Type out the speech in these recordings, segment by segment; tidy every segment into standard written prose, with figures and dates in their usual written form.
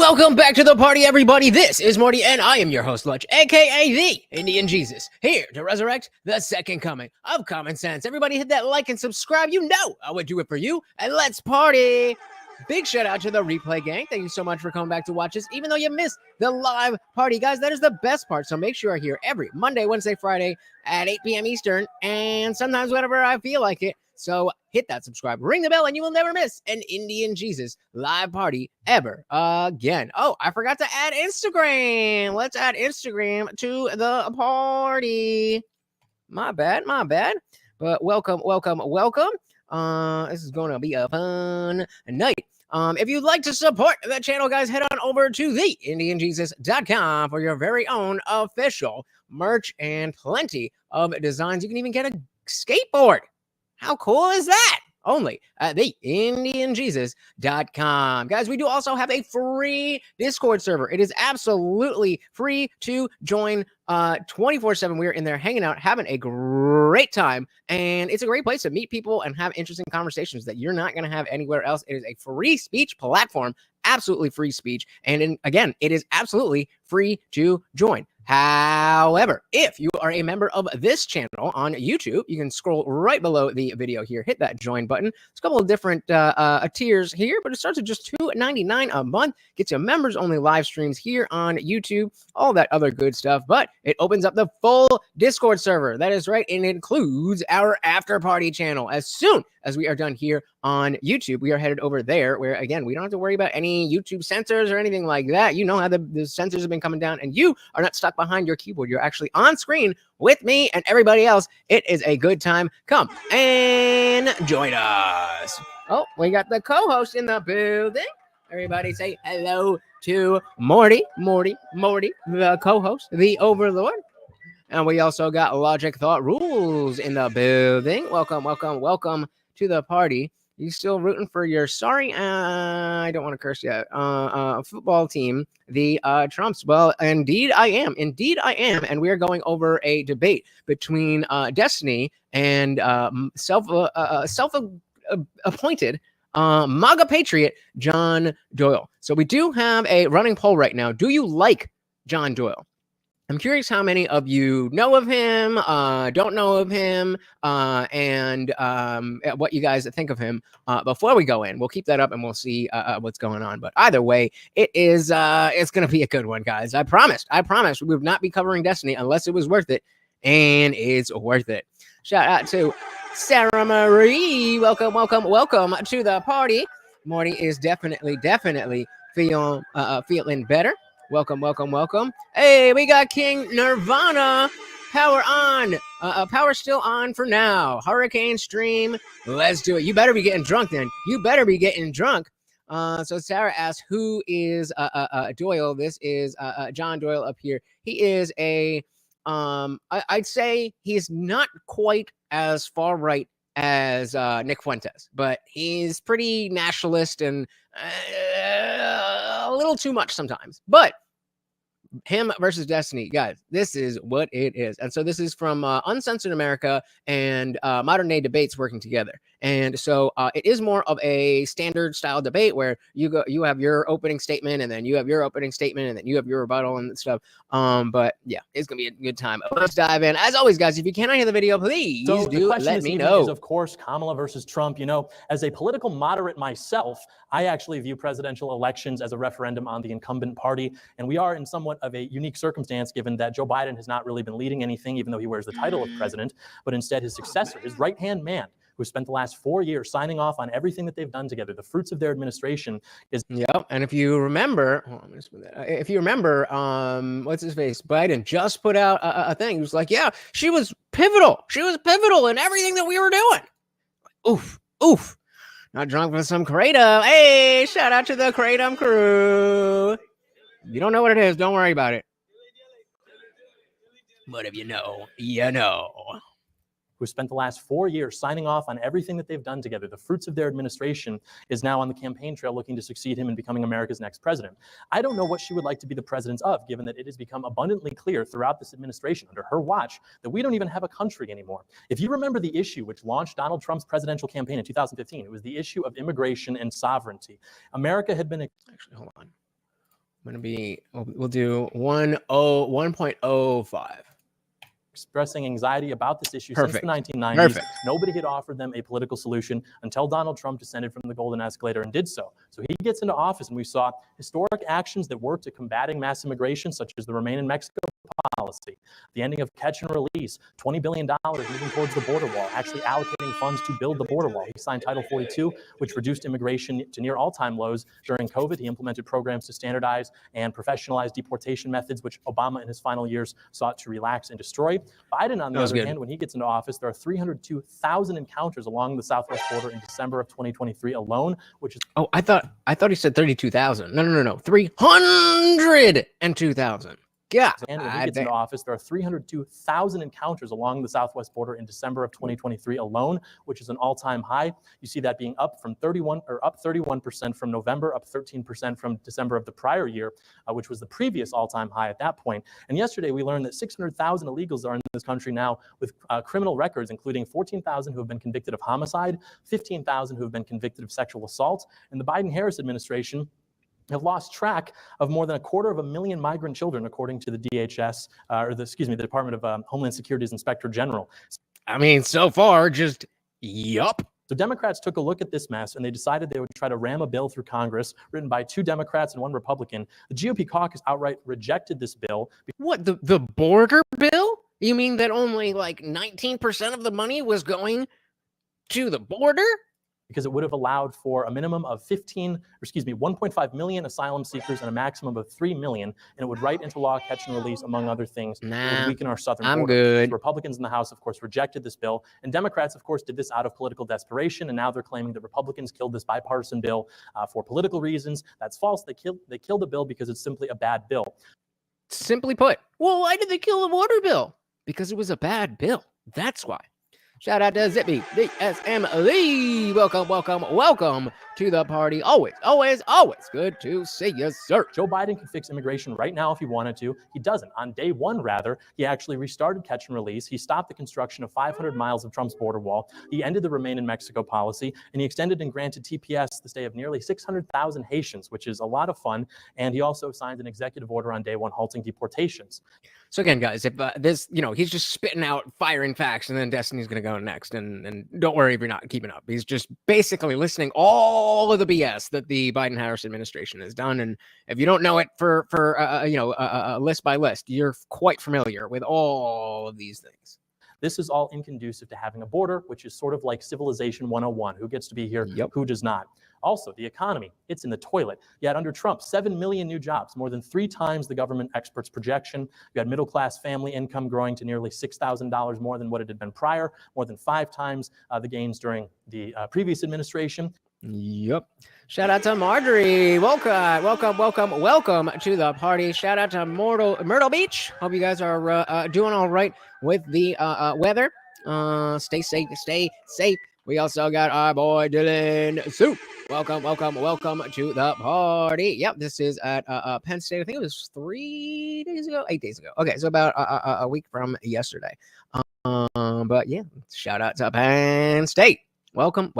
Welcome back to the party, everybody. This is Morty, and I am your host, Lutch, aka the Indian Jesus, here to resurrect the second coming of common sense. Everybody hit that like and subscribe. You know I would do it for you, and let's party. Big shout out to the replay gang. Thank you so much for coming back to watch us, even though you missed the live party. Guys, that is the best part, so make sure you're here every Monday, Wednesday, Friday at 8 p.m. Eastern, and sometimes whenever I feel like it. So hit that subscribe, ring the bell, and you will never miss an Indian Jesus live party ever again. Oh, I forgot to add Instagram. Let's add Instagram to the party. My bad. But welcome. This is going to be a fun night. If you'd like to support the channel, guys, head on over to TheIndianJesus.com for your very own official merch and plenty of designs. You can even get a skateboard. How cool is that? Only at TheIndianJesus.com. Guys, we do also have a free Discord server. It is absolutely free to join 24/7. We're in there hanging out, having a great time, and it's a great place to meet people and have interesting conversations that you're not going to have anywhere else. It is a free speech platform, absolutely free speech, and again, it is absolutely free to join. However, if you are a member of this channel on YouTube, you can scroll right below the video here, hit that join button. There's a couple of different tiers here, but it starts at just $2.99 a month. Gets you members only live streams here on YouTube, all that other good stuff. But it opens up the full Discord server. That is right. And it includes our after party channel. As soon as we are done here on YouTube, we are headed over there where, again, we don't have to worry about any YouTube censors or anything like that. You know how the censors have been coming down, and you are not stuck behind your keyboard. You're actually on screen with me and everybody else. It is a good time. Come and join us. Oh, we got the co-host in the building. Everybody say hello to Morty, the co-host, the overlord. And we also got Logic Thought Rules in the building. Welcome to the party. You still rooting for your I don't want to curse yet. Football team, the Trumps. Well, indeed I am. And we are going over a debate between Destiny and self-appointed MAGA patriot John Doyle. So we do have a running poll right now. Do you like John Doyle? I'm curious how many of you know of him, don't know of him, and what you guys think of him. Before we go in, we'll keep that up and we'll see what's going on. But either way, it's going to be a good one, guys. I promised we would not be covering Destiny unless it was worth it, and it's worth it. Shout out to Sarah Marie. Welcome to the party. Morty is definitely feeling better. Welcome. Hey, we got King Nirvana. Power on. Power still on for now. Hurricane stream. Let's do it. You better be getting drunk then. So Sarah asked, who is Doyle? This is John Doyle up here. He is I'd say he's not quite as far right as Nick Fuentes, but he's pretty nationalist and a little too much sometimes. But him versus Destiny, guys, this is what it is. And so this is from Uncensored America and Modern Day Debates working together. And so it is more of a standard style debate where you have your opening statement, and then you have your opening statement, and then you have your rebuttal and stuff. But yeah, it's gonna be a good time. Let's dive in. As always, guys, if you cannot hear the video, please let me know. Is, of course, Kamala versus Trump. You know, as a political moderate myself, I actually view presidential elections as a referendum on the incumbent party, and we are in somewhat of a unique circumstance given that Joe Biden has not really been leading anything, even though he wears the title of president, but instead his successor, his right-hand man, who spent the last 4 years signing off on everything that they've done together, the fruits of their administration is. Yep. And if you remember, what's his face? Biden just put out a thing. He was like, yeah, she was pivotal. In everything that we were doing. Oof. Not drunk with some Kratom. Hey, shout out to the Kratom crew. You don't know what it is, don't worry about it. But if you know, you know. Who spent the last 4 years signing off on everything that they've done together, the fruits of their administration, is now on the campaign trail looking to succeed him in becoming America's next president. I don't know what she would like to be the president of, given that it has become abundantly clear throughout this administration, under her watch, that we don't even have a country anymore. If you remember the issue which launched Donald Trump's presidential campaign in 2015, it was the issue of immigration and sovereignty. America had been... Actually, hold on. We'll do 1.05. Expressing anxiety about this issue since Perfect. the 1990s. Perfect. Nobody had offered them a political solution until Donald Trump descended from the golden escalator and did so. So he gets into office, and we saw historic actions that worked at combating mass immigration, such as the Remain in Mexico policy, the ending of catch and release, $20 billion moving towards the border wall, actually allocating funds to build the border wall. He signed Title 42, which reduced immigration to near all-time lows during COVID. He implemented programs to standardize and professionalize deportation methods, which Obama in his final years sought to relax and destroy. Biden, on the other hand, when he gets into office, there are 302,000 encounters along the southwest border in December of 2023 alone, which is... Oh, I thought he said 32,000. No. 302,000. Yeah. And when he gets into office, there are 302,000 encounters along the southwest border in December of 2023 alone, which is an all-time high. You see that being up 31% from November, up 13% from December of the prior year, which was the previous all-time high at that point. And yesterday we learned that 600,000 illegals are in this country now with criminal records, including 14,000 who have been convicted of homicide, 15,000 who have been convicted of sexual assault. And the Biden-Harris administration have lost track of more than 250,000 migrant children, according to the DHS, the Department of Homeland Security's Inspector General. I mean, so far, just yup. So Democrats took a look at this mess, and they decided they would try to ram a bill through Congress written by 2 Democrats and 1 Republican. The GOP caucus outright rejected this bill. What, the border bill? You mean that only like 19% of the money was going to the border? Because it would have allowed for a minimum of 1.5 million asylum seekers and a maximum of 3 million, and it would write into law catch and release, among other things. It would weaken our southern border. I'm good. The Republicans in the House, of course, rejected this bill, and Democrats, of course, did this out of political desperation, and now they're claiming that Republicans killed this bipartisan bill for political reasons. That's false. They killed the bill because it's simply a bad bill. Simply put, well, why did they kill the border bill? Because it was a bad bill. That's why. Shout out to Zippy, DSML. Welcome to the party. Always good to see you, sir. Joe Biden can fix immigration right now if he wanted to. He doesn't. On day 1, rather, he actually restarted catch and release. He stopped the construction of 500 miles of Trump's border wall. He ended the Remain in Mexico policy, and he extended and granted TPS the stay of nearly 600,000 Haitians, which is a lot of fun. And he also signed an executive order on day 1 halting deportations. So again, guys, if this, he's just spitting out firing facts, and then Destiny's going to go next. And don't worry if you're not keeping up. He's just basically listening all of the BS that the Biden-Harris administration has done. And if you don't know it for list by list, you're quite familiar with all of these things. This is all inconducive to having a border, which is sort of like civilization 101. Who gets to be here? Yep. Who does not? Also, the economy, it's in the toilet. Yet under Trump, 7 million new jobs, more than 3 times the government experts' projection. You had middle-class family income growing to nearly $6,000 more than what it had been prior, more than 5 times the gains during the previous administration. Yep. Shout out to Marjorie. Welcome to the party. Shout out to Myrtle Beach. Hope you guys are doing all right with the weather. Stay safe. We also got our boy Dylan Soup. Welcome to the party. Yep, this is at Penn State. I think it was 8 days ago. Okay, so about a week from yesterday. But yeah, shout out to Penn State. Welcome.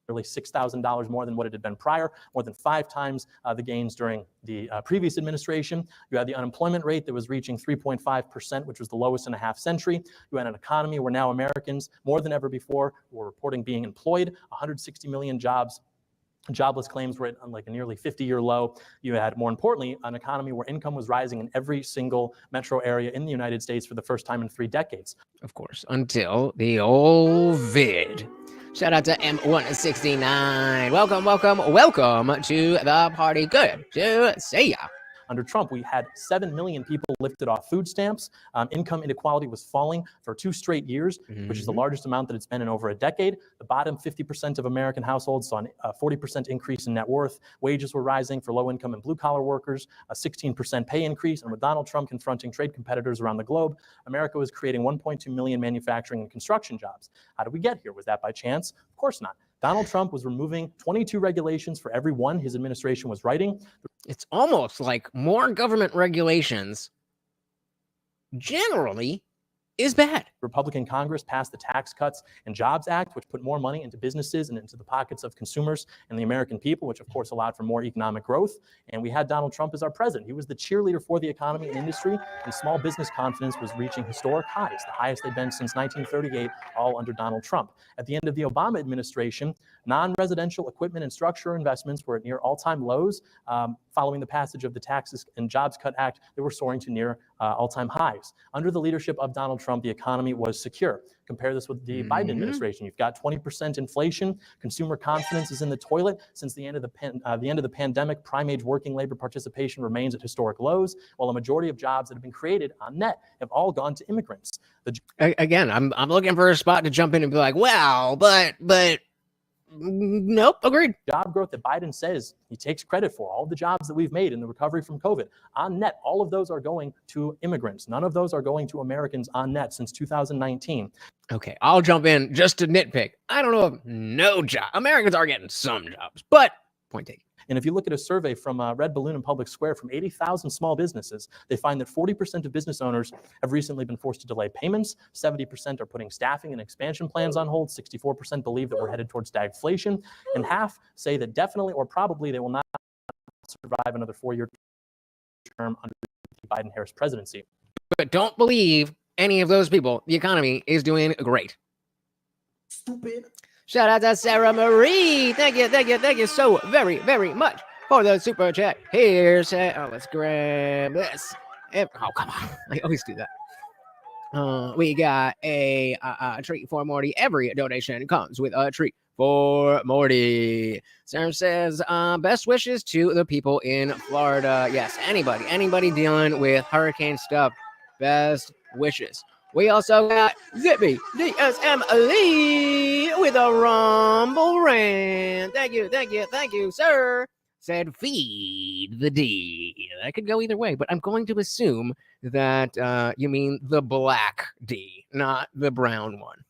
Nearly $6,000 more than what it had been prior, more than 5 times the gains during the previous administration. You had the unemployment rate that was reaching 3.5%, which was the lowest in a half century. You had an economy where now Americans, more than ever before, were reporting being employed. 160 million jobless claims were at like a nearly 50-year low. You had, more importantly, an economy where income was rising in every single metro area in the United States for the first time in 3 decades. Of course, until the old vid. Shout out to M169. Welcome to the party. Good to see ya. Under Trump, we had 7 million people lifted off food stamps. Income inequality was falling for 2 straight years, which is the largest amount that it's been in over a decade. The bottom 50% of American households saw a 40% increase in net worth. Wages were rising for low-income and blue-collar workers, a 16% pay increase. And with Donald Trump confronting trade competitors around the globe, America was creating 1.2 million manufacturing and construction jobs. How did we get here? Was that by chance? Of course not. Donald Trump was removing 22 regulations for every one his administration was writing. It's almost like more government regulations generally is bad. Republican Congress passed the Tax Cuts and Jobs Act, which put more money into businesses and into the pockets of consumers and the American people, which of course allowed for more economic growth. And we had Donald Trump as our president. He was the cheerleader for the economy and industry, and small business confidence was reaching historic highs, the highest they've been since 1938, all under Donald Trump. At the end of the Obama administration, non-residential equipment and structure investments were at near all-time lows. Following the passage of the Taxes and Jobs Cut Act, they were soaring to near all-time highs. Under the leadership of Donald Trump, the economy was secure. Compare this with the Biden administration. You've got 20% inflation. Consumer confidence is in the toilet. Since the end of the pandemic, prime-age working labor participation remains at historic lows, while a majority of jobs that have been created on net have all gone to immigrants. Again, I'm looking for a spot to jump in and be like, well, but nope, agreed. Job growth that Biden says he takes credit for, all the jobs that we've made in the recovery from COVID, on net, all of those are going to immigrants. None of those are going to Americans on net since 2019. Okay, I'll jump in just to nitpick. I don't know of no job. Americans are getting some jobs, but point taken. And if you look at a survey from Red Balloon and Public Square from 80,000 small businesses, they find that 40% of business owners have recently been forced to delay payments. 70% are putting staffing and expansion plans on hold. 64% believe that we're headed towards stagflation. And half say that definitely or probably they will not survive another 4-year term under the Biden-Harris presidency. But don't believe any of those people. The economy is doing great. Stupid. Shout out to Sarah Marie. Thank you so very, very much for the super chat. Here's let's grab this. Oh, come on. I always do that. We got a treat for Morty. Every donation comes with a treat for Morty. Sarah says, best wishes to the people in Florida. Yes, anybody dealing with hurricane stuff, best wishes. We also got Zippy DSM Lee with a rumble rant. Thank you, sir. Said feed the D. That could go either way, but I'm going to assume that you mean the black D, not the brown one.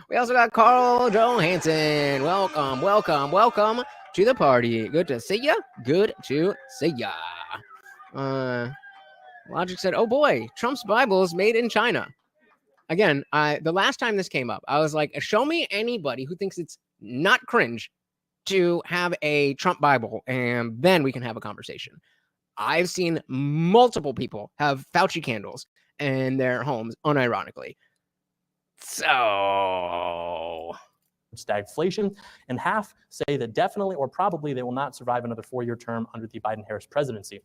We also got Carl Johansson. Welcome to the party. Good to see ya. Logic said, oh boy, Trump's Bible is made in China. Again, the last time this came up, I was like, show me anybody who thinks it's not cringe to have a Trump Bible, and then we can have a conversation. I've seen multiple people have Fauci candles in their homes, unironically. So stagflation, and half say that definitely or probably they will not survive another 4-year term under the Biden-Harris presidency.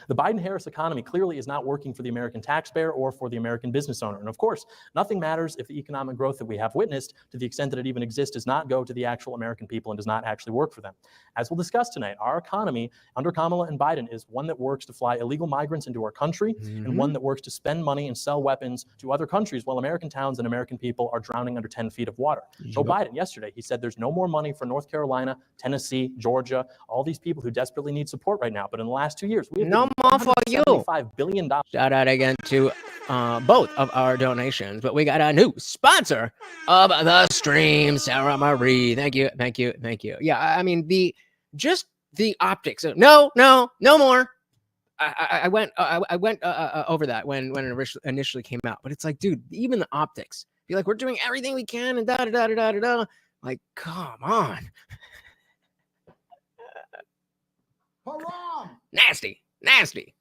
The Biden-Harris economy clearly is not working for the American taxpayer or for the American business owner. And of course, nothing matters if the economic growth that we have witnessed, to the extent that it even exists, does not go to the actual American people and does not actually work for them. As we'll discuss tonight, our economy under Kamala and Biden is one that works to fly illegal migrants into our country and one that works to spend money and sell weapons to other countries while American towns and American people are drowning under 10 feet of water. Joe Biden yesterday, he said there's no more money for North Carolina, Tennessee, Georgia, all these people who desperately need support right now. But in the last 2 years, we have no more for you. $75 billion. Shout out again to both of our donations, but we got a new sponsor of the stream, Sarah Marie. Thank you. Yeah, I mean the optics. No more. I went over that when it initially came out, but it's like, dude, even the optics. Be like, we're doing everything we can and da. Like, come on. Haram. Nasty.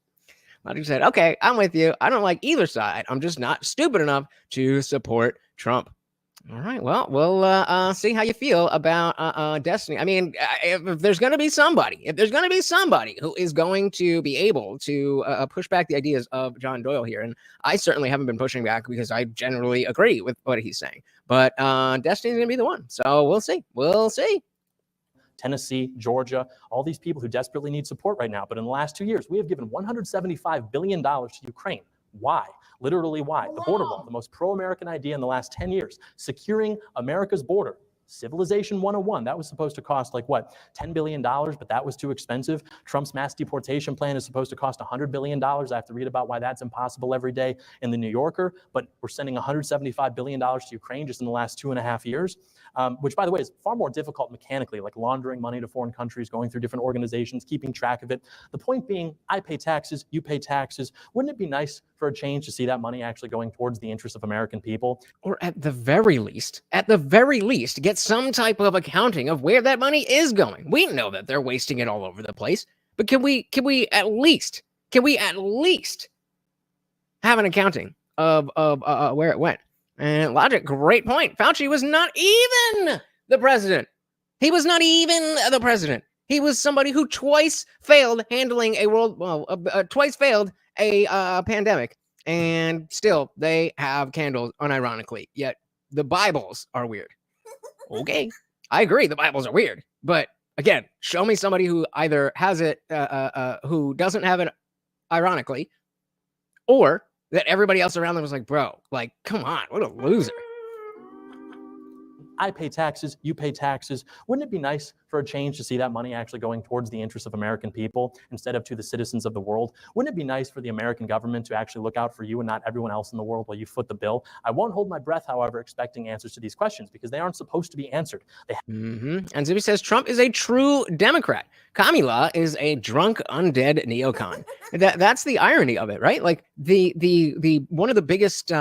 Logic said, okay, I'm with you. I don't like either side. I'm just not stupid enough to support Trump. All right, well, we'll see how you feel about Destiny. I mean, if there's going to be somebody who is going to be able to push back the ideas of John Doyle here, and I certainly haven't been pushing back because I generally agree with what he's saying, but Destiny's going to be the one. So we'll see. Tennessee, Georgia, all these people who desperately need support right now. But in the last 2 years, we have given $175 billion to Ukraine. Why? Literally why? The border wall, the most pro-American idea in the last 10 years, securing America's border. Civilization 101, that was supposed to cost like what, $10 billion, but that was too expensive. Trump's mass deportation plan is supposed to cost $100 billion. I have to read about why that's impossible every day in the New Yorker, but we're sending $175 billion to Ukraine just in the last 2.5 years, which by the way is far more difficult mechanically, like laundering money to foreign countries, going through different organizations, keeping track of it. The point being, I pay taxes, you pay taxes. Wouldn't it be nice for a change to see that money actually going towards the interests of American people? Or at the very least, get some type of accounting of where that money is going. We know that they're wasting it all over the place, but can we at least have an accounting of where it went? And Logic, great point. Fauci was not even the president. He was not even the president. He was somebody who twice failed handling twice failed a pandemic, and still they have candles unironically. Yet the Bibles are weird. Okay, I agree. The Bibles are weird, but again, show me somebody who either has it, who doesn't have it, ironically, or that everybody else around them was like, bro, like, come on, what a loser. I pay taxes, you pay taxes. Wouldn't it be nice for a change to see that money actually going towards the interests of American people instead of to the citizens of the world? Wouldn't it be nice for the American government to actually look out for you and not everyone else in the world while you foot the bill? I won't hold my breath, however, expecting answers to these questions because they aren't supposed to be answered. And Zippy says Trump is a true Democrat. Kamala is a drunk, undead neocon. That's the irony of it, right? Like the one of the biggest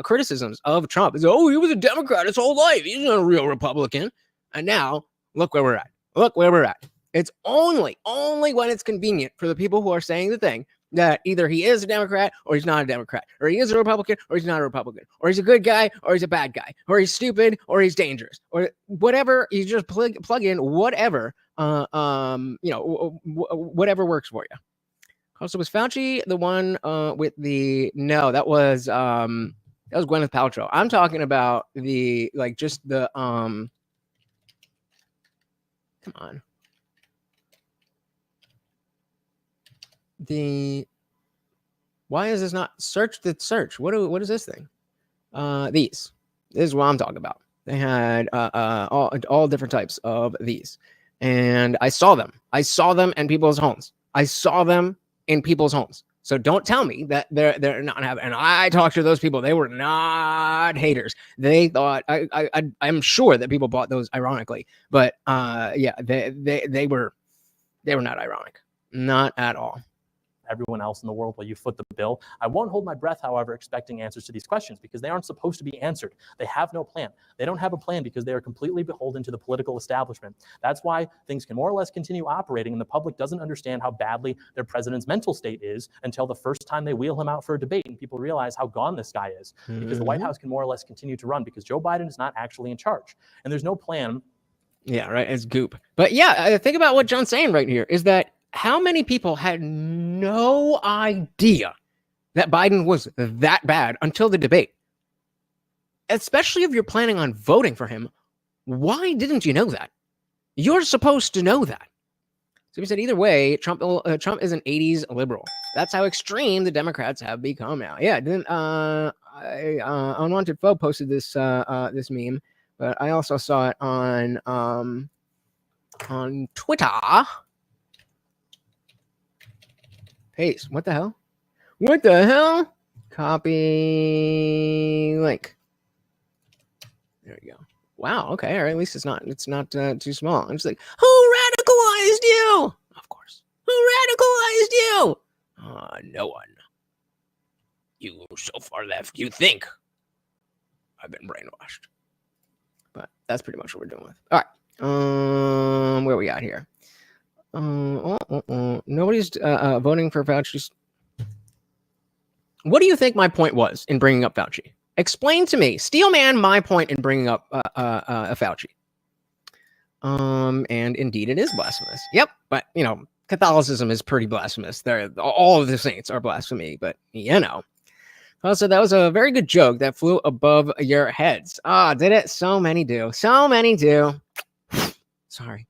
criticisms of Trump is, oh, he was a Democrat his whole life. He's not a real Republican. And now look where we're at. It's only when it's convenient for the people who are saying the thing that either he is a Democrat or he's not a Democrat, or he is a Republican or he's not a Republican, or he's a good guy or he's a bad guy, or he's stupid or he's dangerous, or whatever. You just plug in whatever, whatever works for you. Also, was Fauci the one with the no? That was Gwyneth Paltrow. I'm talking about the come on. Why is this not search? What is this thing? This is what I'm talking about. They had all different types of these, and I saw them in people's homes. So don't tell me that they're not having. And I talked to those people. They were not haters. They thought I'm sure that people bought those ironically, but they were not ironic, not at all. Everyone else in the world while you foot the bill. I won't hold my breath, however, expecting answers to these questions because they aren't supposed to be answered. They have no plan. They don't have a plan because they are completely beholden to the political establishment. That's why things can more or less continue operating, and the public doesn't understand how badly their president's mental state is until the first time they wheel him out for a debate and people realize how gone this guy is. Because the White House can more or less continue to run because Joe Biden is not actually in charge. And there's no plan. Yeah, right. It's goop. But yeah, think about what John's saying right here is that how many people had no idea that Biden was that bad until the debate? Especially if you're planning on voting for him. Why didn't you know that? You're supposed to know that. So we said either way, Trump is an 80s liberal. That's how extreme the Democrats have become now. Yeah, Unwanted Foe posted this this meme, but I also saw it on Twitter. Paste. What the hell? Copy link. There you go. Wow. Okay. Or at least it's not too small. I'm just like, who radicalized you? Of course. Who radicalized you? No one. You so far left. You think I've been brainwashed. But that's pretty much what we're doing with. All right. Where we got here? Nobody's voting for Fauci. What do you think my point was in bringing up Fauci? Explain to me, Steelman, my point in bringing up Fauci. And indeed, it is blasphemous. Yep, but Catholicism is pretty blasphemous. All of the saints are blasphemy, but Also, that was a very good joke that flew above your heads. Did it? So many do. Sorry.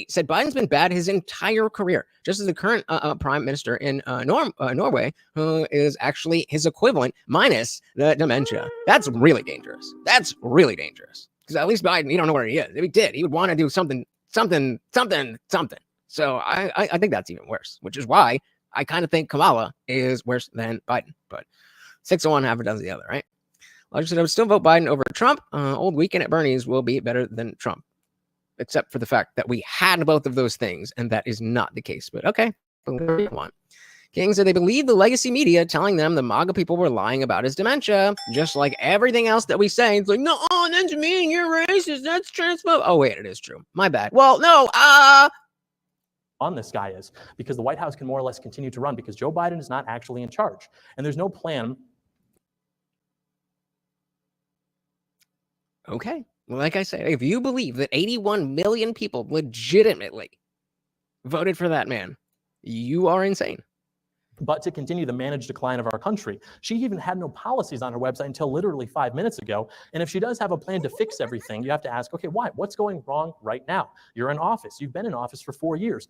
said Biden's been bad his entire career, just as the current prime minister in Norway, who is actually his equivalent minus the dementia. That's really dangerous. That's really dangerous. Because at least Biden, you don't know where he is. If he did, he would want to do something. So I think that's even worse, which is why I kind of think Kamala is worse than Biden. But 6 of one, half a dozen of the other, right? Logic said I would still vote Biden over Trump. Old weekend at Bernie's will be better than Trump, except for the fact that we had both of those things, and that is not the case. But okay, whatever you want. King said they believe the legacy media telling them the MAGA people were lying about his dementia, just like everything else that we say. It's like, no, that's mean, you're racist, that's transphobic. Oh, wait, it is true. My bad. Well, no, on this guy is, because the White House can more or less continue to run because Joe Biden is not actually in charge. And there's no plan. Okay. Well, like I said, if you believe that 81 million people legitimately voted for that man, you are insane. But to continue the managed decline of our country. She even had no policies on her website until literally 5 minutes ago. And if she does have a plan to fix everything, you have to ask, okay, why? What's going wrong right now? You're in office. You've been in office for 4 years.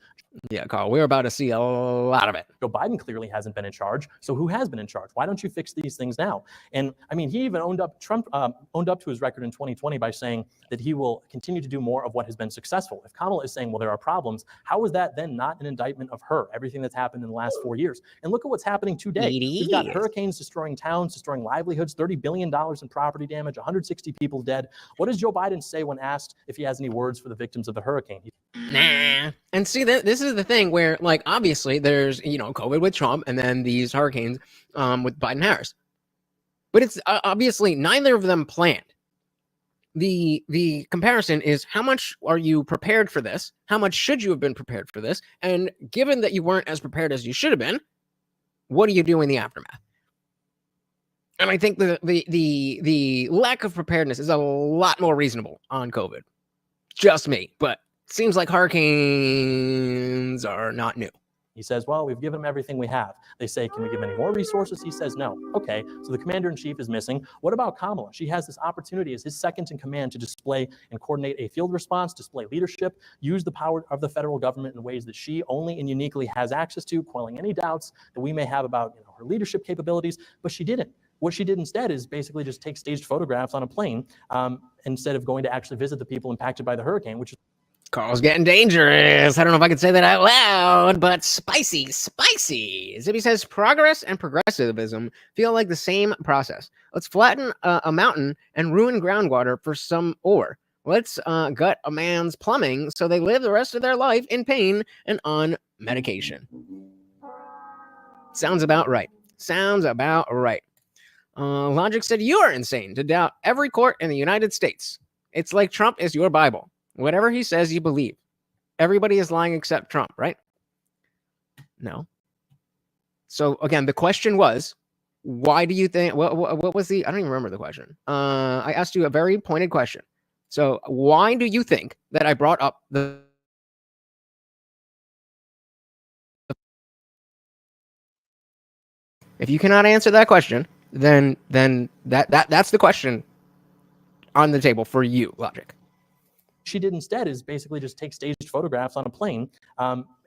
Yeah, Carl, we're about to see a lot of it. Joe Biden clearly hasn't been in charge. So who has been in charge? Why don't you fix these things now? And I mean, he even Trump owned up to his record in 2020 by saying that he will continue to do more of what has been successful. If Kamala is saying, well, there are problems, how is that then not an indictment of her, everything that's happened in the last 4 years? And look at what's happening today. We've got hurricanes destroying towns, destroying livelihoods, $30 billion in property damage, 160 people dead. What does Joe Biden say when asked if he has any words for the victims of the hurricane? Nah. And see, this is the thing where, like, obviously there's, COVID with Trump and then these hurricanes with Biden-Harris. But it's obviously neither of them planned. The comparison is how much are you prepared for this? How much should you have been prepared for this? And given that you weren't as prepared as you should have been, what do you do in the aftermath? And I think the lack of preparedness is a lot more reasonable on COVID. Just me, but seems like hurricanes are not new. He says, well, we've given him everything we have. They say, can we give any more resources? He says, no. Okay, so the commander-in-chief is missing. What about Kamala? She has this opportunity as his second in command to display and coordinate a field response, display leadership, use the power of the federal government in ways that she only and uniquely has access to, quelling any doubts that we may have about her leadership capabilities, but she didn't. What she did instead is basically just take staged photographs on a plane instead of going to actually visit the people impacted by the hurricane, which is Carl's getting dangerous. I don't know if I can say that out loud, but spicy. Zippy says progress and progressivism feel like the same process. Let's flatten a mountain and ruin groundwater for some ore. Let's gut a man's plumbing so they live the rest of their life in pain and on medication. Sounds about right. Logic said you are insane to doubt every court in the United States. It's like Trump is your Bible. Whatever he says, you believe. Everybody is lying except Trump, right? No. So again, the question was, why do you think? What was the? I don't even remember the question. I asked you a very pointed question. So why do you think that I brought up the? If you cannot answer that question, then that's the question on the table for you, Logic. She did instead is basically just take staged photographs on a plane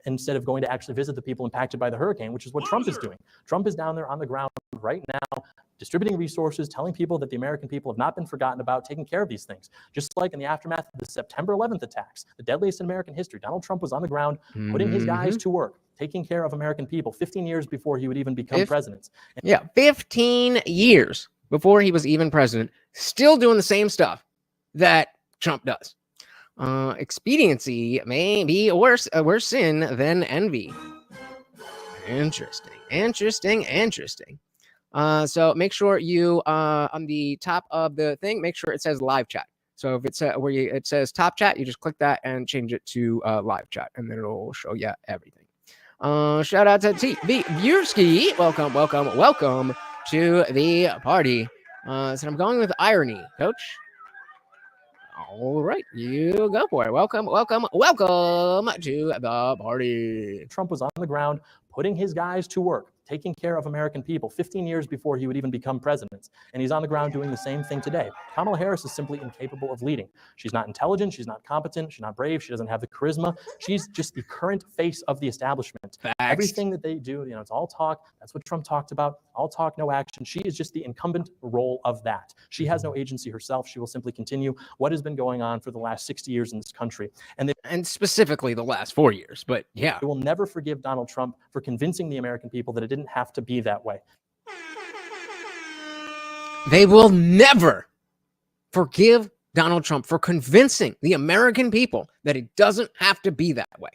instead of going to actually visit the people impacted by the hurricane, which is what Trump is doing. Trump is down there on the ground right now, distributing resources, telling people that the American people have not been forgotten about, taking care of these things. Just like in the aftermath of the September 11th attacks, the deadliest in American history, Donald Trump was on the ground, putting his guys to work, taking care of American people 15 years before he would even become president. 15 years before he was even president, still doing the same stuff that Trump does. Expediency may be a worse sin than envy. Interesting. So make sure you on the top of the thing, make sure it says live chat. So if it's it says top chat, you just click that and change it to live chat, and then it'll show you everything. Shout out to TV Bierski. Welcome to the party. So I'm going with irony, Coach. All right, you go for it. Welcome to the party. Trump was on the ground, putting his guys to work, taking care of American people 15 years before he would even become president. And he's on the ground doing the same thing today. Kamala Harris is simply incapable of leading. She's not intelligent. She's not competent. She's not brave. She doesn't have the charisma. She's just the current face of the establishment. Facts. Everything that they do, it's all talk. That's what Trump talked about. All talk, no action. She is just the incumbent role of that. She has no agency herself. She will simply continue what has been going on for the last 60 years in this country. And specifically the last 4 years. But yeah. They will never forgive Donald Trump for convincing the American people that it didn't have to be that way. They will never forgive Donald Trump for convincing the American people that it doesn't have to be that way.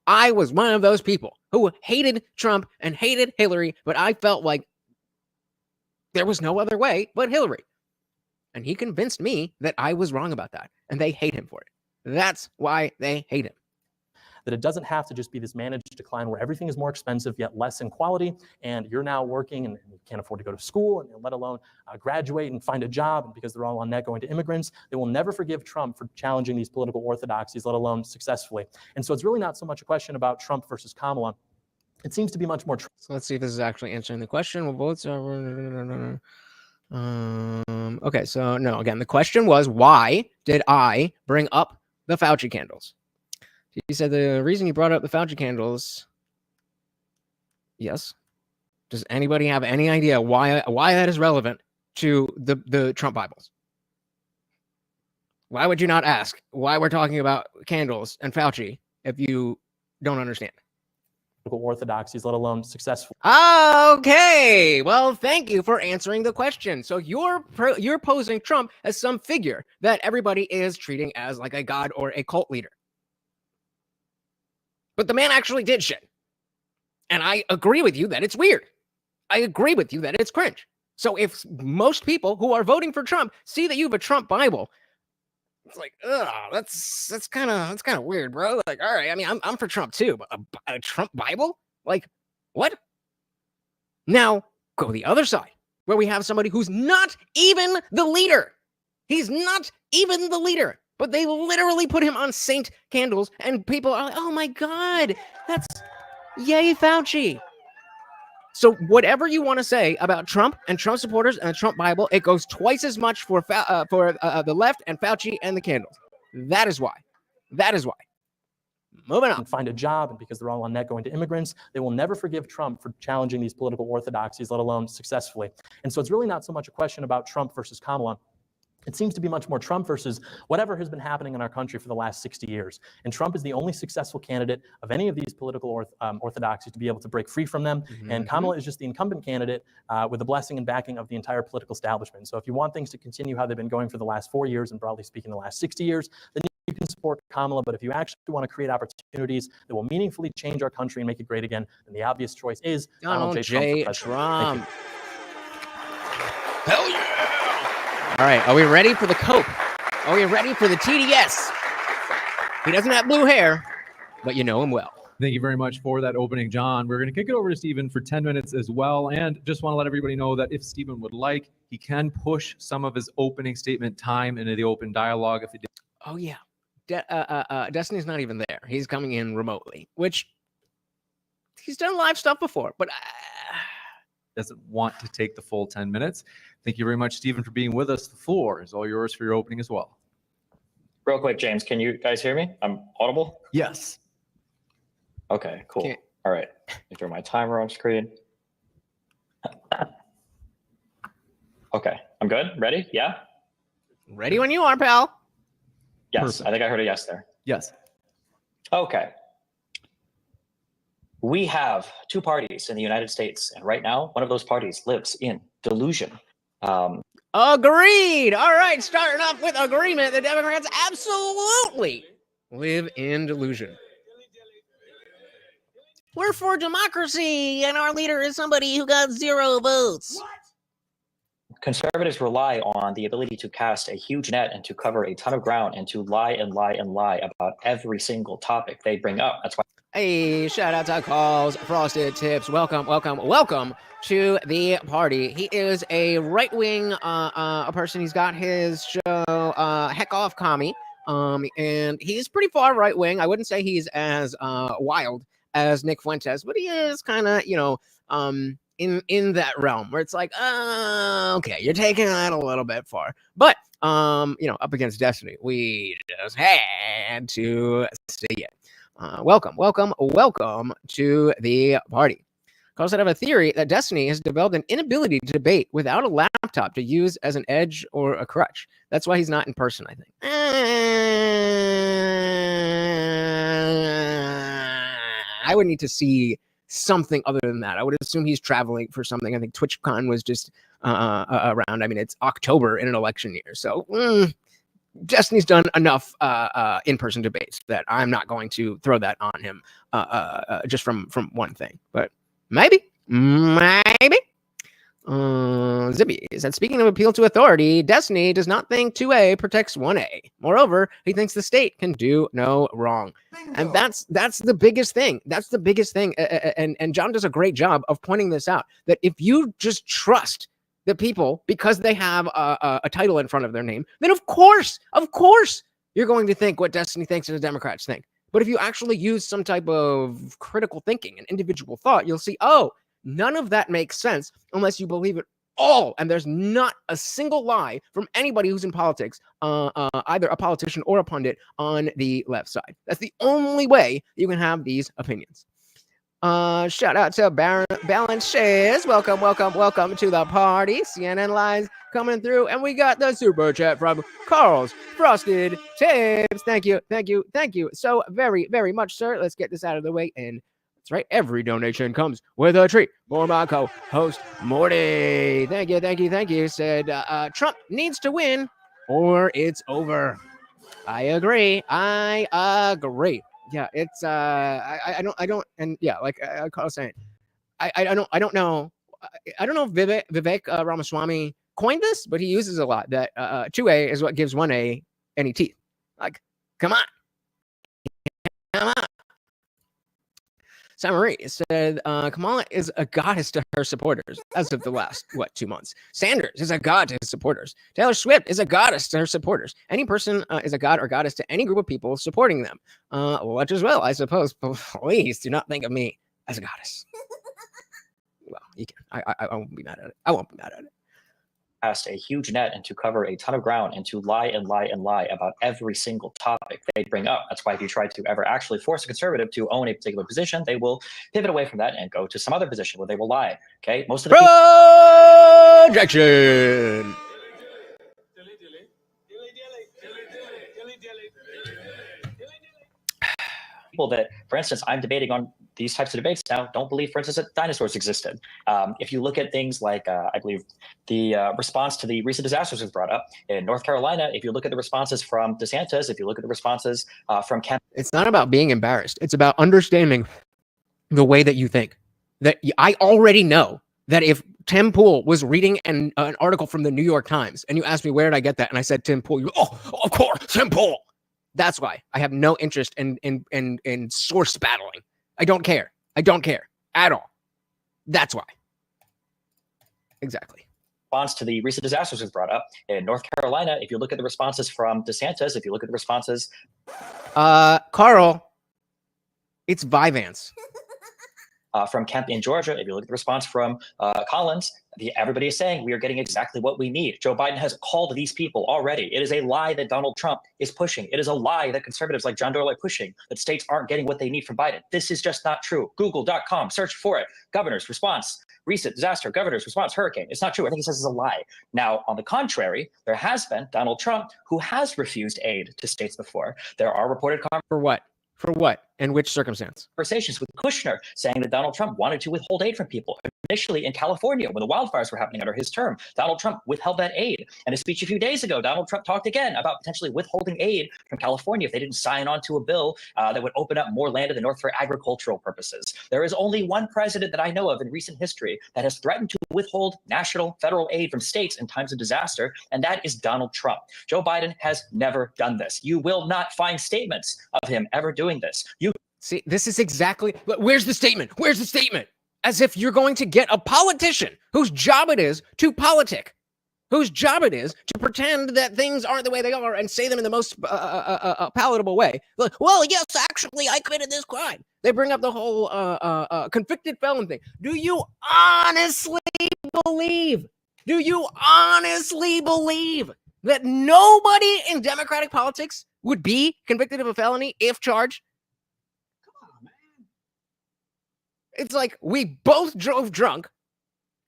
I was one of those people who hated Trump and hated Hillary, but I felt like there was no other way but Hillary. And he convinced me that I was wrong about that, and they hate him for it. That's why they hate him. That it doesn't have to just be this managed decline where everything is more expensive yet less in quality, and you're now working and you can't afford to go to school, and let alone graduate and find a job, and because they're all on net going to immigrants. They will never forgive Trump for challenging these political orthodoxies, let alone successfully. And so it's really not so much a question about Trump versus Kamala. It seems to be much more. So let's see if this is actually answering the question. Well, votes are. Okay, so no. Again, the question was, why did I bring up the Fauci candles? He said the reason he brought up the Fauci candles. Yes. Does anybody have any idea why that is relevant to the Trump Bibles? Why would you not ask why we're talking about candles and Fauci if you don't understand? Orthodoxies, let alone successful. Okay, well, thank you for answering the question. So you're posing Trump as some figure that everybody is treating as like a god or a cult leader. But the man actually did shit. And I agree with you that it's weird. I agree with you that it's cringe. So if most people who are voting for Trump see that you have a Trump Bible, it's like, ugh, that's kind of weird, bro. Like, all right, I mean, I'm for Trump too, but a Trump Bible? Like, what? Now, go to the other side, where we have somebody who's not even the leader. He's not even the leader. But they literally put him on saint candles, and people are like, oh my God, that's yay, Fauci. So whatever you want to say about Trump and Trump supporters and the Trump Bible, it goes twice as much for the left and Fauci and the candles. That is why. That is why. Moving on. And find a job, and because they're all on net going to immigrants, they will never forgive Trump for challenging these political orthodoxies, let alone successfully. And so it's really not so much a question about Trump versus Kamala. It seems to be much more Trump versus whatever has been happening in our country for the last 60 years. And Trump is the only successful candidate of any of these political orthodoxies to be able to break free from them. Mm-hmm. And Kamala is just the incumbent candidate with the blessing and backing of the entire political establishment. So if you want things to continue how they've been going for the last 4 years, and broadly speaking, the last 60 years, then you can support Kamala. But if you actually want to create opportunities that will meaningfully change our country and make it great again, then the obvious choice is Donald J. Trump. Hell yeah! All right, are we ready for the cope? Are we ready for the TDS? He doesn't have blue hair, but you know him well. Thank you very much for that opening, John. We're going to kick it over to Stephen for 10 minutes as well. And just want to let everybody know that if Stephen would like, he can push some of his opening statement time into the open dialogue. If it did. Oh, yeah. Destiny's not even there. He's coming in remotely, which he's done live stuff before, but doesn't want to take the full 10 minutes. Thank you very much, Stephen, for being with us. The floor is all yours for your opening as well. Real quick, James, can you guys hear me? I'm audible? Yes. Okay, cool. All right. Let me throw my timer on screen. Okay, I'm good. Ready? Yeah? Ready when you are, pal. Yes, Perfect. I think I heard a yes there. Yes. Okay. We have two parties in the United States, and right now, one of those parties lives in delusion. Agreed. All right, starting off with agreement. The Democrats absolutely live in delusion. We're for democracy, and our leader is somebody who got 0 votes. What? Conservatives rely on the ability to cast a huge net and to cover a ton of ground and to lie and lie and lie about every single topic they bring up. That's why. Hey, shout out to Calls, Frosted Tips. Welcome to the party. He is a right-wing person. He's got his show, Heck Off Commie, and he's pretty far right-wing. I wouldn't say he's as wild as Nick Fuentes, but he is kind of, in that realm where it's like, okay, you're taking that a little bit far. But up against Destiny, we just had to see it. Welcome to the party. Carlos said, I have a theory that Destiny has developed an inability to debate without a laptop to use as an edge or a crutch. That's why he's not in person, I think. I would need to see something other than that. I would assume he's traveling for something. I think TwitchCon was just around. I mean, it's October in an election year. So Destiny's done enough in-person debates that I'm not going to throw that on him just from one thing. But maybe. Zippy said, speaking of appeal to authority, Destiny does not think 2A protects 1A. Moreover, he thinks the state can do no wrong. Bingo. And that's the biggest thing. That's the biggest thing. And John does a great job of pointing this out, that if you just trust the people because they have a title in front of their name, then of course, you're going to think what Destiny thinks and the Democrats think. But if you actually use some type of critical thinking and individual thought, you'll see, oh, none of that makes sense unless you believe it all. And there's not a single lie from anybody who's in politics, either a politician or a pundit on the left side. That's the only way you can have these opinions. Shout out to Balance Shares. Welcome to the party. CNN Lives coming through. And we got the super chat from Carl's Frosted Tips. Thank you so very, very much, sir. Let's get this out of the way. And that's right. Every donation comes with a treat for my co-host, Morty. Thank you. Said Trump needs to win or it's over. I agree. Yeah, it's I don't and yeah, like I was saying, I don't know if Vivek Ramaswamy coined this, but he uses a lot that 2A is what gives 1A any teeth. Like, come on. Samarie said, Kamala is a goddess to her supporters as of the last, 2 months. Sanders is a god to his supporters. Taylor Swift is a goddess to her supporters. Any person is a god or goddess to any group of people supporting them. Much as well, I suppose. Please do not think of me as a goddess. Well, you can. I won't be mad at it. Cast a huge net and to cover a ton of ground and to lie about every single topic they bring up. That's why if you try to ever actually force a conservative to own a particular position, they will pivot away from that and go to some other position where they will lie. Okay, most of the projection. People that, for instance, I'm debating on these types of debates now don't believe, for instance, that dinosaurs existed. If you look at things like, I believe, the response to the recent disasters was brought up in North Carolina. If you look at the responses from DeSantis, if you look at the responses from Kemp. It's not about being embarrassed. It's about understanding the way that you think. That I already know that if Tim Pool was reading an article from the New York Times and you asked me, where did I get that? And I said, Tim Pool. You, of course, Tim Pool. That's why I have no interest in source battling. I don't care at all. That's why. Exactly. Response to the recent disasters was brought up in North Carolina. If you look at the responses from DeSantis, if you look at the responses. Carl, it's Vyvanse. From Kemp in Georgia, if you look at the response from Collins, everybody is saying we are getting exactly what we need. Joe Biden has called these people already. It is a lie that Donald Trump is pushing. It is a lie that conservatives like John Doyle are pushing, that states aren't getting what they need from Biden. This is just not true. Google.com, search for it. Governor's response, recent disaster, governor's response, hurricane. It's not true. I think he says it's a lie. Now, on the contrary, there has been Donald Trump who has refused aid to states before. There are reported For what? For what? In which circumstance? Conversations with Kushner saying that Donald Trump wanted to withhold aid from people. Initially in California, when the wildfires were happening under his term, Donald Trump withheld that aid. And a speech a few days ago, Donald Trump talked again about potentially withholding aid from California if they didn't sign on to a bill that would open up more land in the north for agricultural purposes. There is only one president that I know of in recent history that has threatened to withhold national federal aid from states in times of disaster, and that is Donald Trump. Joe Biden has never done this. You will not find statements of him ever doing this. See, this is exactly, where's the statement? Where's the statement? As if you're going to get a politician whose job it is to politic. whose job it is to pretend that things aren't the way they are and say them in the most palatable way. Like, well, yes, actually, I committed this crime. They bring up the whole convicted felon thing. Do you honestly believe? Do you honestly believe that nobody in Democratic politics would be convicted of a felony if charged? Come on, man. It's like we both drove drunk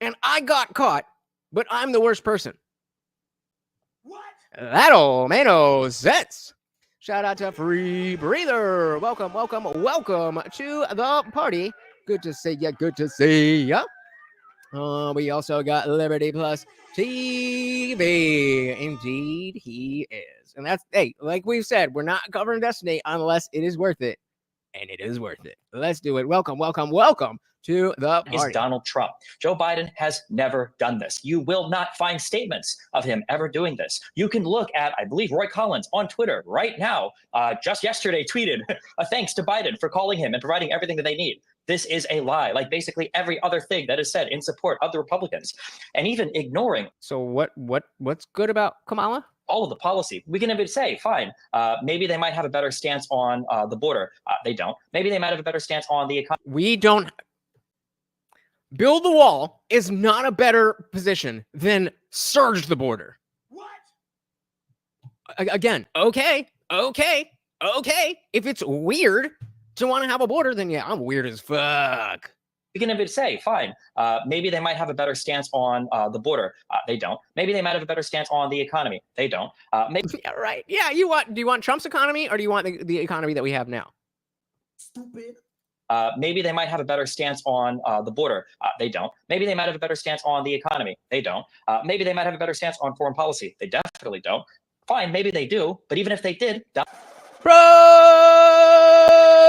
and I got caught, but I'm the worst person. What? That'll make no sense. Shout out to Free Breather. Welcome, welcome, welcome to the party. Good to see ya. Good to see ya. We also got Liberty Plus TV. Indeed, he is. And that's, hey, like we've said, we're not covering Destiny unless it is worth it. And it is worth it. Let's do it. Welcome, welcome, welcome to the party. Is Donald Trump. Joe Biden has never done this. You will not find statements of him ever doing this. You can look at, I believe, Roy Collins on Twitter right now, just yesterday tweeted a thanks to Biden for calling him and providing everything that they need. This is a lie, like basically every other thing that is said in support of the Republicans, and even ignoring. So what's good about Kamala? All of the policy. We can even say, fine, maybe they might have a better stance on the border. They don't. Maybe they might have a better stance on the economy. We don't. Build the wall is not a better position than surge the border. What? Again, okay. If it's weird to want to have a border, then yeah, I'm weird as fuck. We can even say, fine, maybe they might have a better stance on the border. They don't. Maybe they might have a better stance on the economy. They don't. Maybe. Yeah, right. Yeah, do you want Trump's economy or do you want the economy that we have now? Stupid. Maybe they might have a better stance on the border. They don't. Maybe they might have a better stance on the economy. They don't. Maybe they might have a better stance on foreign policy. They definitely don't. Fine, maybe they do. But even if they did,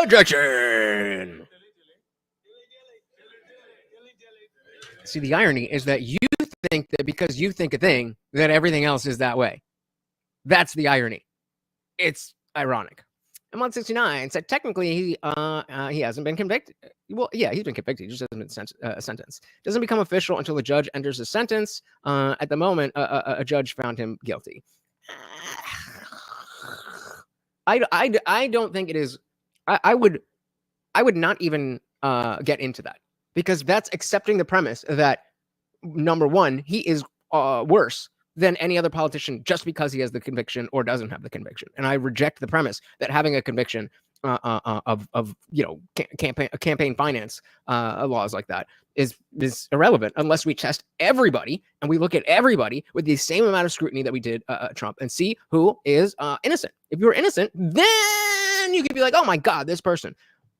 Projection. See, the irony is that you think that because you think a thing, that everything else is that way. That's the irony. It's ironic. M169 said technically he hasn't been convicted. Well, yeah, he's been convicted. He just hasn't been sentenced. Doesn't become official until the judge enters the sentence. At the moment, a judge found him guilty. I don't think it is. I would not even get into that because that's accepting the premise that number one, he is worse than any other politician just because he has the conviction or doesn't have the conviction. And I reject the premise that having a conviction of campaign finance laws like that is irrelevant unless we test everybody and we look at everybody with the same amount of scrutiny that we did Trump and see who is innocent. If you're innocent, then you could be like, oh my God, this person.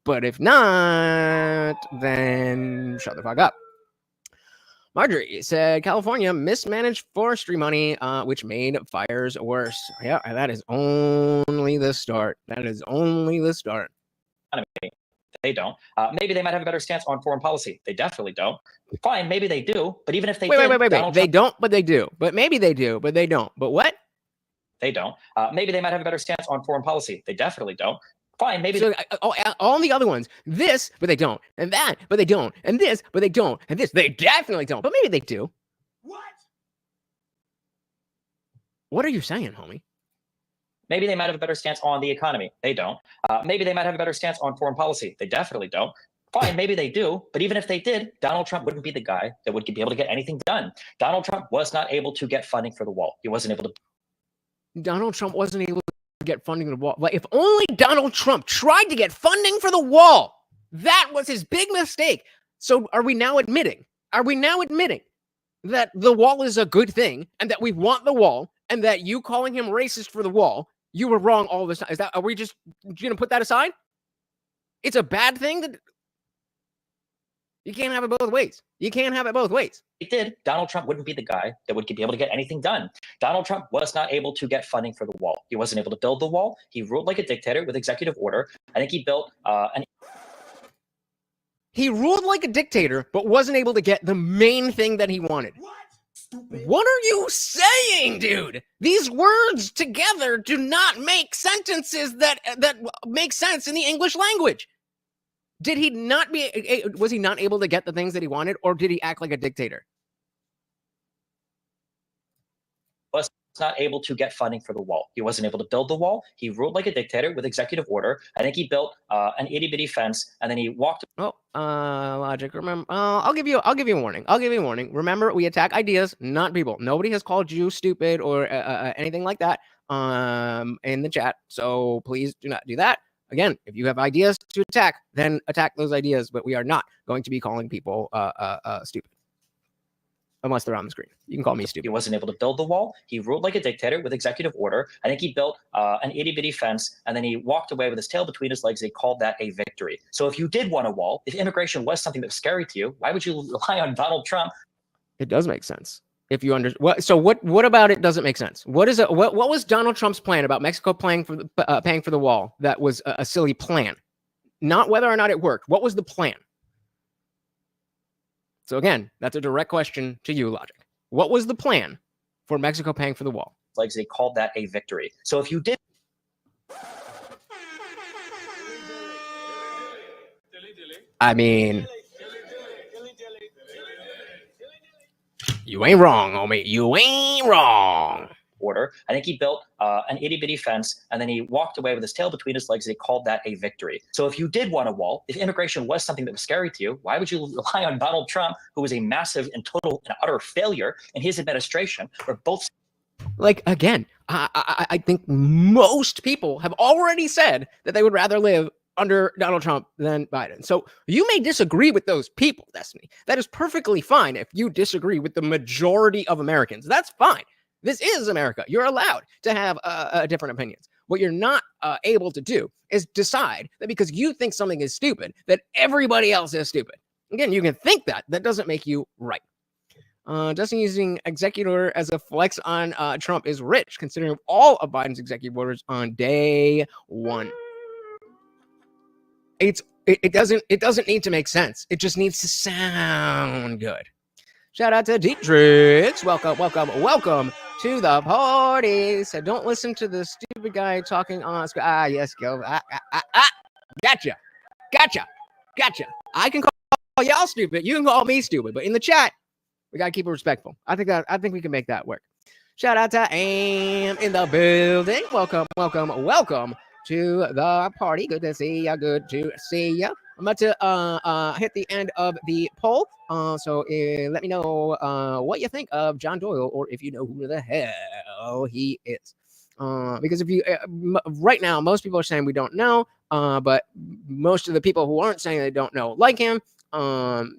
But if not, then shut the fuck up. Marjorie said California mismanaged forestry money, which made fires worse. Yeah, that is only the start. That is only the start. They don't. Maybe they might have a better stance on foreign policy. They definitely don't. Fine, maybe they do. But even if they wait. Donald They Trump, don't, but they do. But maybe they do, but they don't. But what? They don't. Maybe they might have a better stance on foreign policy. They definitely don't. Fine, maybe. So all the other ones, this, but they don't, and that, but they don't, and this, but they don't, and this, they definitely don't. But maybe they do. What? What are you saying, homie? Maybe they might have a better stance on the economy. They don't. Maybe they might have a better stance on foreign policy. They definitely don't. Fine, maybe they do. But even if they did, Donald Trump wouldn't be the guy that would be able to get anything done. Donald Trump was not able to get funding for the wall. He wasn't able to. Donald Trump wasn't able to get funding for the wall. Like, if only Donald Trump tried to get funding for the wall, that was his big mistake. So are we now admitting that the wall is a good thing and that we want the wall and that you calling him racist for the wall, you were wrong all this time? Are we just going to put that aside? It's a bad thing that you can't have it both ways. You can't have it both ways. He did. Donald Trump wouldn't be the guy that would be able to get anything done. Donald Trump was not able to get funding for the wall. He wasn't able to build the wall. He ruled like a dictator with executive order. I think he built He ruled like a dictator, but wasn't able to get the main thing that he wanted. What? Stupid. What are you saying, dude? These words together do not make sentences that make sense in the English language. Did he not was he not able to get the things that he wanted, or did he act like a dictator? not able to get funding for the wall. He wasn't able to build the wall. He ruled like a dictator with executive order. I think he built an itty bitty fence, and then he walked. Oh, logic. Remember, I'll give you a warning. I'll give you a warning. Remember, we attack ideas, not people. Nobody has called you stupid or anything like that in the chat. So please do not do that. Again, if you have ideas to attack, then attack those ideas. But we are not going to be calling people stupid. Unless they're on the screen. You can call me stupid. He wasn't able to build the wall. He ruled like a dictator with executive order. I think he built an itty bitty fence, and then he walked away with his tail between his legs. They called that a victory. So if you did want a wall, if immigration was something that was scary to you, why would you rely on Donald Trump? It does make sense. If you what about it doesn't make sense? What is it? What was Donald Trump's plan about Mexico paying for the wall? That was a silly plan. Not whether or not it worked. What was the plan? So again, that's a direct question to you, Logic. What was the plan for Mexico paying for the wall? Legs, they called that a victory. So if you did I mean, you ain't wrong, homie. You ain't wrong. order, I think he built an itty bitty fence, and then he walked away with his tail between his legs. They called that a victory. So if you did want a wall, if immigration was something that was scary to you, why would you rely on Donald Trump, who was a massive and total and utter failure in his administration, where both Like, again, I think most people have already said that they would rather live under Donald Trump than Biden. So you may disagree with those people, Destiny. That is perfectly fine if you disagree with the majority of Americans. That's fine. This is America. You're allowed to have different opinions. What you're not able to do is decide that because you think something is stupid, that everybody else is stupid. Again, you can think that. That doesn't make you right. Destiny using executor as a flex on Trump is rich, considering all of Biden's executive orders on day one. It doesn't need to make sense. It just needs to sound good. Shout out to Dietrich. Welcome to the party. So don't listen to the stupid guy talking on screen. Yes, go. Gotcha. I can call y'all stupid. You can call me stupid. But in the chat, we gotta keep it respectful. I think we can make that work. Shout out to Am in the building. Welcome to the party. Good to see ya. I'm about to hit the end of the poll. So let me know what you think of John Doyle, or if you know who the hell he is. Because if you right now, most people are saying we don't know. But most of the people who aren't saying they don't know like him.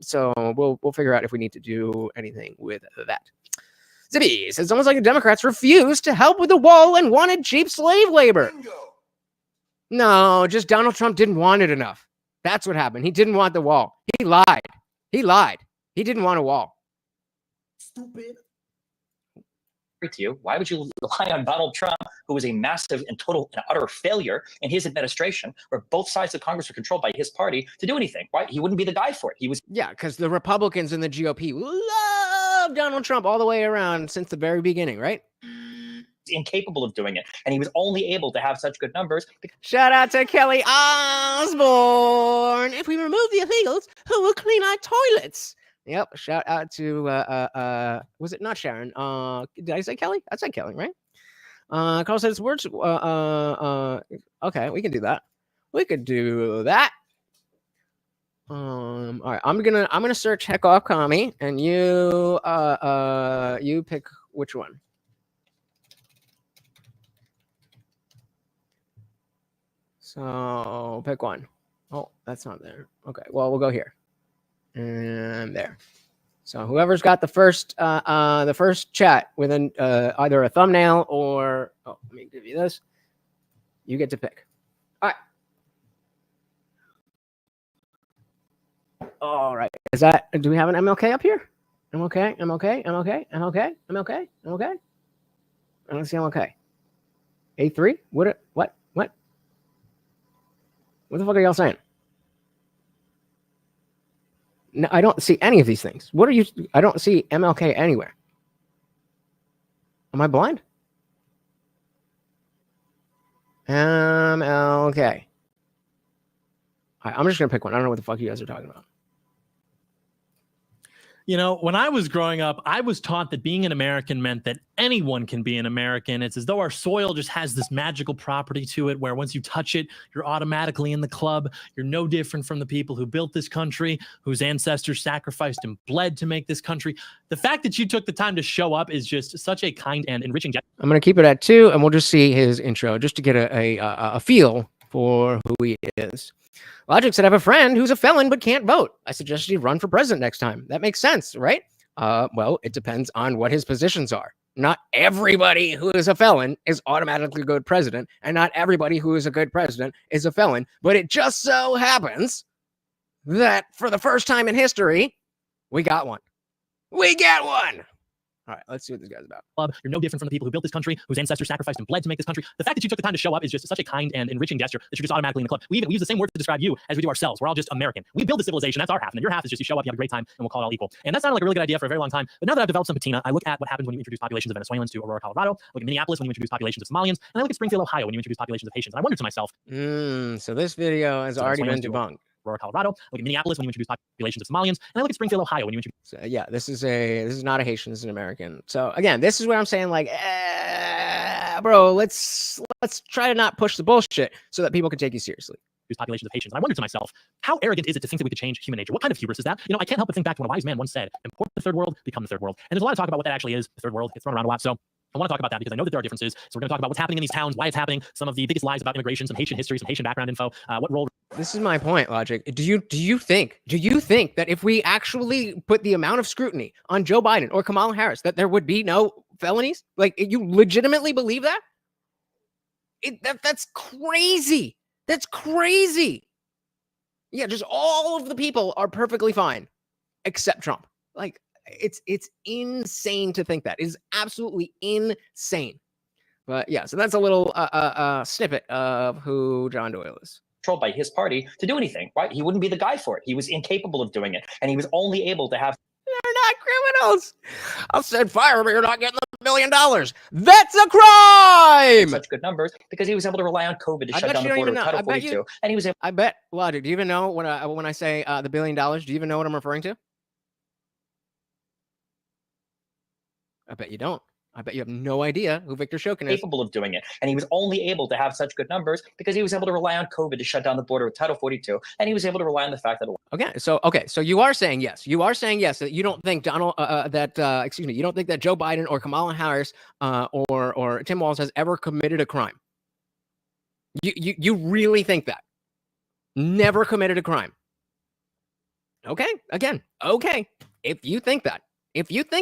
So we'll figure out if we need to do anything with that. Zippy says, it's almost like the Democrats refused to help with the wall and wanted cheap slave labor. No, just Donald Trump didn't want it enough. That's what happened. He didn't want the wall. He lied. He didn't want a wall. Stupid. to you, why would you rely on Donald Trump, who was a massive and total and utter failure in his administration, where both sides of Congress were controlled by his party, to do anything? Why? He wouldn't be the guy for it. He was because the Republicans and the GOP love Donald Trump all the way around since the very beginning, right? incapable of doing it, and he was only able to have such good numbers. Shout out to Kelly Osborne. If we remove the illegals, who will clean our toilets? Yep. Shout out to was it not Sharon? Did I say Kelly? I said Kelly, right? Carl says words. Okay, we can do that. We could do that. All right. I'm gonna search heck off commie, and you pick which one. So pick one. Oh, that's not there. Okay. Well, we'll go here. And there. So whoever's got the first chat with an either a thumbnail or let me give you this. You get to pick. All right. Is that? Do we have an MLK up here? MLK. I don't see MLK. A3. What? What the fuck are y'all saying? No, I don't see any of these things. What are you? I don't see MLK anywhere. Am I blind? MLK. All right, I'm just gonna pick one. I don't know what the fuck you guys are talking about. You know, when I was growing up, I was taught that being an American meant that anyone can be an American. It's as though our soil just has this magical property to it where once you touch it, you're automatically in the club. You're no different from the people who built this country, whose ancestors sacrificed and bled to make this country. The fact that you took the time to show up is just such a kind and enriching gesture. I'm going to keep it at 2, and we'll just see his intro just to get a feel for who he is. Logic said, I have a friend who's a felon but can't vote. I suggest he run for president next time. That makes sense, right? Well, it depends on what his positions are. Not everybody who is a felon is automatically a good president, and not everybody who is a good president is a felon. But it just so happens that for the first time in history, we got one. We got one. All right, let's see what this guy's about. You're no different from the people who built this country, whose ancestors sacrificed and bled to make this country. The fact that you took the time to show up is just such a kind and enriching gesture that you're just automatically in the club. We use the same words to describe you as we do ourselves. We're all just American. We build the civilization. That's our half. And then your half is just you show up, you have a great time, and we'll call it all equal. And that sounded like a really good idea for a very long time. But now that I've developed some patina, I look at what happens when you introduce populations of Venezuelans to Aurora, Colorado. Look at Minneapolis when you introduce populations of Somalians. And I look at Springfield, Ohio when you introduce populations of Haitians. And I wonder to myself. So this video has already been debunked. Aurora, Colorado. Look at Minneapolis when you introduce populations of Somalians, and I look at Springfield, Ohio when you introduce. So, yeah, this is not a Haitian, this is an American. So again, this is where I'm saying like, bro, let's try to not push the bullshit so that people can take you seriously. Populations of Haitians. And I wonder to myself, how arrogant is it to think that we could change human nature? What kind of hubris is that? You know, I can't help but think back to when a wise man once said, import the third world, become the third world. And there's a lot of talk about what that actually is, the third world. It's thrown around a lot. So I want to talk about that because I know that there are differences. So we're going to talk about what's happening in these towns, why it's happening, some of the biggest lies about immigration, some Haitian history, some Haitian background info, what role. This is my point, Logic. Do you think that if we actually put the amount of scrutiny on Joe Biden or Kamala Harris, that there would be no felonies? Like, you legitimately believe that? That's crazy. That's crazy. Yeah, just all of the people are perfectly fine except Trump. Like, it's insane to think that. It is absolutely insane. But yeah, so that's a little snippet of who John Doyle is. Controlled by his party to do anything, right? He wouldn't be the guy for it. He was incapable of doing it, and he was only able to have. They're not criminals. I said fire, but you're not getting $1 million. That's a crime. Such good numbers because he was able to rely on COVID to shut down the border with Title 42, and he was able. I bet, Logic. Do you even know when I say the $1 billion? Do you even know what I'm referring to? I bet you don't. I bet you have no idea who Victor Shokin is. Capable of doing it, and he was only able to have such good numbers because he was able to rely on COVID to shut down the border with Title 42, and he was able to rely on the fact that. So you are saying yes. You are saying yes that you don't think you don't think that Joe Biden or Kamala Harris or Tim Walz has ever committed a crime. You really think that? Never committed a crime. Okay, again, okay. If you think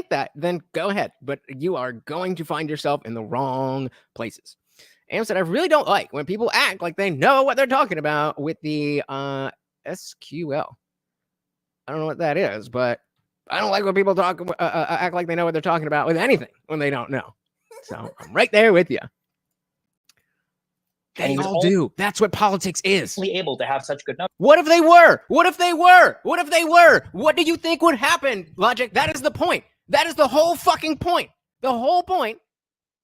that, then go ahead. But you are going to find yourself in the wrong places. Am said, I really don't like when people act like they know what they're talking about with the SQL. I don't know what that is, but I don't like when people act like they know what they're talking about with anything when they don't know. So I'm right there with you. They all do. That's what politics is. Able to have such good numbers. What if they were? What if they were? What if they were? What do you think would happen, Logic? That is the point. That is the whole fucking point. The whole point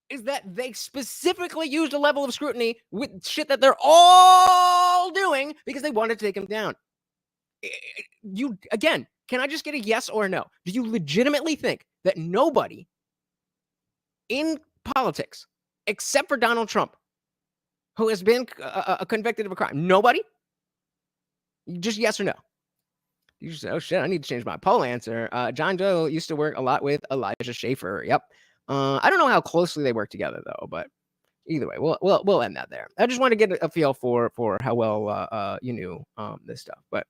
is that they specifically used a level of scrutiny with shit that they're all doing because they wanted to take him down. Again, can I just get a yes or a no? Do you legitimately think that nobody in politics, except for Donald Trump, who has been convicted of a crime? Nobody? Just yes or no? You just say, oh shit, I need to change my poll answer. John Doyle used to work a lot with Elijah Schaffer. Yep. I don't know how closely they work together though, but either way, we'll end that there. I just want to get a feel for how well you knew this stuff. But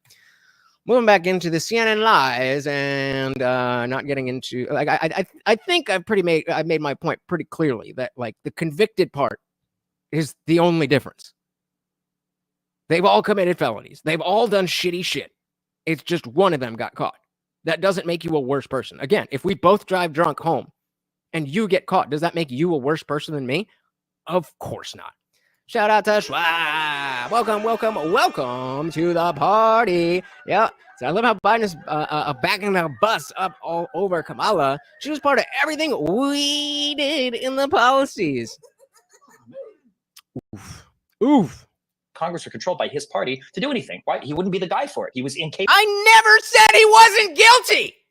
moving back into the CNN lies and not getting into like I think I've made my point pretty clearly that like the convicted part is the only difference. They've all committed felonies. They've all done shitty shit. It's just one of them got caught. That doesn't make you a worse person. Again, if we both drive drunk home and you get caught, does that make you a worse person than me? Of course not. Shout out to Schwab. Welcome to the party. Yeah. So I love how Biden is backing the bus up all over Kamala. She was part of everything we did in the policies. Oof. Congress are controlled by his party to do anything, right? He wouldn't be the guy for it. He was incapable. I never said he wasn't guilty.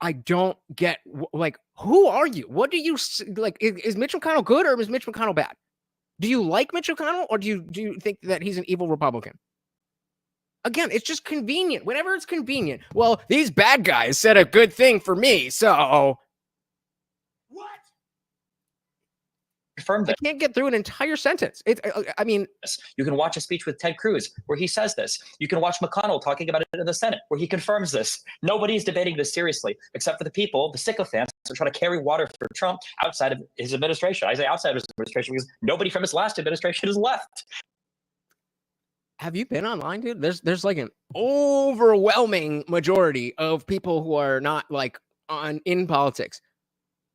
I don't get, like, who are you? What do you like? Is Mitch McConnell good or is Mitch McConnell bad? Do you like Mitch McConnell or do you think that he's an evil Republican? Again, it's just convenient. Whenever it's convenient. Well, these bad guys said a good thing for me, so What? Confirm I this. can't get through an entire sentence. I mean, You can watch a speech with Ted Cruz where he says this. You can watch McConnell talking about it in the Senate where he confirms this. Nobody's debating this seriously, except for the people, the sycophants, who are trying to carry water for Trump outside of his administration. I say outside of his administration because nobody from his last administration is left. have you been online, dude? There's like an overwhelming majority of people who are not like in politics.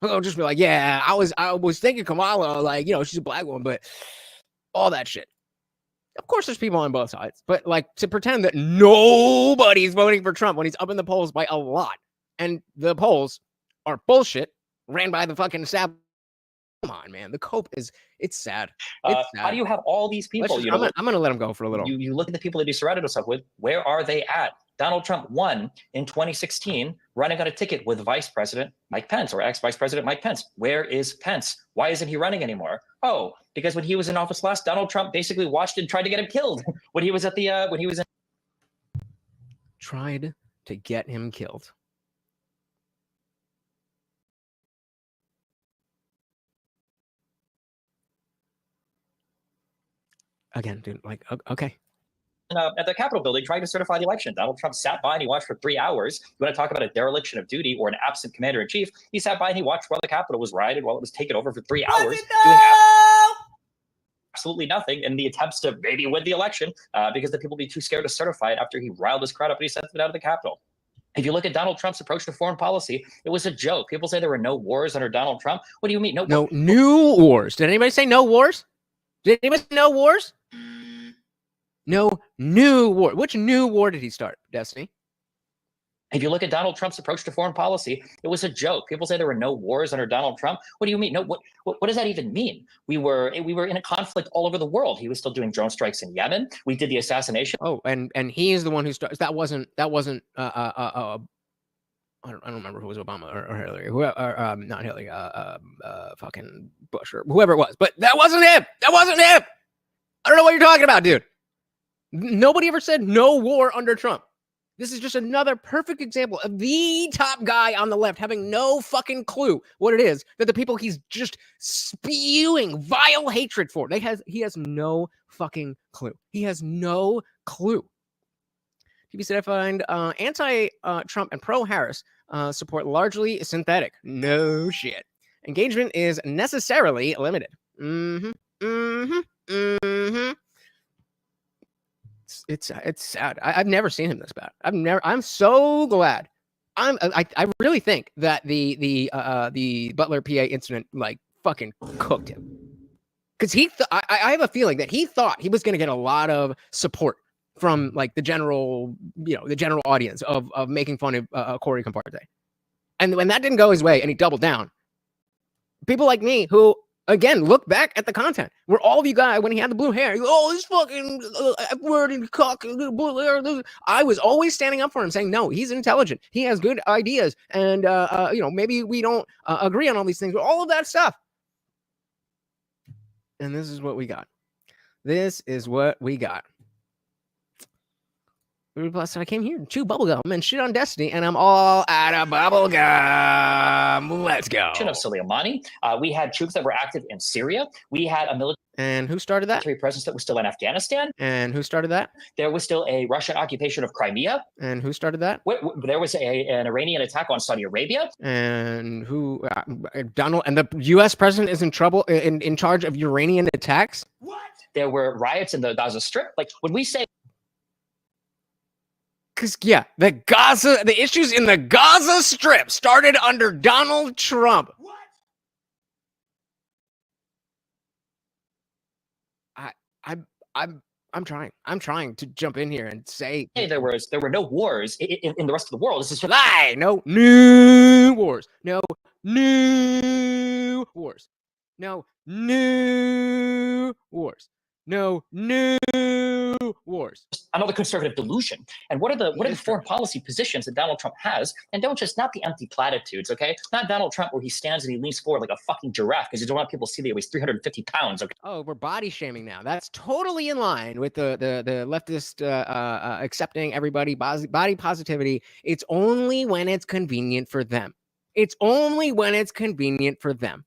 I'll just be like, yeah, I was thinking Kamala, like, you know, she's a black woman, but all that shit. Of course, there's people on both sides, but like to pretend that nobody's voting for Trump when he's up in the polls by a lot, and the polls are bullshit, ran by the fucking establishment. Come on, man. The cope is, it's sad. It's sad. How do you have all these people? I'm going to let him go for a little. You look at the people that he surrounded himself with. Where are they at? Donald Trump won in 2016, running on a ticket with Vice President Mike Pence or ex-Vice President Mike Pence. Where is Pence? Why isn't he running anymore? Oh, because when he was in office last, Donald Trump basically watched and tried to get him killed when he was at the when he was in. Tried to get him killed. Again, dude, like, okay. At the Capitol building trying to certify the election. Donald Trump sat by and he watched for 3 hours. You want to talk about a dereliction of duty or an absent commander-in-chief? He sat by and he watched while the Capitol was rioted, while it was taken over for 3 hours, doing absolutely nothing in the attempts to maybe win the election because the people would be too scared to certify it after he riled this crowd up and he sent it out of the Capitol. If you look at Donald Trump's approach to foreign policy, it was a joke. People say there were no wars under Donald Trump. What do you mean? No new wars. Did anybody say no wars? Did anybody say no wars? No new war. Which new war did he start, Destiny? If you look at Donald Trump's approach to foreign policy, it was a joke. People say there were no wars under Donald Trump. What do you mean? No, what does that even mean? We were in a conflict all over the world. He was still doing drone strikes in Yemen. We did the assassination. Oh, and he is the one who started. That wasn't I don't remember who was Obama or Hillary, whoever, not Hillary, fucking Bush or whoever it was, but that wasn't him. That wasn't him. I don't know what you're talking about, dude. Nobody ever said no war under Trump. This is just another perfect example of the top guy on the left having no fucking clue what it is that the people he's just spewing vile hatred for. He has no fucking clue. He has no clue. TV said I find anti-Trump and pro-Harris support largely synthetic. No shit. Engagement is necessarily limited. It's sad. I've never seen him this bad. I'm so glad. I really think that the Butler PA incident like fucking cooked him, because I have a feeling that he thought he was going to get a lot of support from like the general audience of making fun of Corey Comparte, and when that didn't go his way and he doubled down, people like me who, again, look back at the content where all of you guys, when he had the blue hair, oh, this fucking word and cock, blue hair. I was always standing up for him, saying, no, he's intelligent. He has good ideas. And, maybe we don't agree on all these things, but all of that stuff. And this is what we got. This is what we got. Plus, I came here to chew bubblegum and shit on Destiny, and I'm all out of bubblegum. Let's go. Of Soleimani. We had troops that were active in Syria. We had a military. And who started that? Presence that was still in Afghanistan. And who started that? There was still a Russian occupation of Crimea. And who started that? There was an Iranian attack on Saudi Arabia. And who? Donald and the U.S. president is in trouble, in charge of Iranian attacks. What? There were riots in the Gaza Strip. Like when we say. Because, yeah, the issues in the Gaza Strip started under Donald Trump. What? I'm trying to jump in here and say, hey, there were no wars in the rest of the world. This is just lie. No new wars. No new wars. No new wars. No new new wars. Another conservative delusion. And what are the foreign policy positions that Donald Trump has? And not the empty platitudes, okay? Not Donald Trump where he stands and he leans forward like a fucking giraffe because you don't want people to see that he weighs 350 pounds, okay? Oh, we're body shaming now. That's totally in line with the leftist accepting everybody, body positivity. It's only when it's convenient for them. It's only when it's convenient for them.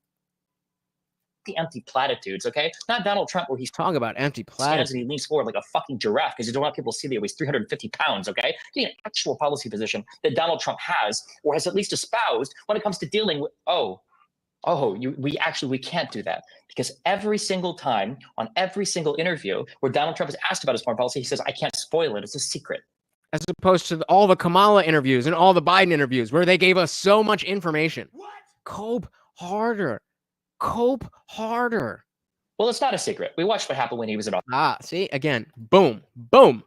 The empty platitudes, okay? Not Donald Trump where he's Talking about empty stands platitudes. and he leans forward like a fucking giraffe because you don't want people to see that he weighs 350 pounds, okay? Getting an actual policy position that Donald Trump has or has at least espoused when it comes to dealing with, we can't do that. Because every single time on every single interview where Donald Trump is asked about his foreign policy, he says, I can't spoil it. It's a secret. As opposed to all the Kamala interviews and all the Biden interviews where they gave us so much information. What? Cope harder. Cope harder. Well, it's not a secret. We watched what happened when he was in office. Ah, see, again, boom, boom,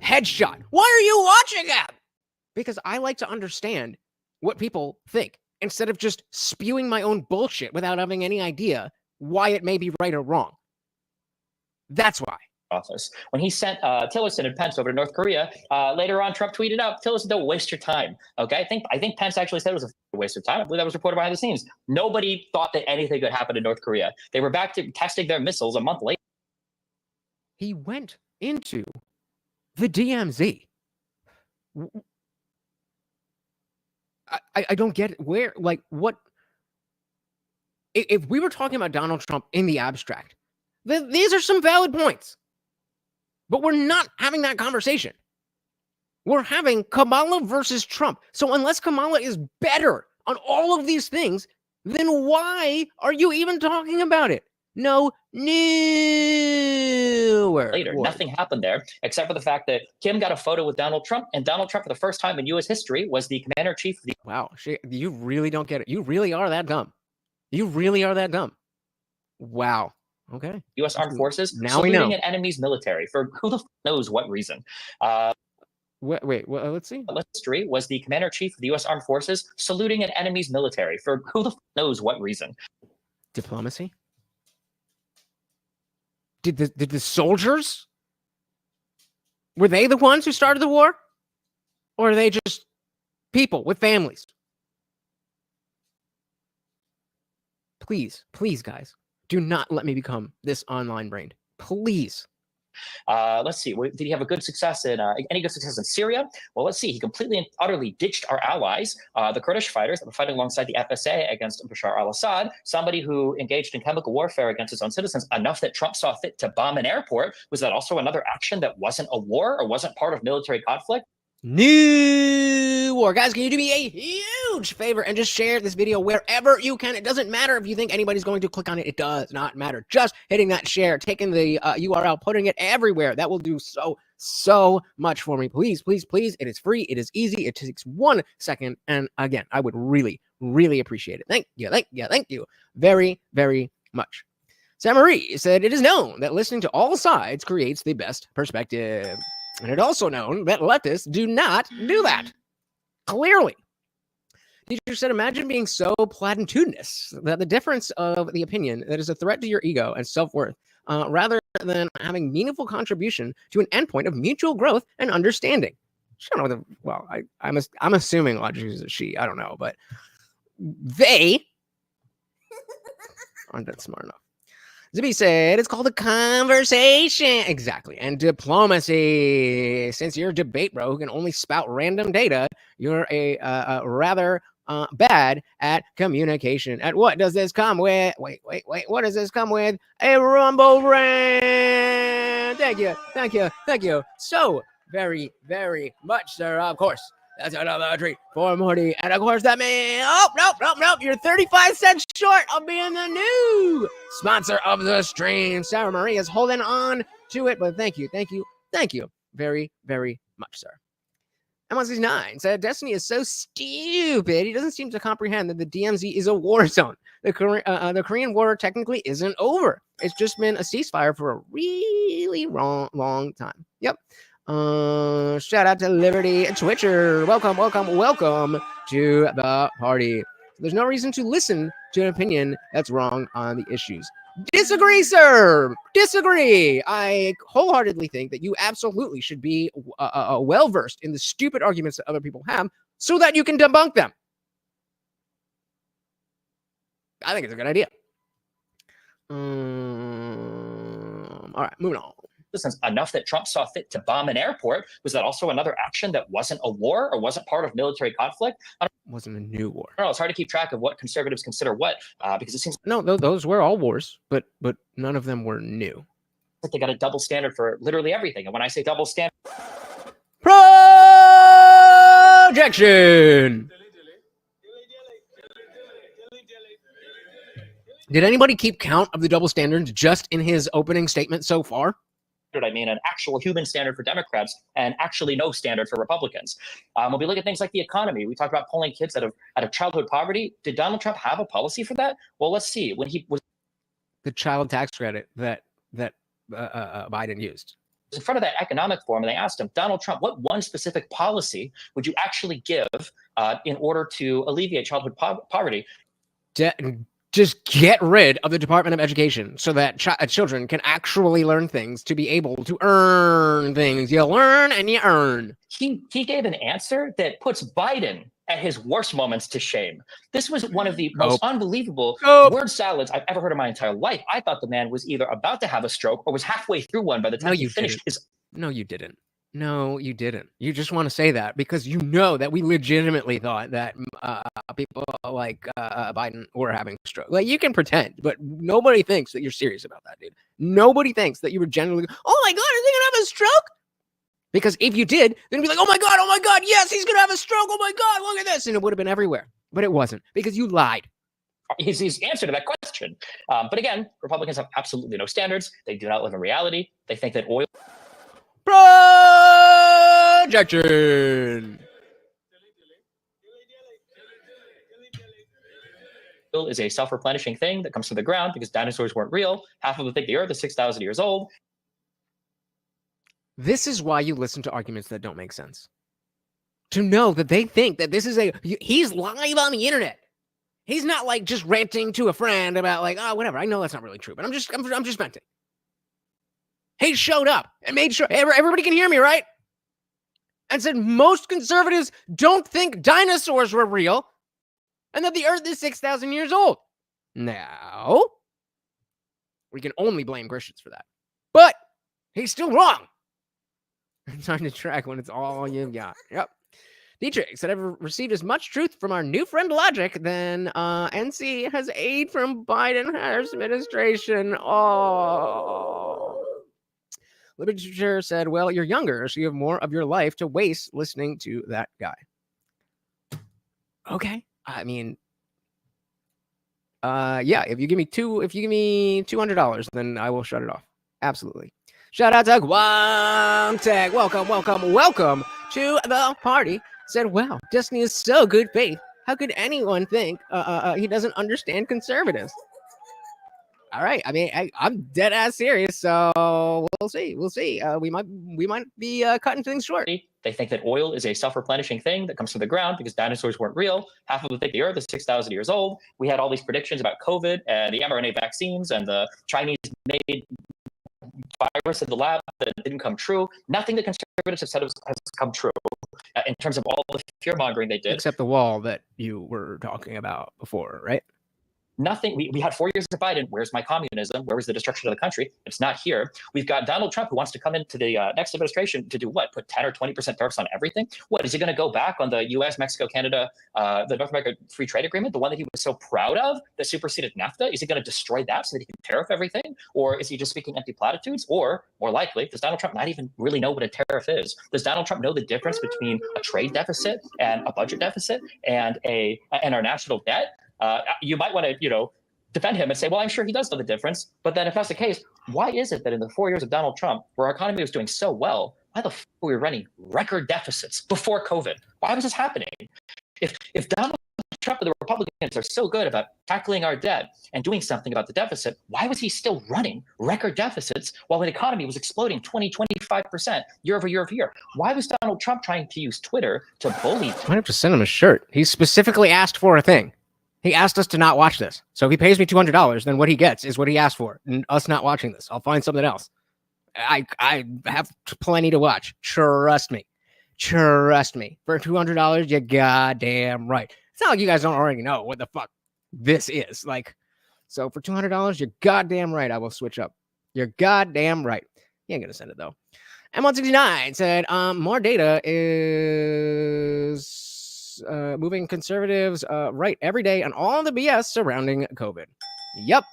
headshot. Why are you watching that? Because I like to understand what people think instead of just spewing my own bullshit without having any idea why it may be right or wrong. That's why. Office. When he sent Tillerson and Pence over to North Korea, later on, Trump tweeted out, Tillerson, don't waste your time. Okay, I think Pence actually said it was a waste of time. I believe that was reported behind the scenes. Nobody thought that anything could happen in North Korea. They were back to testing their missiles a month later. He went into the DMZ. I don't get it. Where, like, what? If we were talking about Donald Trump in the abstract, these are some valid points. But we're not having that conversation. We're having Kamala versus Trump. So unless Kamala is better on all of these things, then why are you even talking about it? No, nowhere. Later, nothing happened there except for the fact that Kim got a photo with Donald Trump, and Donald Trump, for the first time in U.S. history, was the commander-in-chief of the. Wow, you really don't get it. You really are that dumb. You really are that dumb. Wow. Okay. U.S. Armed Forces Now we know. Saluting an enemy's military for who the knows what reason. Wait, let's see. History was the commander-in-chief of the U.S. Armed Forces saluting an enemy's military for who the knows what reason. Diplomacy? Did the soldiers? Were they the ones who started the war? Or are they just people with families? Please, guys, do not let me become this online brained. Please. Let's see. Did he have a good success in any good success in Syria? Well, let's see. He completely and utterly ditched our allies, the Kurdish fighters that were fighting alongside the FSA against Bashar al-Assad, somebody who engaged in chemical warfare against his own citizens enough that Trump saw fit to bomb an airport. Was that also another action that wasn't a war or wasn't part of military conflict? New war. Guys, can you do me a huge favor and just share this video wherever you can? It doesn't matter if you think anybody's going to click on it. It does not matter. Just hitting that share, taking the URL, putting it everywhere. That will do so much for me. Please. It is free. It is easy. It takes 1 second. And again, I would really appreciate it. Thank you very, very much. Marie said, it is known that listening to all sides creates the best perspective. And it's also known that leftists do not do that. Clearly. Teacher said, imagine being so platitudinous that the difference of the opinion that is a threat to your ego and self-worth, rather than having meaningful contribution to an endpoint of mutual growth and understanding. I don't know I'm assuming logically is a she. I don't know, but they aren't that smart enough. Zippy said it's called a conversation. Exactly. And diplomacy. Since you're a debate bro who can only spout random data, you're a rather bad at communication. And what does this come with? Wait. What does this come with? A Rumble rant. Thank you. So very, very much, sir. Of course. That's another treat for Morty. And of course, that means, nope. You're 35 cents short of being the new sponsor of the stream. Sarah Marie is holding on to it, but thank you very, very much, sir. M169 said, Destiny is so stupid. He doesn't seem to comprehend that the DMZ is a war zone. The Korean War technically isn't over. It's just been a ceasefire for a really long time. Yep. Shout out to Liberty and Twitcher. Welcome to the party. There's no reason to listen to an opinion that's wrong on the issues. Disagree, sir. Disagree. I wholeheartedly think that you absolutely should be well-versed in the stupid arguments that other people have so that you can debunk them. I think it's a good idea. All right, moving on. Enough that Trump saw fit to bomb an airport. Was that also another action that wasn't a war or wasn't part of military conflict? Wasn't a new war. I don't know. It's hard to keep track of what conservatives consider what, because it seems No, those were all wars, but none of them were new. like they got a double standard for literally everything. And when I say double standard, Projection. Did anybody keep count of the double standards just in his opening statement so far? I mean an actual human standard for Democrats and actually no standard for Republicans. When we look at things like the economy, we talk about pulling kids out of childhood poverty. Did Donald Trump have a policy for that? Well, let's see. When he was the child tax credit that Biden used in front of that economic forum, and they asked him, Donald Trump, what one specific policy would you actually give in order to alleviate childhood poverty? Just get rid of the Department of Education so that children can actually learn things to be able to earn things. You learn and you earn. He gave an answer that puts Biden at his worst moments to shame. This was one of the most unbelievable word salads I've ever heard in my entire life. I thought the man was either about to have a stroke or was halfway through one by the time he finished his... No, you didn't. No, you didn't. You just want to say that because you know that we legitimately thought that people like Biden were having a stroke. Like, you can pretend, but nobody thinks that you're serious about that, dude. Nobody thinks that you were genuinely, oh my God, is he going to have a stroke? Because if you did, then it'd be like, oh my God, yes, he's going to have a stroke. Oh my God, look at this. And it would have been everywhere. But it wasn't because you lied. His answer to that question. But again, Republicans have absolutely no standards. They do not live in reality. They think that oil... Projection. Is a self-replenishing thing that comes from the ground because dinosaurs weren't real. Half of them think the Earth is 6,000 years old. This is why you listen to arguments that don't make sense. To know that they think that this is he's live on the internet. He's not like just ranting to a friend about like, oh, whatever. I know that's not really true, but I'm just venting. He showed up and made sure everybody can hear me, right? And said most conservatives don't think dinosaurs were real and that the Earth is 6,000 years old. Now, we can only blame Christians for that. But he's still wrong. It's hard to track when it's all you've got. Yep. Dietrich said, I've received as much truth from our new friend Logic than NC has aid from Biden-Harris administration. Oh. Literature said, well, you're younger, so you have more of your life to waste listening to that guy. Okay. I mean, yeah, if you give me $200, then I will shut it off. Absolutely. Shout out to Guam Tech. Welcome to the party. Said, wow, Destiny is so good faith. How could anyone think he doesn't understand conservatives? All right. I mean, I'm dead ass serious, so we'll see. We might be cutting things short. They think that oil is a self-replenishing thing that comes from the ground because dinosaurs weren't real. Half of them think the Earth is 6,000 years old. We had all these predictions about COVID and the mRNA vaccines and the Chinese-made virus in the lab that didn't come true. Nothing that conservatives have said has come true in terms of all the fear-mongering they did. Except the wall that you were talking about before, right? Nothing. We had 4 years of Biden. Where's my communism? Where was the destruction of the country? It's not here. We've got Donald Trump who wants to come into the next administration to do what? Put 10 or 20% tariffs on everything? What, is he going to go back on the U.S., Mexico, Canada, the North America Free Trade Agreement, the one that he was so proud of that superseded NAFTA? Is he going to destroy that so that he can tariff everything? Or is he just speaking empty platitudes? Or, more likely, does Donald Trump not even really know what a tariff is? Does Donald Trump know the difference between a trade deficit and a budget deficit and our national debt? You might want to, defend him and say, well, I'm sure he does know the difference. But then if that's the case, why is it that in the 4 years of Donald Trump, where our economy was doing so well, why the f were we running record deficits before COVID? Why was this happening? If Donald Trump and the Republicans are so good about tackling our debt and doing something about the deficit, why was he still running record deficits while the economy was exploding 25% year over year over year? Why was Donald Trump trying to use Twitter to bully? I might have to send him a shirt. He specifically asked for a thing. He asked us to not watch this. So if he pays me $200, then what he gets is what he asked for, and us not watching this. I'll find something else. I have plenty to watch. Trust me. Trust me. For $200, you goddamn right. It's not like you guys don't already know what the fuck this is. Like, so for $200, you're goddamn right. I will switch up. You're goddamn right. You ain't gonna send it though. M169 said, more data is moving conservatives right every day on all the BS surrounding COVID. Yep.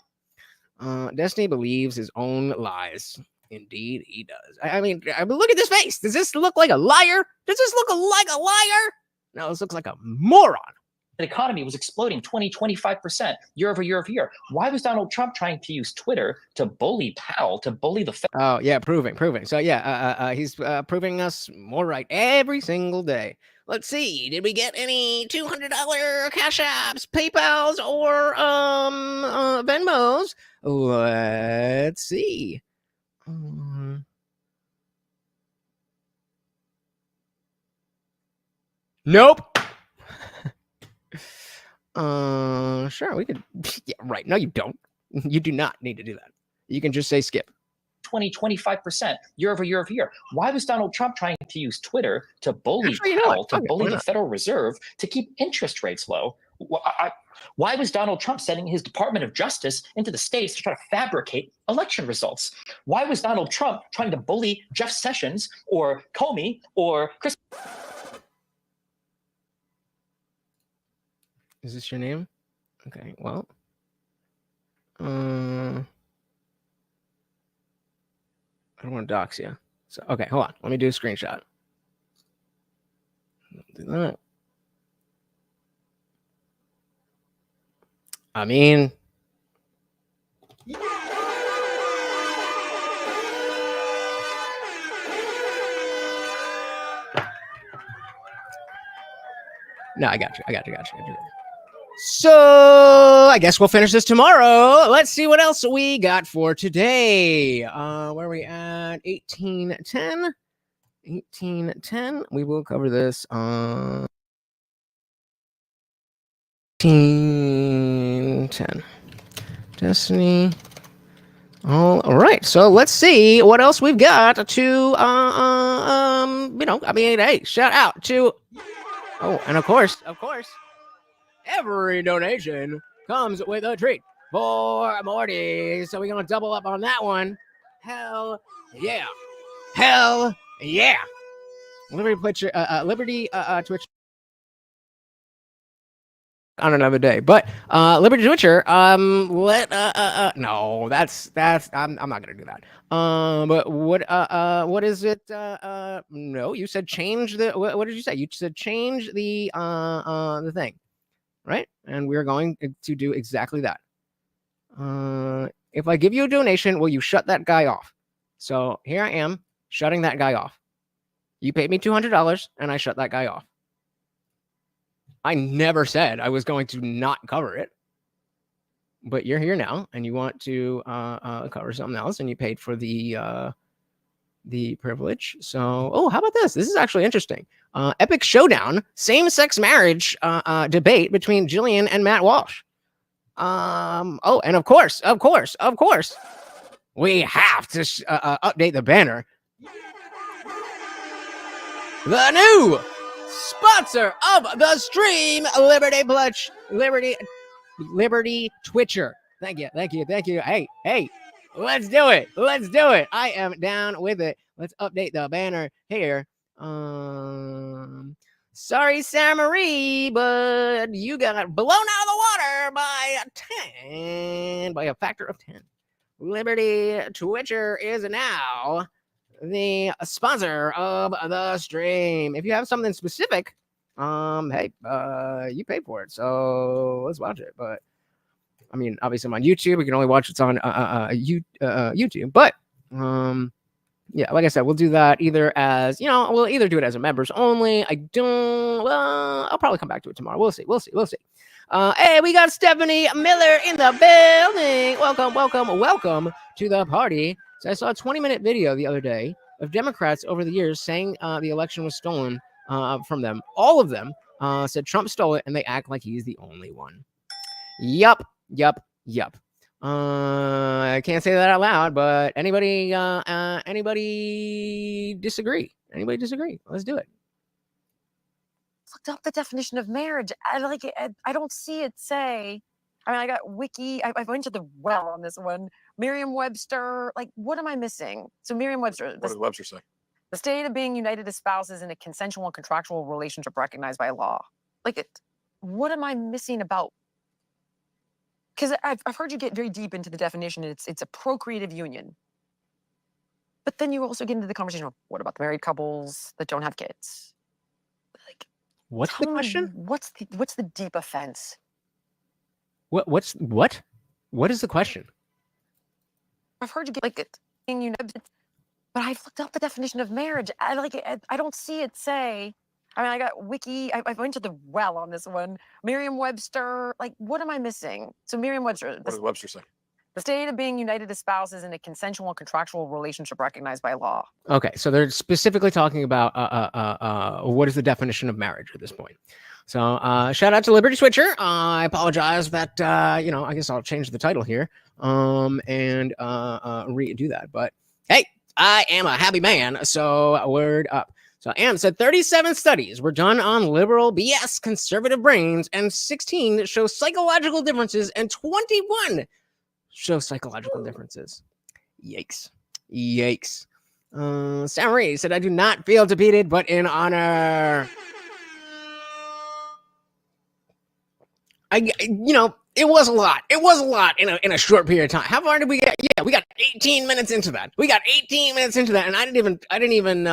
Destiny believes his own lies. Indeed, he does. I mean, look at this face. Does this look like a liar? Does this look like a liar? No, this looks like a moron. The economy was exploding 25% year over year over year. Why was Donald Trump trying to use Twitter to bully Powell, to bully the Fed? Oh, yeah, proving. So, yeah, he's proving us more right every single day. Let's see. Did we get any $200 Cash Apps, PayPals, or Venmos? Let's see. Nope. Sure, we could. Yeah, right. No, you don't. You do not need to do that. You can just say skip. 25% year over year over year. Why was Donald Trump trying to use Twitter to bully Actually, Powell, to okay, bully why the not? Federal Reserve, to keep interest rates low? Why was Donald Trump sending his Department of Justice into the states to try to fabricate election results? Why was Donald Trump trying to bully Jeff Sessions or Comey or Chris? Is this your name? Okay, well. I don't want to dox you. So, okay, hold on. Let me do a screenshot. Do that. I mean, no, I got you. So I guess we'll finish this tomorrow. Let's see what else we got for today. Where are we at? 1810. 1810. We will cover this on 1810. Destiny. All right. So let's see what else we've got to I mean, hey, shout out to and of course, every donation comes with a treat for Morty. So we're gonna double up on that one. Hell yeah. Liberty Twitch on another day, but Liberty Twitcher. No, that's I'm not gonna do that. But what is it? No, you said change the. What did you say? You said change the thing. Right? And we're going to do exactly that. If I give you a donation, will you shut that guy off? So here I am shutting that guy off. You paid me $200 and I shut that guy off. I never said I was going to not cover it. But you're here now and you want to cover something else and you paid for the privilege. So, how about this? This is actually interesting. Epic showdown, same-sex marriage debate between Jillian and Matt Walsh. And of course, we have to update the banner. The new sponsor of the stream, Liberty Twitcher. Thank you. Hey, let's do it. I am down with it. Let's update the banner here. Sorry, Sarah Marie, but you got blown out of the water by a factor of 10. Liberty Twitcher is now the sponsor of the stream. If you have something specific, hey, you paid for it, so let's watch it. But I mean, obviously I'm on YouTube. We can only watch what's on YouTube. But yeah, like I said, we'll do that either as, we'll either do it as a members only. I'll probably come back to it tomorrow. We'll see. Hey, we got Stephanie Miller in the building. Welcome to the party. So I saw a 20-minute video the other day of Democrats over the years saying the election was stolen from them. All of them said Trump stole it, and they act like he's the only one. Yup. I can't say that out loud, but anybody disagree? Anybody disagree? Let's do it. Looked up the definition of marriage. I don't see it say. I mean, I got Wiki. I went to the well on this one. Merriam-Webster. Like, what am I missing? So Merriam-Webster. What did Webster say? The state of being united as spouses in a consensual and contractual relationship recognized by law. Like, what am I missing about? Because I've heard you get very deep into the definition. It's a procreative union. But then you also get into the conversation of what about the married couples that don't have kids? Like, What's the tell me, question? what's the deep offense? What is the question? I've heard you get like it, you know, but I've looked up the definition of marriage. I don't see it say. I mean, I got Wiki. I went to the well on this one. Merriam-Webster. Like, what am I missing? So Merriam-Webster. What did Webster say? The state of being united as spouses in a consensual and contractual relationship recognized by law. Okay, so they're specifically talking about what is the definition of marriage at this point. So shout out to Liberty Switcher. I apologize that I guess I'll change the title here and redo that. But hey, I am a happy man, so word up. So Am said 37 studies were done on liberal BS conservative brains, and 16 show psychological differences, and 21 show psychological differences. Yikes. Sam Ray said, I do not feel defeated, but in honor. It was a lot. It was a lot in a short period of time. How far did we get? Yeah, we got 18 minutes into that. And I didn't even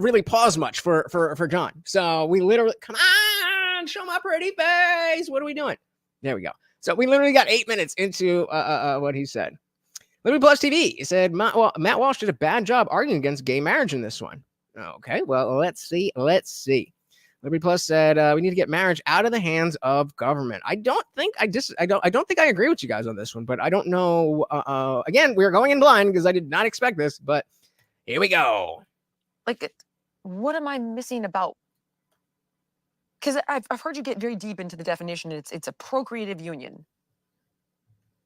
really pause much for John. So we literally, come on, show my pretty face. What are we doing? There we go. So we literally got 8 minutes into what he said. Liberty Plus TV, he said, Matt Walsh did a bad job arguing against gay marriage in this one. Okay, well, let's see. Liberty Plus said we need to get marriage out of the hands of government. I don't think I don't think I agree with you guys on this one, but I don't know. Again, we're going in blind because I did not expect this, but here we go. Like, what am I missing about? Because I've heard you get very deep into the definition. It's a procreative union.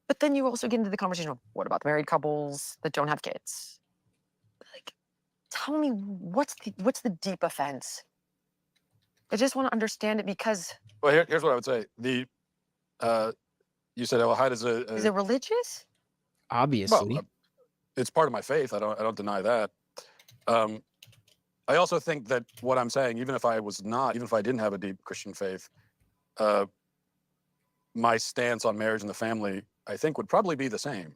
But then you also get into the conversation of what about the married couples that don't have kids? Like, tell me what's the deep offense? I just want to understand it because. Well, here's what I would say. You said, well, how does is it religious? Obviously, well, it's part of my faith. I don't deny that. I also think that what I'm saying, even if I didn't have a deep Christian faith, my stance on marriage and the family, I think, would probably be the same.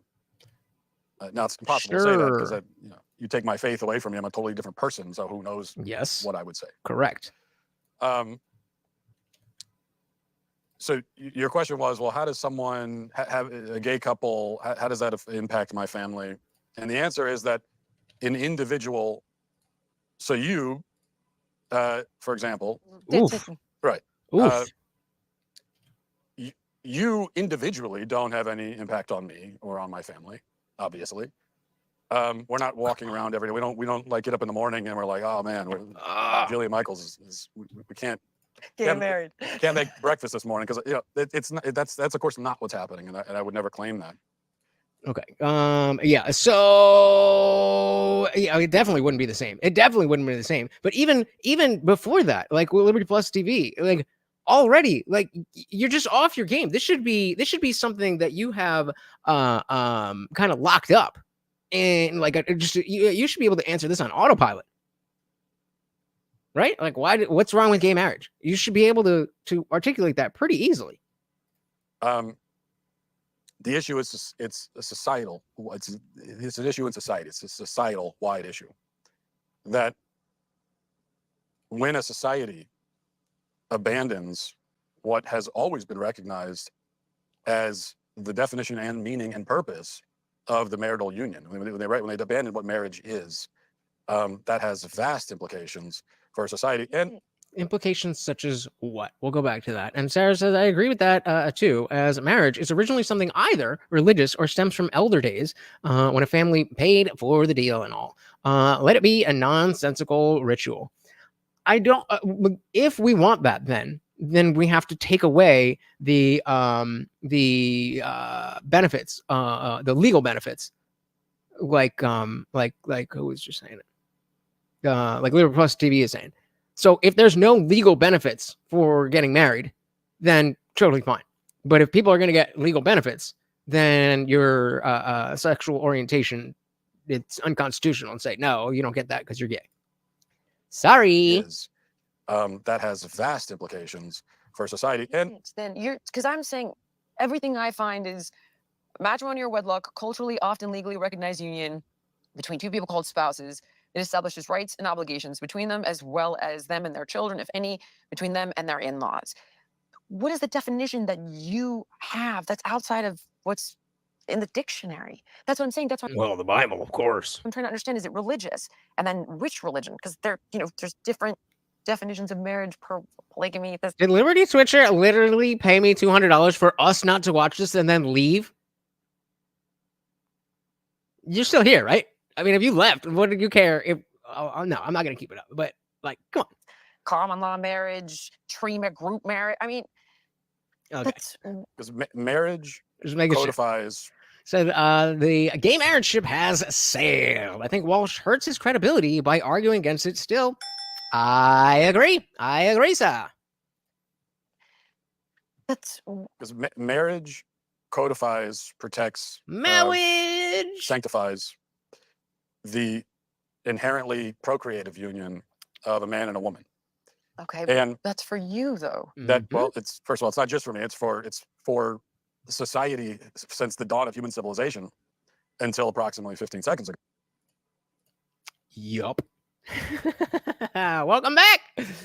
Now it's impossible to say that because you take my faith away from me, I'm a totally different person. So who knows? Yes, what I would say. Correct. So your question was, well, how does someone have a gay couple? How does that impact my family? And the answer is that an individual. So you, for example, Oof. Right. Oof. You individually don't have any impact on me or on my family, obviously. We're not walking around every day. We don't like get up in the morning and we're like, oh man, Julia Michaels we can't Get married. Can't make breakfast this morning because it's not, that's of course not what's happening, and I would never claim that. Okay. Yeah. So yeah, it definitely wouldn't be the same. But even before that, like with Liberty Plus TV, like already, like you're just off your game. This should be something that you have kind of locked up, and like you should be able to answer this on autopilot. Right? Like, what's wrong with gay marriage? You should be able to articulate that pretty easily. The issue is it's a societal. It's an issue in society. It's a societal wide issue. That when a society abandons what has always been recognized as the definition and meaning and purpose of the marital union, when they abandon what marriage is, that has vast implications for society. And implications such as what? We'll go back to that. And Sarah says, I agree with that too, as marriage is originally something either religious or stems from elder days when a family paid for the deal and all. Let it be a nonsensical ritual. I don't, if we want that, then then we have to take away the benefits, the legal benefits, like who was just saying it, like Liberty Plus TV is saying. So if there's no legal benefits for getting married, then totally fine. But if people are going to get legal benefits, then your sexual orientation, it's unconstitutional, and say, no, you don't get that because you're gay. Sorry. Is that has vast implications for society. And then because I'm saying everything I find is matrimony or wedlock, culturally often legally recognized union between two people called spouses. It establishes rights and obligations between them, as well as them and their children, if any, between them and their in-laws. What is the definition that you have that's outside of what's in the dictionary? That's what I'm saying. That's what Well, the Bible, of course. I'm trying to understand. Is it religious? And then which religion? Because there's different definitions of marriage per polygamy. Did Liberty Switcher literally pay me $200 for us not to watch this and then leave? You're still here, right? I mean, if you left, what did you care if... Oh, no, I'm not going to keep it up. But, like, come on. Common law marriage, TREMA group marriage. I mean, Okay. because marriage Just make it sure. codifies. So the gay marriage ship has sailed. I think Walsh hurts his credibility by arguing against it still. I agree. I agree, sir. that's Because marriage codifies, protects, Marriage. sanctifies the inherently procreative union of a man and a woman. okay. And That's for you, though. that, Mhm. well, it's first of all, it's not just for me. It's for society since the dawn of human civilization until approximately 15 seconds ago. Yup. Welcome back.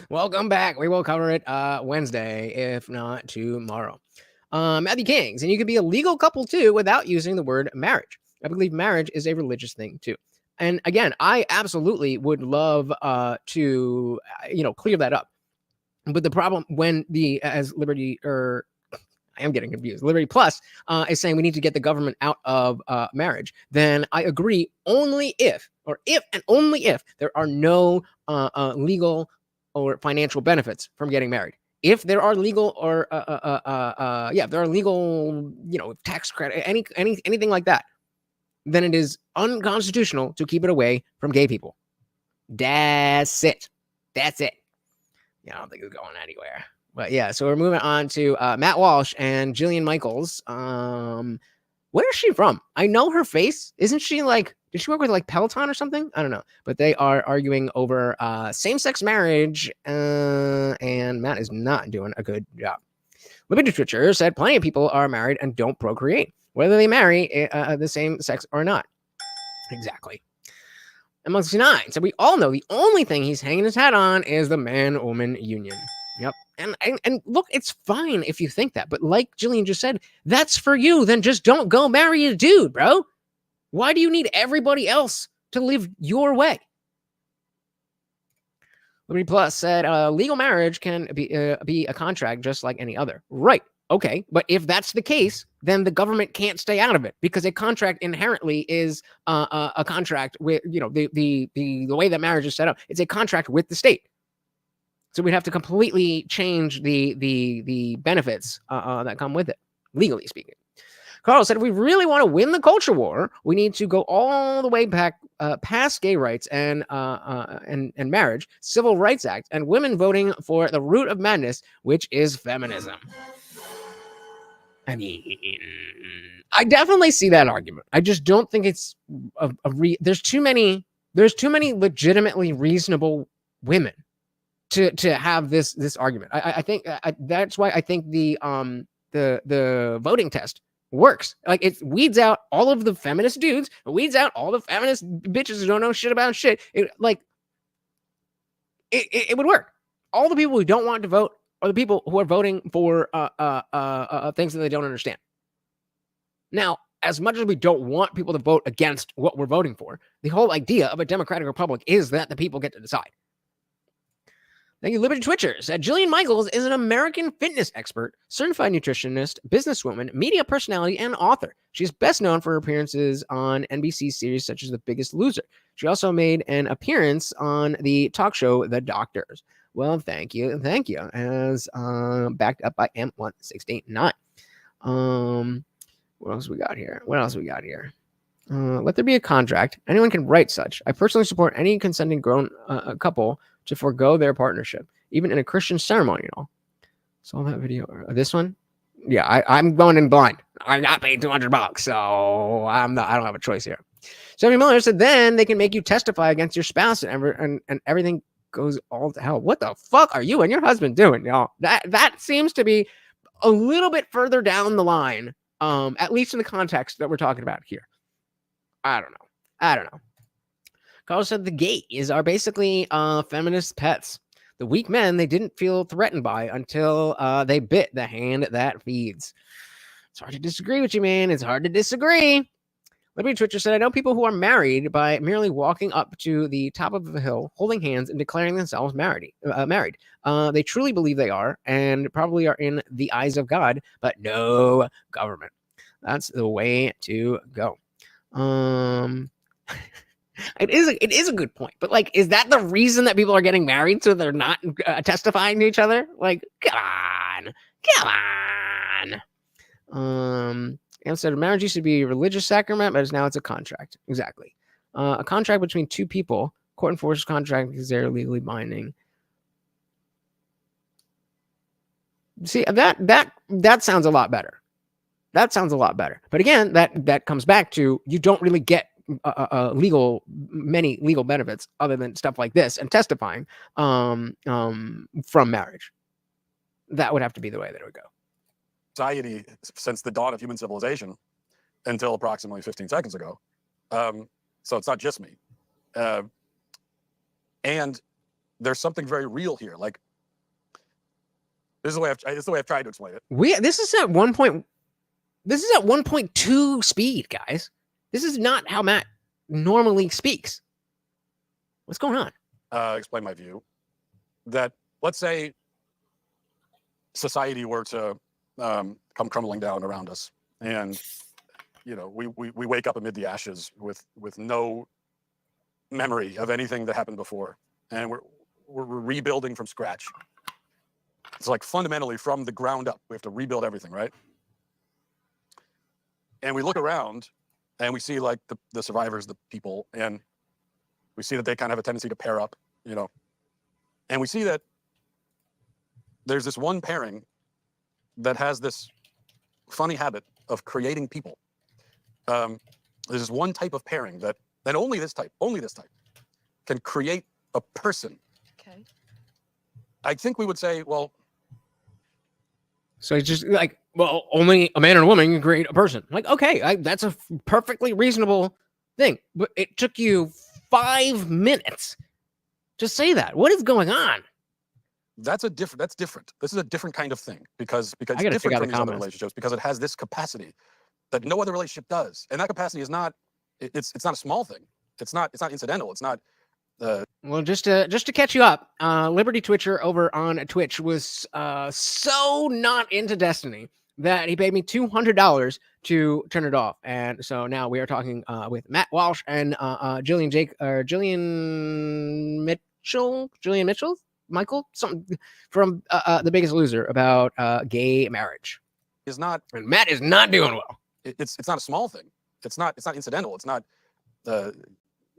Welcome back. We will cover it Wednesday, if not tomorrow. Matthew Kings, and you could be a legal couple too without using the word marriage. I believe marriage is a religious thing too. And again, I absolutely would love to clear that up. But the problem when as Liberty, or I am getting confused, Liberty Plus is saying we need to get the government out of marriage, then I agree only if and only if there are no legal or financial benefits from getting married. If there are legal or if there are legal, tax credit, anything like that, then it is unconstitutional to keep it away from gay people. That's it. That's it. I don't think it's going anywhere. But yeah, so we're moving on to Matt Walsh and Jillian Michaels. Where is she from? I know her face. Isn't she did she work with Peloton or something? I don't know. But they are arguing over same-sex marriage, and Matt is not doing a good job. Liberty Twitcher said plenty of people are married and don't procreate, whether they marry the same sex or not. Exactly. M69 said we all know the only thing he's hanging his hat on is the man-woman union. Yep. And look, it's fine if you think that, but like Jillian just said, that's for you. Then just don't go marry a dude, bro. Why do you need everybody else to live your way? Liberty Plus said legal marriage can be a contract just like any other. Right. Okay. But if that's the case, then the government can't stay out of it because a contract inherently is a contract with, the way that marriage is set up. It's a contract with the state. So we'd have to completely change the benefits that come with it, legally speaking. Carl said, if we really want to win the culture war, we need to go all the way back past gay rights and marriage, Civil Rights Act, and women voting for the root of madness, which is feminism. I mean, I definitely see that argument. I just don't think it's there's too many legitimately reasonable women to have this argument. I think that's why I think the voting test works. Like, it weeds out all of the feminist dudes, it weeds out all the feminist bitches who don't know shit about shit. It would work. All the people who don't want to vote are the people who are voting for things that they don't understand. Now, as much as we don't want people to vote against what we're voting for, the whole idea of a democratic republic is that the people get to decide. Thank you, Liberty Twitchers. Jillian Michaels is an American fitness expert, certified nutritionist, businesswoman, media personality, and author. She's best known for her appearances on NBC series such as The Biggest Loser. She also made an appearance on the talk show The Doctors. Well, thank you. Thank you. As backed up by M1689. What else we got here? Let there be a contract. Anyone can write such. I personally support any consenting grown couple to forego their partnership, even in a Christian ceremonial. Saw that video. This one? Yeah, I'm going in blind. I got paid $200, so I don't have a choice here. Stephanie Miller said, then they can make you testify against your spouse and everything goes all to hell. What the fuck are you and your husband doing, y'all? That seems to be a little bit further down the line, at least in the context that we're talking about here. I don't know. Carl said the gays are basically feminist pets. The weak men they didn't feel threatened by until they bit the hand that feeds. It's hard to disagree with you, man. It's hard to disagree. Liberty Twitcher said, I know people who are married by merely walking up to the top of the hill, holding hands, and declaring themselves married. They truly believe they are, and probably are in the eyes of God, but no government. That's the way to go. It is a good point, but like, is that the reason that people are getting married so they're not testifying to each other? Like, come on. And said marriage used to be a religious sacrament, but now it's a contract. Exactly, a contract between two people. Court enforces contract because they're legally binding. See, that sounds a lot better. But again, that comes back to you don't really get many legal benefits other than stuff like this and testifying from marriage. That would have to be the way that it would go. Society since the dawn of human civilization until approximately 15 seconds ago. So it's not just me. And there's something very real here. Like, this is the way I've tried to explain it. This is at 1.2 speed, guys. This is not how Matt normally speaks. What's going on? Explain my view. That, let's say society were to come crumbling down around us, and we wake up amid the ashes with no memory of anything that happened before, and we're rebuilding from scratch. It's like fundamentally from the ground up. We have to rebuild everything, right? And we look around and we see like the survivors, the people, and we see that they kind of have a tendency to pair up, and we see that there's this one pairing that has this funny habit of creating people. There's this one type of pairing that only this type can create a person. Okay. I think we would say, well, so it's just like, well, only a man and a woman can create a person. Like, okay, that's a perfectly reasonable thing. But it took you 5 minutes to say that. What is going on? That's different. This is a different kind of thing because it's I gotta different check out from the these other comments. relationships because it has this capacity that no other relationship does, and that capacity is not. It's not a small thing. It's not incidental. It's not. Well, just to catch you up, Liberty Twitcher over on Twitch was so not into Destiny that he paid me $200 to turn it off, and so now we are talking with Matt Walsh and Jillian Mitchell, Michael, something from The Biggest Loser about gay marriage. Is not. And Matt is not doing well. It's not a small thing. It's not incidental. It's not.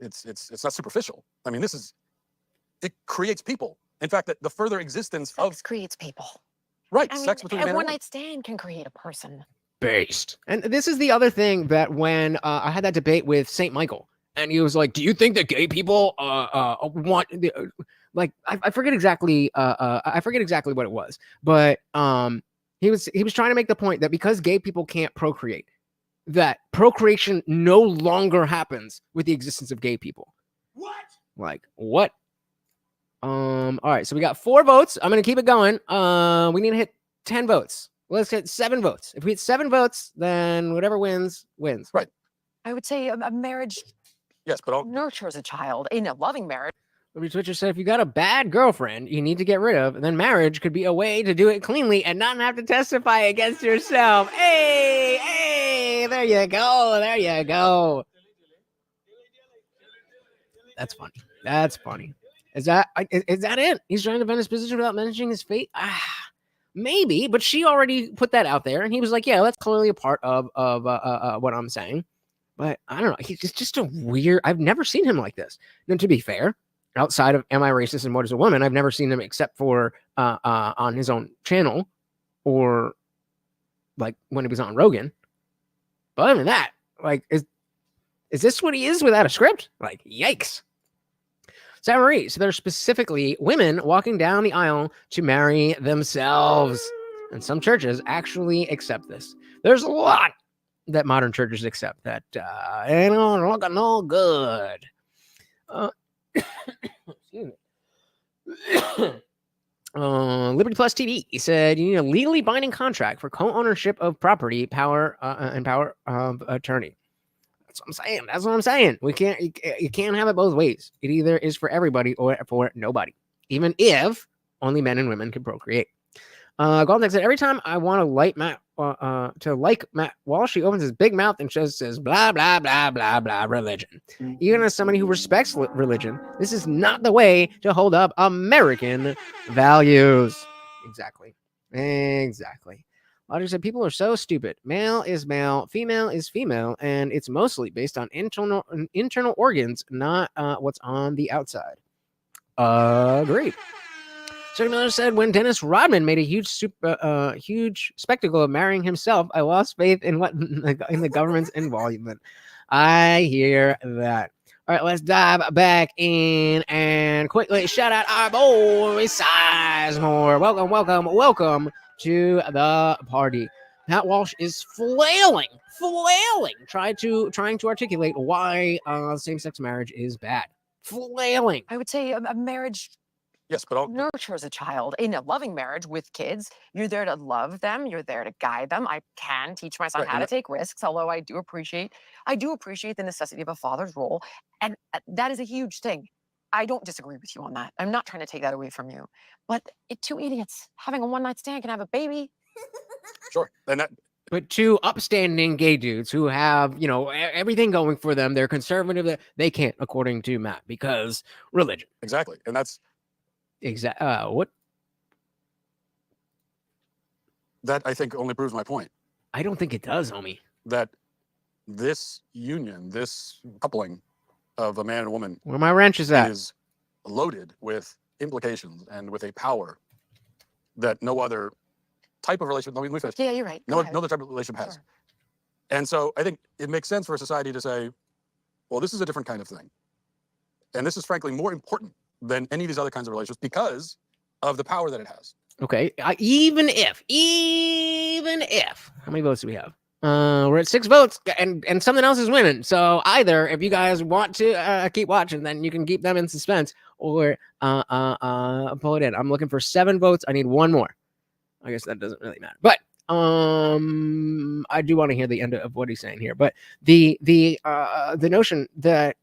It's not superficial. I mean, it creates people. In fact, the further existence Sex creates people. Right, I mean, sex between a man a and one woman. night stand can create a person. Based. And this is the other thing that when I had that debate with St. Michael, and he was like, do you think that gay people want like I forget exactly what it was, but he was trying to make the point that because gay people can't procreate, that procreation no longer happens with the existence of gay people. What? Like what? All right, so we got 4 votes. I'm gonna keep it going. We need to hit 10 votes. Let's hit 7 votes. If we hit 7 votes, then whatever wins. Right. I would say a marriage Yes, but nurtures a child in a loving marriage. Liberty Twitcher said if you got a bad girlfriend you need to get rid of, then marriage could be a way to do it cleanly and not have to testify against yourself. Hey, there you go. That's funny. Is that it? He's trying to defend his position without mentioning his fate. Maybe, but she already put that out there, and he was like, "Yeah, that's clearly a part of what I'm saying." But I don't know. He's just a weird. I've never seen him like this. And to be fair, outside of "Am I Racist and What Is a Woman?" I've never seen him except for on his own channel or like when he was on Rogan. But other than that, like, is this what he is without a script? Like, yikes. Sarah Marie, so there's specifically women walking down the aisle to marry themselves. And some churches actually accept this. There's a lot that modern churches accept that ain't looking no good. Excuse me. Liberty Plus TV said you need a legally binding contract for co-ownership of property, power and power of attorney. That's what I'm saying. You can't have it both ways. It either is for everybody or for nobody, even if only men and women can procreate. Golden said every time I want to like Matt Walsh, he opens his big mouth and just says blah blah blah blah blah religion. Even as somebody who respects religion, this is not the way to hold up American values. Exactly. Logic said people are so stupid. Male is male, female is female, and it's mostly based on internal organs, not what's on the outside. Agreed. Chuck Miller said when Dennis Rodman made a huge spectacle of marrying himself, I lost faith in the government's involvement. I hear that. All right, let's dive back in and quickly shout out our boy Sizemore. Welcome to the party. Matt Walsh is flailing, trying to articulate why same-sex marriage is bad. Flailing. I would say a marriage Yes, but nurtures a child. In a loving marriage with kids, you're there to love them. You're there to guide them. I can teach my son how to take risks, although I do appreciate the necessity of a father's role. And that is a huge thing. I don't disagree with you on that. I'm not trying to take that away from you. But two idiots having a one-night stand can have a baby. Sure. But two upstanding gay dudes who have, everything going for them. They're conservative. They can't, according to Matt, because religion. Exactly. And that's what? That I think only proves my point. I don't think it does, homie. That this union, this coupling of a man and a woman, where my wrench is at, is loaded with implications and with a power that no other type of relationship. Yeah, you're right. No other type of relationship has. Sure. And so I think it makes sense for a society to say, well, this is a different kind of thing. And this is frankly more important than any of these other kinds of relationships because of the power that it has. Okay. Even if, how many votes do we have? We're at 6 votes and something else is winning. So either if you guys want to keep watching, then you can keep them in suspense or pull it in. I'm looking for 7 votes. I need 1 more. I guess that doesn't really matter. But I do want to hear the end of what he's saying here. But the notion that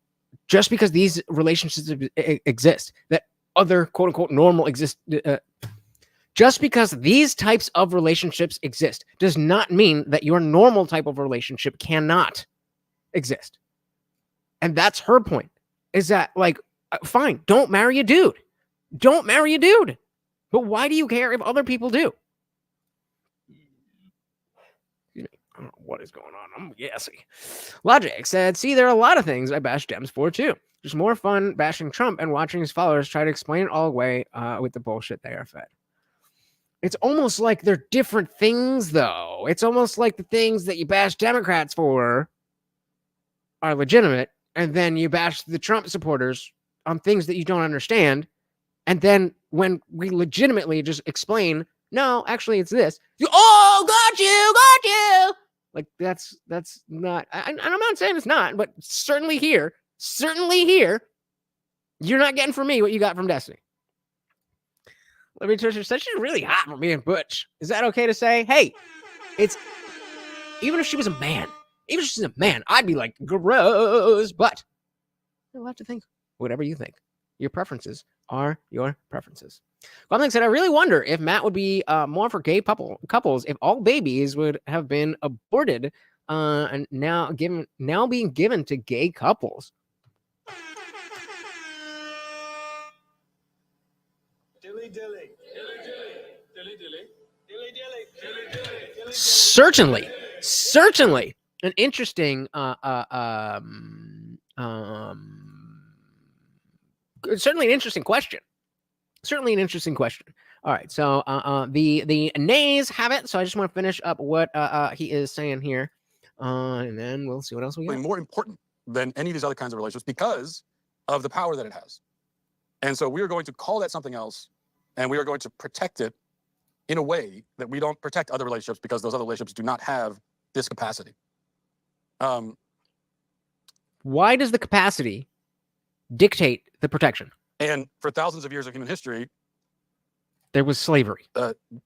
just because these relationships exist, that other quote unquote normal exist, just because these types of relationships exist does not mean that your normal type of relationship cannot exist. And that's her point, is that fine, don't marry a dude. But why do you care if other people do? I don't know what is going on. I'm gassy. Logic said, see, there are a lot of things I bash Dems for too. Just more fun bashing Trump and watching his followers try to explain it all away with the bullshit they are fed. It's almost like they're different things, though. It's almost like the things that you bash Democrats for are legitimate, and then you bash the Trump supporters on things that you don't understand. And then when we legitimately just explain, no, actually it's this. Got you. Like that's not, and I'm not saying it's not, but certainly here, you're not getting from me what you got from Destiny. Liberty Twisher said she's really hot for being butch. Is that okay to say? Hey, it's, even if she was a man, I'd be like, gross, but you'll have to think whatever you think. Your preferences are your preferences. Gwamling said, I really wonder if Matt would be more for gay couples if all babies would have been aborted and now being given to gay couples. Certainly an interesting certainly an interesting question. All right, so the nays have it. So I just want to finish up what he is saying here, and then we'll see what else we got. More important than any of these other kinds of relationships because of the power that it has. And so we are going to call that something else, and we are going to protect it in a way that we don't protect other relationships because those other relationships do not have this capacity. Why does the capacity dictate the protection? And for thousands of years of human history, there was slavery.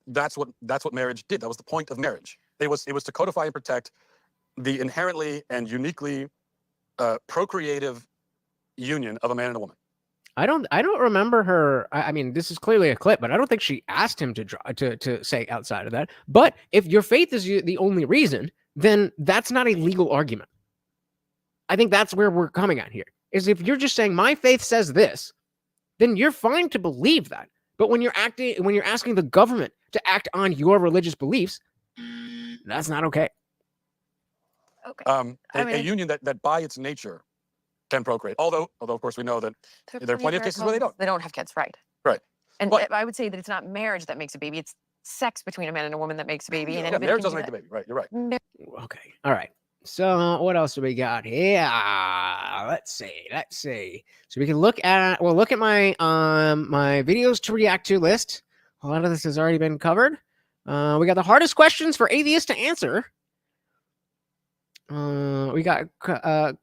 That's what marriage did. That was the point of marriage. It was to codify and protect the inherently and uniquely procreative union of a man and a woman. I don't remember her. I mean, this is clearly a clip, but I don't think she asked him to say outside of that. But if your faith is the only reason, then that's not a legal argument. I think that's where we're coming at here. Is if you're just saying my faith says this, then you're fine to believe that. But when you're asking the government to act on your religious beliefs, that's not okay. Okay. A union that by its nature can procreate. Although of course we know that there are plenty of cases where they don't. They don't have kids, right? Right. And But- I would say that it's not marriage that makes a baby; it's sex between a man and a woman that makes a baby. And Yeah, anybody marriage can doesn't do make the baby. Right. You're right. that. Okay. All right. So what else do we got here? Let's see. So we'll look at my my videos to react to list. A lot of this has already been covered. We got the hardest questions for atheists to answer. We got Crowder.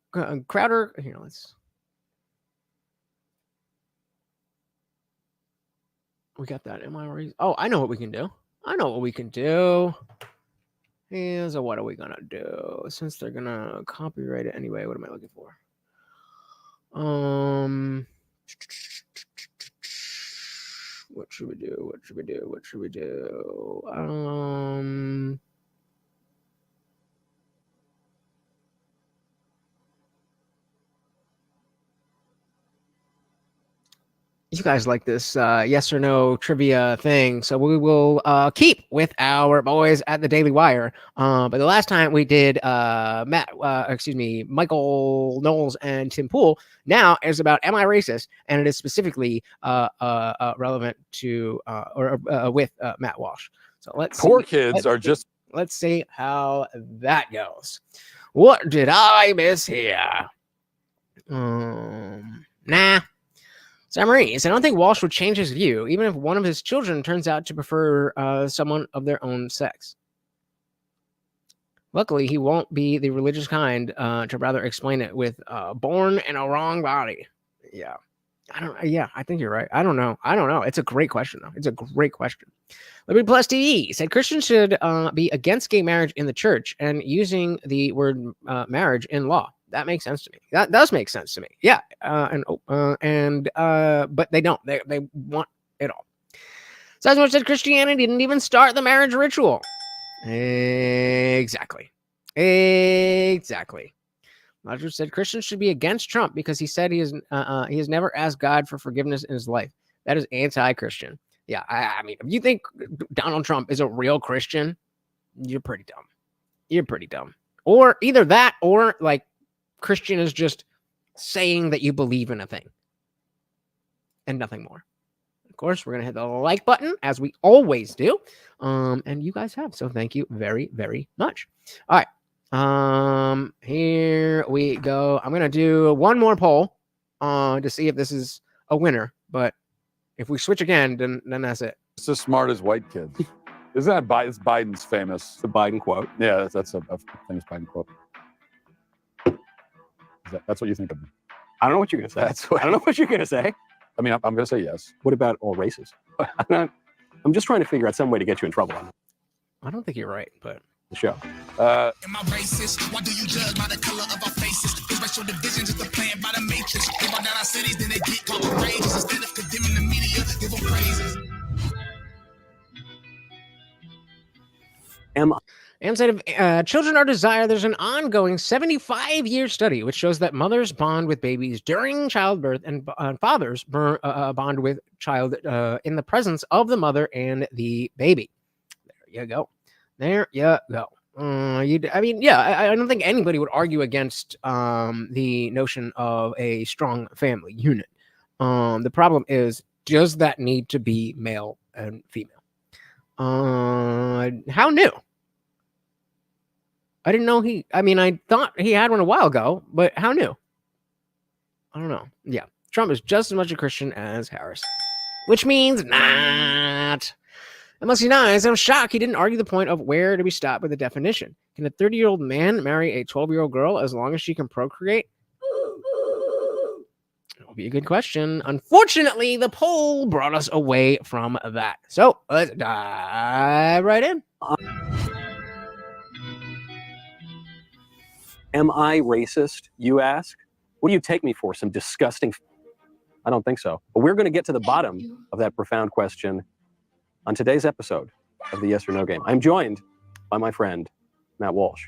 Here, we got that. Oh, I know what we can do. Here's what are we gonna do? Since they're gonna copyright it anyway, what am I looking for? What should we do? You guys like this yes or no trivia thing, so we will keep with our boys at the Daily Wire. But the last time we did Michael Knowles and Tim Pool. Now it's about Am I Racist? And it is specifically relevant to with Matt Walsh. So let's see how that goes. What did I miss here? Nah. Sam Maurice, I don't think Walsh would change his view, even if one of his children turns out to prefer someone of their own sex. Luckily, he won't be the religious kind to rather explain it with born in a wrong body. Yeah. I think you're right. I don't know. It's a great question, though. Liberty Plus TV said Christians should be against gay marriage in the church and using the word marriage in law. That makes sense to me. That does make sense to me. Yeah. But they don't. They want it all. Sizemore said Christianity didn't even start the marriage ritual. Exactly. Roger said Christians should be against Trump because he said he has never asked God for forgiveness in his life. That is anti-Christian. Yeah, I mean, if you think Donald Trump is a real Christian, you're pretty dumb. Or either that, or like Christian is just saying that you believe in a thing and nothing more. Of course, we're gonna hit the like button as we always do, and you guys have. So thank you very, very much. All right. Here we go. I'm gonna do one more poll to see if this is a winner, but if we switch again, then that's it. It's as smart as white kids. Isn't that Biden's famous? The Biden quote. Yeah, that's a famous Biden quote. That's what you think of me? I don't know what you're gonna say. I don't know what you're gonna say. I mean, I'm gonna say yes. What about all races? I'm just trying to figure out some way to get you in trouble on I don't think you're right, but the show. Am I racist? Why do you judge by the color of our faces? Is racial division just a plan by the matrix? They burn down our cities, then they get called outrageous. Instead of condemning the media, give them praises. And said if children are desire, there's an ongoing 75-year study which shows that mothers bond with babies during childbirth and fathers bond with child in the presence of the mother and the baby. There you go. There you go. I mean, yeah, I don't think anybody would argue against the notion of a strong family unit. The problem is, does that need to be male and female? How new? I didn't know I thought he had one a while ago, but how new? I don't know. Yeah, Trump is just as much a Christian as Harris, which means not. Unless he's nice, I'm shocked he didn't argue the point of where to be stopped with the definition. Can a 30-year-old man marry a 12-year-old girl as long as she can procreate? It'll be a good question. Unfortunately, the poll brought us away from that. So let's dive right in. Am I racist, you ask? What do you take me for? Some disgusting... I don't think so. But we're going to get to the bottom of that profound question on today's episode of the Yes or No Game. I'm joined by my friend, Matt Walsh.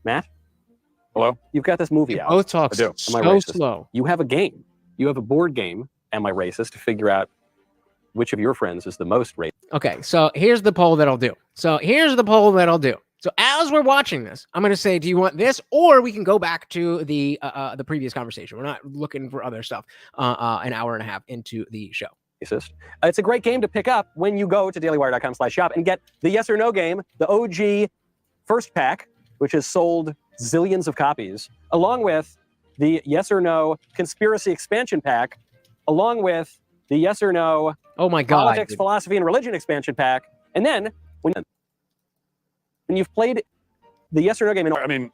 Matt? Hello? You've got this movie out. Both talk I do. Am I so racist? slow. You have a game. You have a board game, Am I Racist, to figure out which of your friends is the most racist. Okay, so here's the poll that I'll do. So as we're watching this, I'm going to say, do you want this? Or we can go back to the previous conversation. We're not looking for other stuff an hour and a half into the show. It's a great game to pick up when you go to dailywire.com/shop and get the Yes or No Game, the OG first pack, which has sold zillions of copies, along with the Yes or No Conspiracy Expansion Pack, along with the Yes or No Politics, Philosophy, and Religion Expansion Pack. And then when you've played the Yes or No Game, I mean,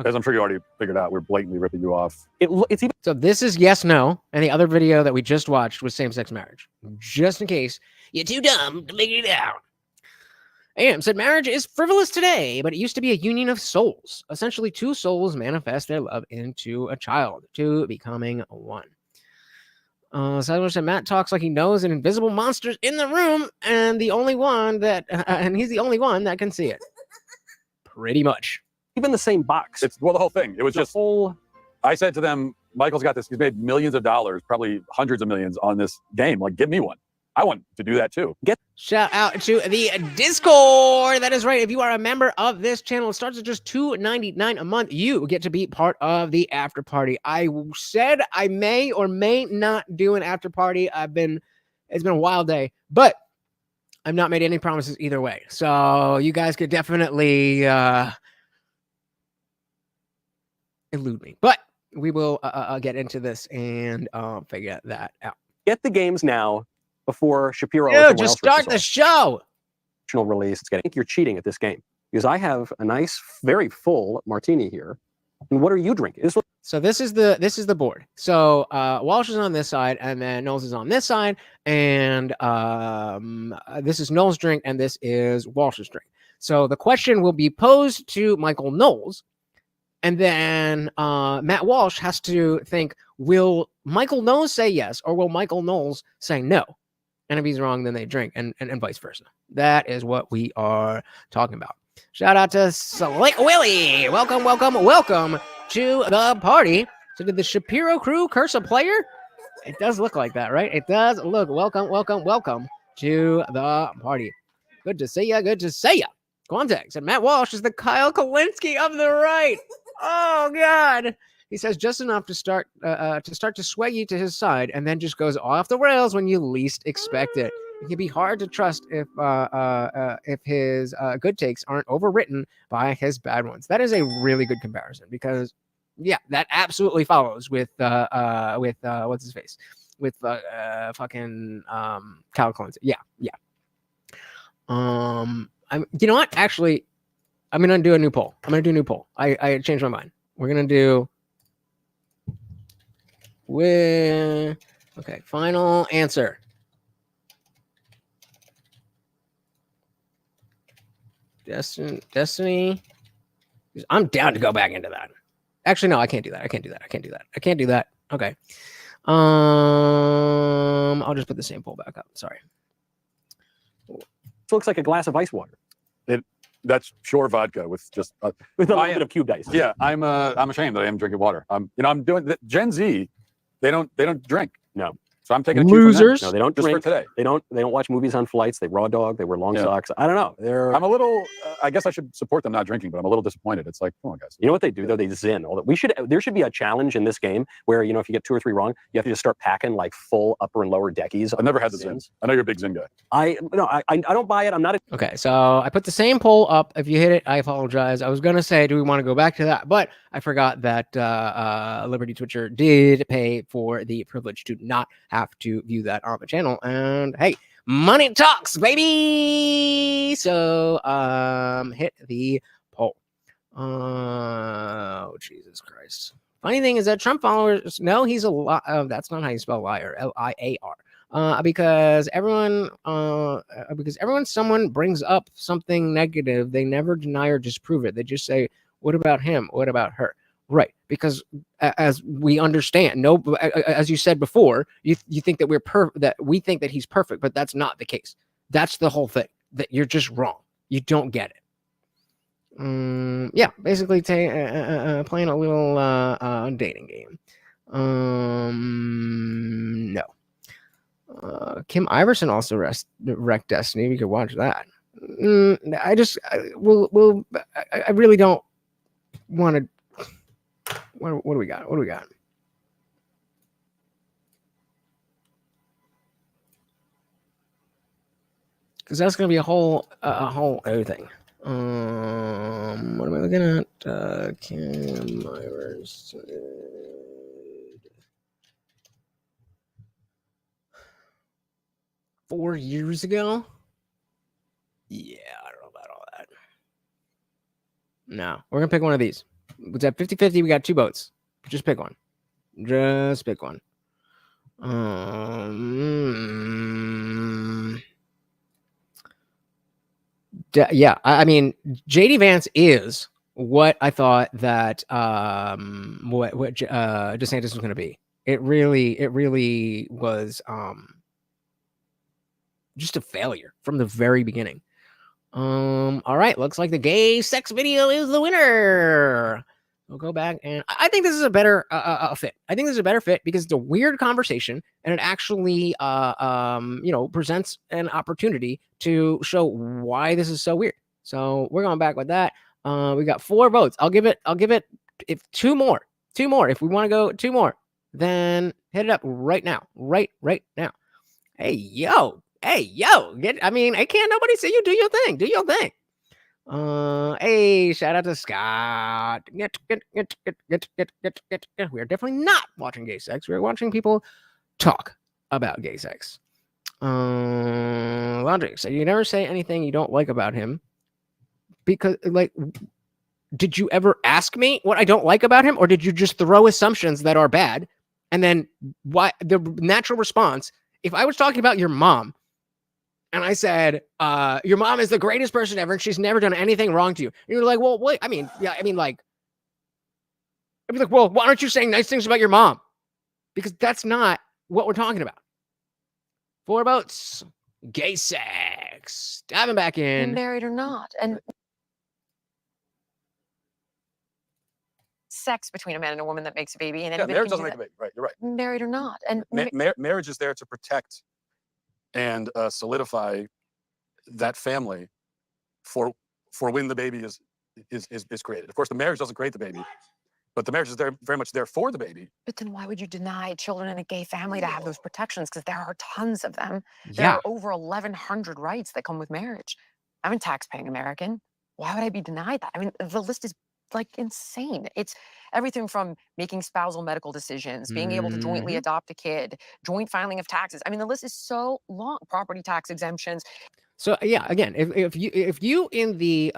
as I'm sure you already figured out, we're blatantly ripping you off. it's even So this is yes, no, and the other video that we just watched was same-sex marriage. Just in case you're too dumb to figure it out. Am said marriage is frivolous today, but it used to be a union of souls. Essentially, two souls manifest their love into a child, two becoming one. So said Matt talks like he knows an invisible monster's in the room, and he's the only one that can see it. Pretty much. even the same box. It's the whole thing. It was The just whole. I said to them, Michael's got this. He's made millions of dollars, probably hundreds of millions on this game. Like, give me one. I want to do that too. Shout out to the Discord. That is right. If you are a member of this channel, it starts at just $2.99 a month. You get to be part of the after party. I said I may or may not do an after party. It's been a wild day, but I've not made any promises either way. So you guys could definitely elude me, but we will get into this and figure that out. Get the games now before Shapiro. Dude, just start the show. Release. I think you're cheating at this game because I have a nice, very full martini here. And what are you drinking? So this is the board. So Walsh is on this side, and then Knowles is on this side, and this is Knowles' drink, and this is Walsh's drink. So the question will be posed to Michael Knowles, and then Matt Walsh has to think: will Michael Knowles say yes, or will Michael Knowles say no? And if he's wrong, then they drink, and vice versa. That is what we are talking about. Shout out to Slick Willie. Welcome, welcome, welcome to the party. So did the Shapiro crew curse a player? It does look like that, right? It does look. Welcome, welcome, welcome to the party. Good to see ya. Good to see ya. Context. And Matt Walsh is the Kyle Kalinske of the right. Oh, God. He says just enough to start to sway you to his side, and then just goes off the rails when you least expect it. It can be hard to trust if his good takes aren't overwritten by his bad ones. That is a really good comparison because, yeah, that absolutely follows with what's his face, with fucking Kyle Collins. Yeah. You know what? Actually, I'm gonna do a new poll. I changed my mind. We're gonna do. Okay, final answer. Destiny. I'm down to go back into that. Actually, no, I can't do that. I can't do that. Okay. I'll just put the same poll back up. Sorry. It looks like a glass of ice water. That's pure vodka with just With a I little am- bit of cubed ice. yeah. I'm ashamed that I am drinking water. I'm doing Gen Z. They don't drink. No. So I'm taking a cue from them. No, they don't Just drink. for today. They don't watch movies on flights. They raw dog. They wear long Yeah. socks. I don't know. I'm a little. I guess I should support them not drinking, but I'm a little disappointed. It's like, come on, guys. You know what they do though? They zin. There should be a challenge in this game where if you get 2 or 3 wrong, you have to just start packing like full upper and lower deckies. I've never had the Zins. I know you're a big Zin guy. I don't buy it. I'm not. Okay, so I put the same poll up. If you hit it, I apologize. I was gonna say, do we want to go back to that? But I forgot that Liberty Twitcher did pay for the privilege to not have to view that on the channel. And hey, money talks, baby. So hit the poll. Oh, Jesus Christ. Funny thing is that Trump followers know he's a lot. That's not how you spell liar. Liar. Because someone brings up something negative, they never deny or disprove it. They just say, "What about him? What about her?" Right? Because as we understand, as you said before, you think that that we think that he's perfect, but that's not the case. That's the whole thing. That you're just wrong. You don't get it. Yeah, basically playing a little dating game. No. Kim Iverson also wrecked Destiny. We could watch that. I really don't want to. What do we got? What do we got? Because that's going to be a whole other thing. What am I looking at? Kim Iverson. 4 years ago? Yeah, I don't know about all that. No, we're going to pick one of these. It's at 50-50. We got 2 votes. Just pick one. Just pick one. Yeah, I mean, JD Vance is what I thought that what DeSantis was going to be. It really was just a failure from the very beginning. All right, looks like the gay sex video is the winner. We'll go back, and I think this is a better fit. I think this is a better fit because it's a weird conversation, and it actually presents an opportunity to show why this is so weird. So we're going back with that. We got 4 votes. I'll give it if 2 more. If we want to go 2 more, then hit it up right now. Right now. Hey yo. I can't nobody say you do your thing. Do your thing. Hey, shout out to Scott. We are definitely not watching gay sex. We are watching people talk about gay sex. Logic. So you never say anything you don't like about him. Because, did you ever ask me what I don't like about him? Or did you just throw assumptions that are bad? And then why the natural response, if I was talking about your mom, and I said, your mom is the greatest person ever, and she's never done anything wrong to you. And you're like, well, wait, I'd be like, well, why aren't you saying nice things about your mom? Because that's not what we're talking about. 4 votes, gay sex. Diving back in. Married or not. And sex between a man and a woman that makes a baby. And Yeah, anybody marriage can doesn't do make a that. baby. Right, you're right. Married or not. And Marriage is there to protect and solidify that family for when the baby is created. Of course, the marriage doesn't create the baby, but the marriage is there very much there for the baby. But then why would you deny children in a gay family to have those protections? Because there are tons of them. There Yeah. are over 1,100 rights that come with marriage. I'm a tax-paying American. Why would I be denied that? I mean, the list is insane. It's everything from making spousal medical decisions, being able to jointly adopt a kid, joint filing of taxes. I mean, the list is so long. Property tax exemptions. So yeah, again, if you in the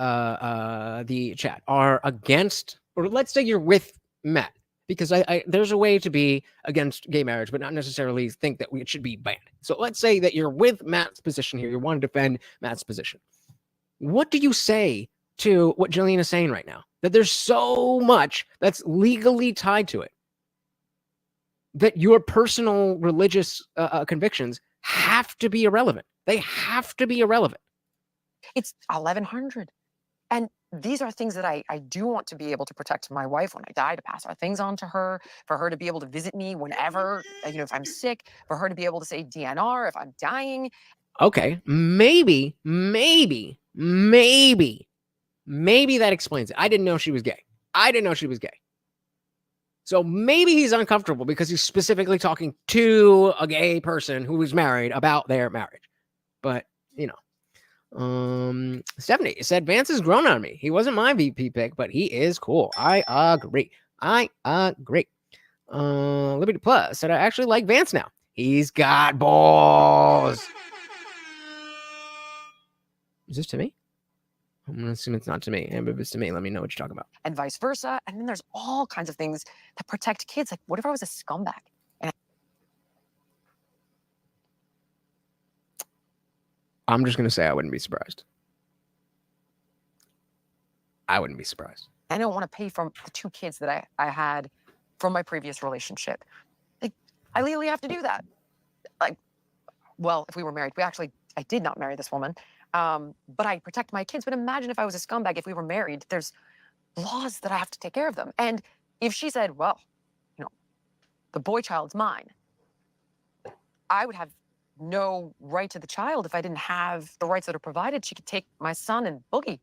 chat are against, or let's say you're with Matt, because I there's a way to be against gay marriage, but not necessarily think that it should be banned. So let's say that you're with Matt's position here. You want to defend Matt's position. What do you say to what Jillian is saying right now? That there's so much that's legally tied to it. That your personal religious convictions have to be irrelevant. They have to be irrelevant. It's 1,100. And these are things that I do want to be able to protect my wife when I die, to pass our things on to her, for her to be able to visit me whenever, if I'm sick, for her to be able to say DNR if I'm dying. Okay, maybe that explains it. I didn't know she was gay. So maybe he's uncomfortable because he's specifically talking to a gay person who is married about their marriage. But, Stephanie said Vance has grown on me. He wasn't my VP pick, but he is cool. I agree. Liberty Plus said I actually like Vance now. He's got balls. Is this to me? I'm going to assume it's not to me. And if it's to me, let me know what you're talking about. And vice versa. And then there's all kinds of things that protect kids. Like, what if I was a scumbag? I'm just going to say I wouldn't be surprised. I don't want to pay for the 2 kids that I had from my previous relationship. Like, I legally have to do that. Like, well, if we were married, I did not marry this woman. But I protect my kids. But imagine if I was a scumbag, if we were married, there's laws that I have to take care of them. And if she said, well, the boy child's mine, I would have no right to the child if I didn't have the rights that are provided. She could take my son and boogie.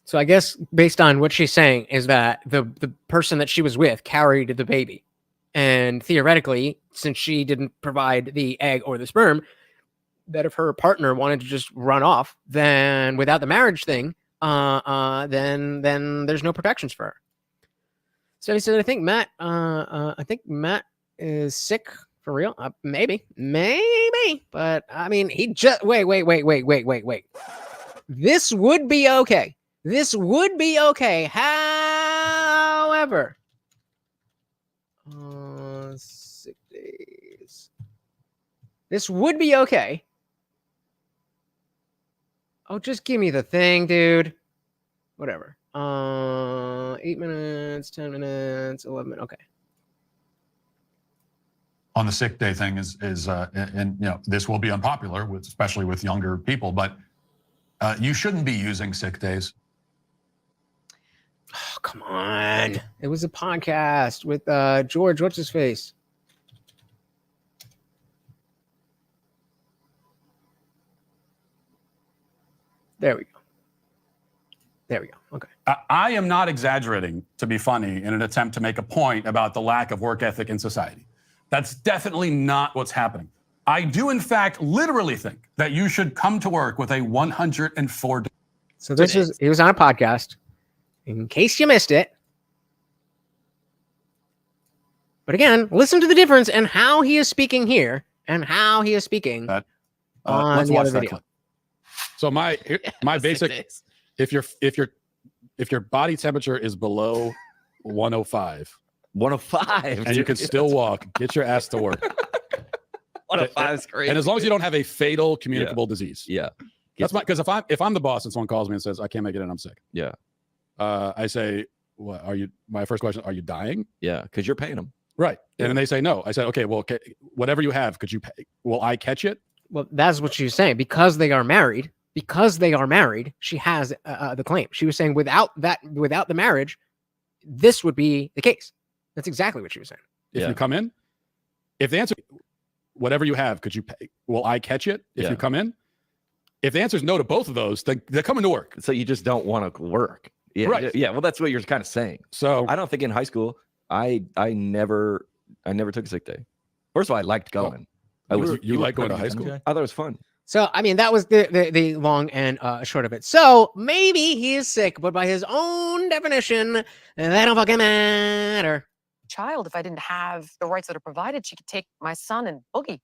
So I guess based on what she's saying is that the person that she was with carried the baby. And theoretically, since she didn't provide the egg or the sperm, that if her partner wanted to just run off, then without the marriage thing, then there's no protections for her. So he said, I think Matt is sick for real. Maybe, but I mean, he just wait. This would be okay. However, sick days. This would be okay. Oh, just give me the thing, dude. Whatever. 8 minutes, 10 minutes, 11 minutes. Okay. On the sick day thing is this will be unpopular especially with younger people, but you shouldn't be using sick days. Oh, come on. It was a podcast with George, what's his face? There we go. Okay. I am not exaggerating to be funny in an attempt to make a point about the lack of work ethic in society. That's definitely not what's happening. I do, in fact, literally think that you should come to work with a 104 day. So he was on a podcast, in case you missed it. But again, listen to the difference in how he is speaking here and how he is speaking on let's the watch other that video. clip. So my basic, if your body temperature is below 105, 105, and you can still walk, get your ass to work. 105 is crazy. And as long as you don't have a fatal communicable disease. Yeah. That's because if I'm the boss and someone calls me and says I can't make it in, I'm sick. Yeah. I say, what are you? My first question: are you dying? Yeah, because you're paying them. Right. And then they say no. I said, okay, well, whatever you have, could you pay? Will I catch it? Well, that's what she was saying. Because they are married, she has the claim. She was saying without the marriage, this would be the case. That's exactly what she was saying. If you come in, if the answer, whatever you have, could you pay? Will I catch it if you come in? If the answer is no to both of those, then they're coming to work. So you just don't want to work. Yeah. Right. Yeah. Well, that's what you're kind of saying. So I don't think in high school, I never took a sick day. First of all, I liked going. You like going to high school? I thought it was fun. So, I mean, that was the long and short of it. So maybe he is sick, but by his own definition, that don't fucking matter. Child, if I didn't have the rights that are provided, she could take my son and boogie.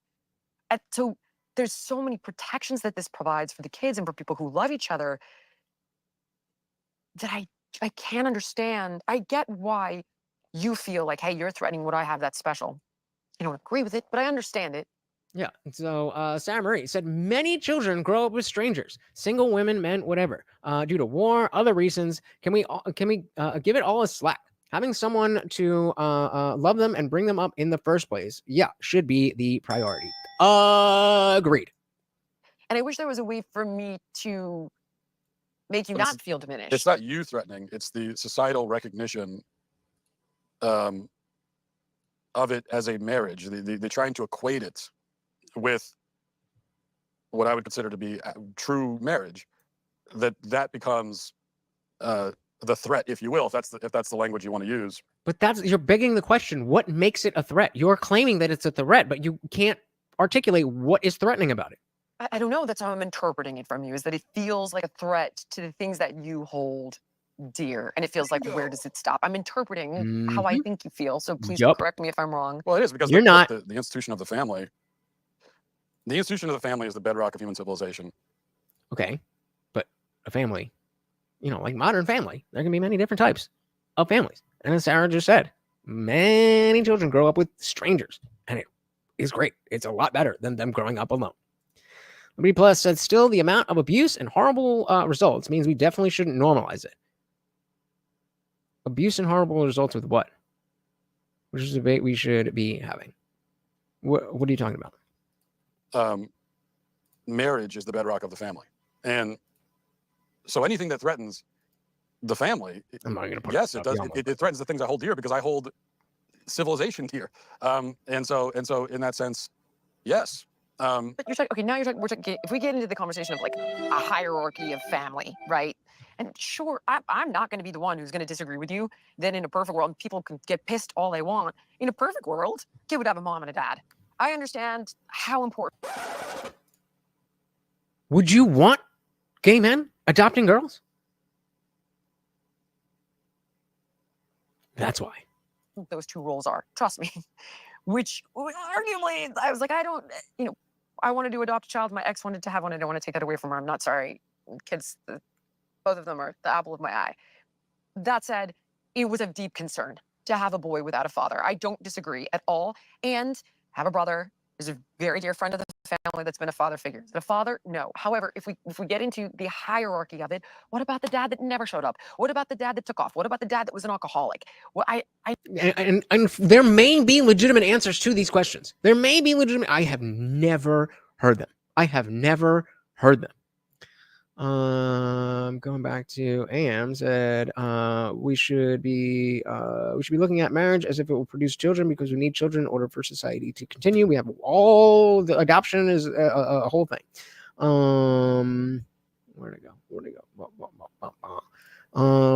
So there's so many protections that this provides for the kids and for people who love each other that I can't understand. I get why you feel like, hey, you're threatening what I have that's special. I don't agree with it, but I understand it. Yeah. So Sarah Marie said many children grow up with strangers, single women, men, whatever, due to war, other reasons. Can we give it all a slack? Having someone to love them and bring them up in the first place, should be the priority. Agreed. And I wish there was a way for me to make you But not feel diminished. It's not you threatening. It's the societal recognition of it as a marriage. They're trying to equate it with what I would consider to be true marriage. That becomes the threat, if you will, if that's the language you want to use. But you're begging the question, what makes it a threat? You're claiming that it's a threat, but you can't articulate what is threatening about it. I don't know. That's how I'm interpreting it from you, is that it feels like a threat to the things that you hold dear. And it feels like, where does it stop? I'm interpreting how I think you feel. So please correct me if I'm wrong. Well, it is, because You're not. The institution of the family. The institution of the family is the bedrock of human civilization. Okay. But a family, like modern family, there can be many different types of families. And as Sarah just said, many children grow up with strangers. And it is great. It's a lot better than them growing up alone. Liberty Plus said, still, the amount of abuse and horrible results means we definitely shouldn't normalize it. Abuse and horrible results with what? Which is a debate we should be having. What are you talking about? Marriage is the bedrock of the family. And so anything that threatens the family, I'm not going to put yes, it does. It threatens the things I hold dear, because I hold civilization dear. And so in that sense, yes. But you're talking, okay, now we're talking, if we get into the conversation of like a hierarchy of family, right? And sure, I'm not going to be the one who's going to disagree with you. Then in a perfect world, people can get pissed all they want. In a perfect world, kid would have a mom and a dad. I understand how important. Would you want gay men adopting girls? That's why. Those two roles are, trust me. Which arguably, I was like, I don't, I wanted to adopt a child. My ex wanted to have one. I don't want to take that away from her. I'm not sorry. Kids, both of them are the apple of my eye. That said, it was of deep concern to have a boy without a father. I don't disagree at all. And have a brother is a very dear friend of the family that's been a father figure. Is it a father? No. However, if we get into the hierarchy of it, what about the dad that never showed up? What about the dad that took off? What about the dad that was an alcoholic? Well, and there may be legitimate answers to these questions. There may be legitimate. I have never heard them. Going back to AM said, we should be looking at marriage as if it will produce children, because we need children in order for society to continue. We have all the adoption is a whole thing. Where'd it go?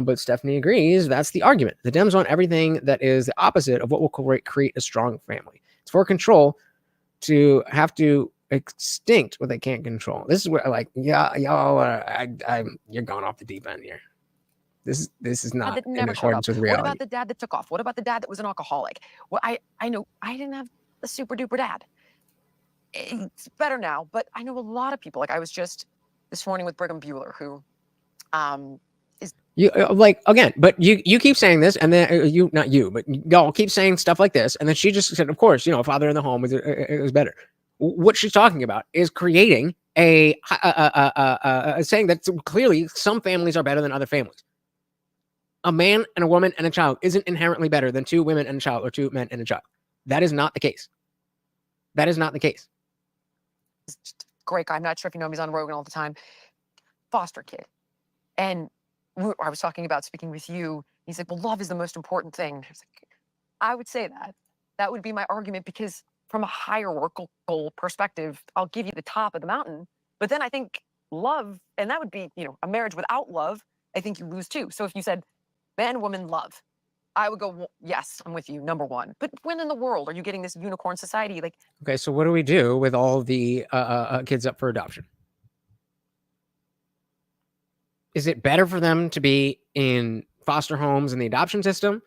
But Stephanie agrees. That's the argument. The Dems want everything that is the opposite of what will create a strong family. It's for control to have to extinct what they can't control. This is where y'all you're going off the deep end here. This is not in accordance with reality. What about the dad that took off? What about the dad that was an alcoholic? Well, I know I didn't have a super duper dad. It's better now, but I know a lot of people. Like, I was just this morning with Brigham Bueller, who is again, but you keep saying this, and then y'all keep saying stuff like this, and then she just said, of course, a father in the home is better. What she's talking about is creating a saying that clearly some families are better than other families. A man and a woman and a child isn't inherently better than two women and a child or two men and a child. That is not the case. Great guy. I'm not sure if you know him. He's on Rogan all the time. Foster kid. And I was talking about speaking with you. He's like, well, love is the most important thing. I was like, I would say that. That would be my argument, because from a hierarchical perspective, I'll give you the top of the mountain. But then I think love, and that would be, a marriage without love, I think you lose too. So if you said man, woman, love, I would go, well, yes, I'm with you, number one. But when in the world are you getting this unicorn society? Like, okay, so what do we do with all the kids up for adoption? Is it better for them to be in foster homes in the adoption system,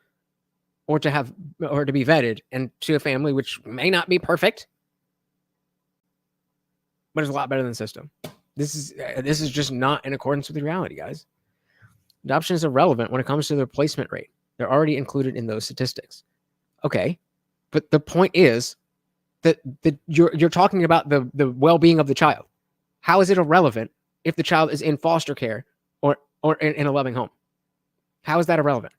or to be vetted and to a family which may not be perfect, but is a lot better than the system? This is just not in accordance with reality, guys. Adoption is irrelevant when it comes to the replacement rate. They're already included in those statistics. Okay, but the point is that you're talking about the well-being of the child. How is it irrelevant if the child is in foster care or in a loving home? How is that irrelevant?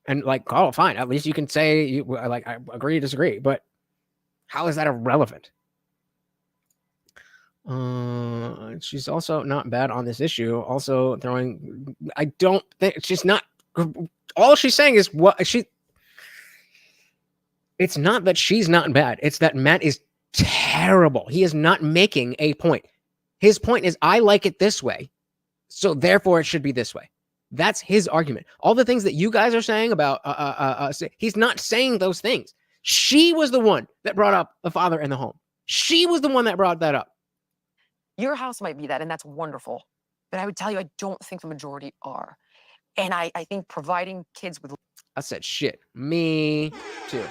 And oh, fine. At least you can say I agree, disagree. But how is that irrelevant? She's also not bad on this issue. Also throwing, I don't think she's not. All she's saying is what she. It's not that she's not bad. It's that Matt is terrible. He is not making a point. His point is, I like it this way, so therefore it should be this way. That's his argument. All the things that you guys are saying about, he's not saying those things. She was the one that brought up the father in the home. She was the one that brought that up. Your house might be that, and that's wonderful. But I would tell you, I don't think the majority are. And I think providing kids with... I said, shit. Me too.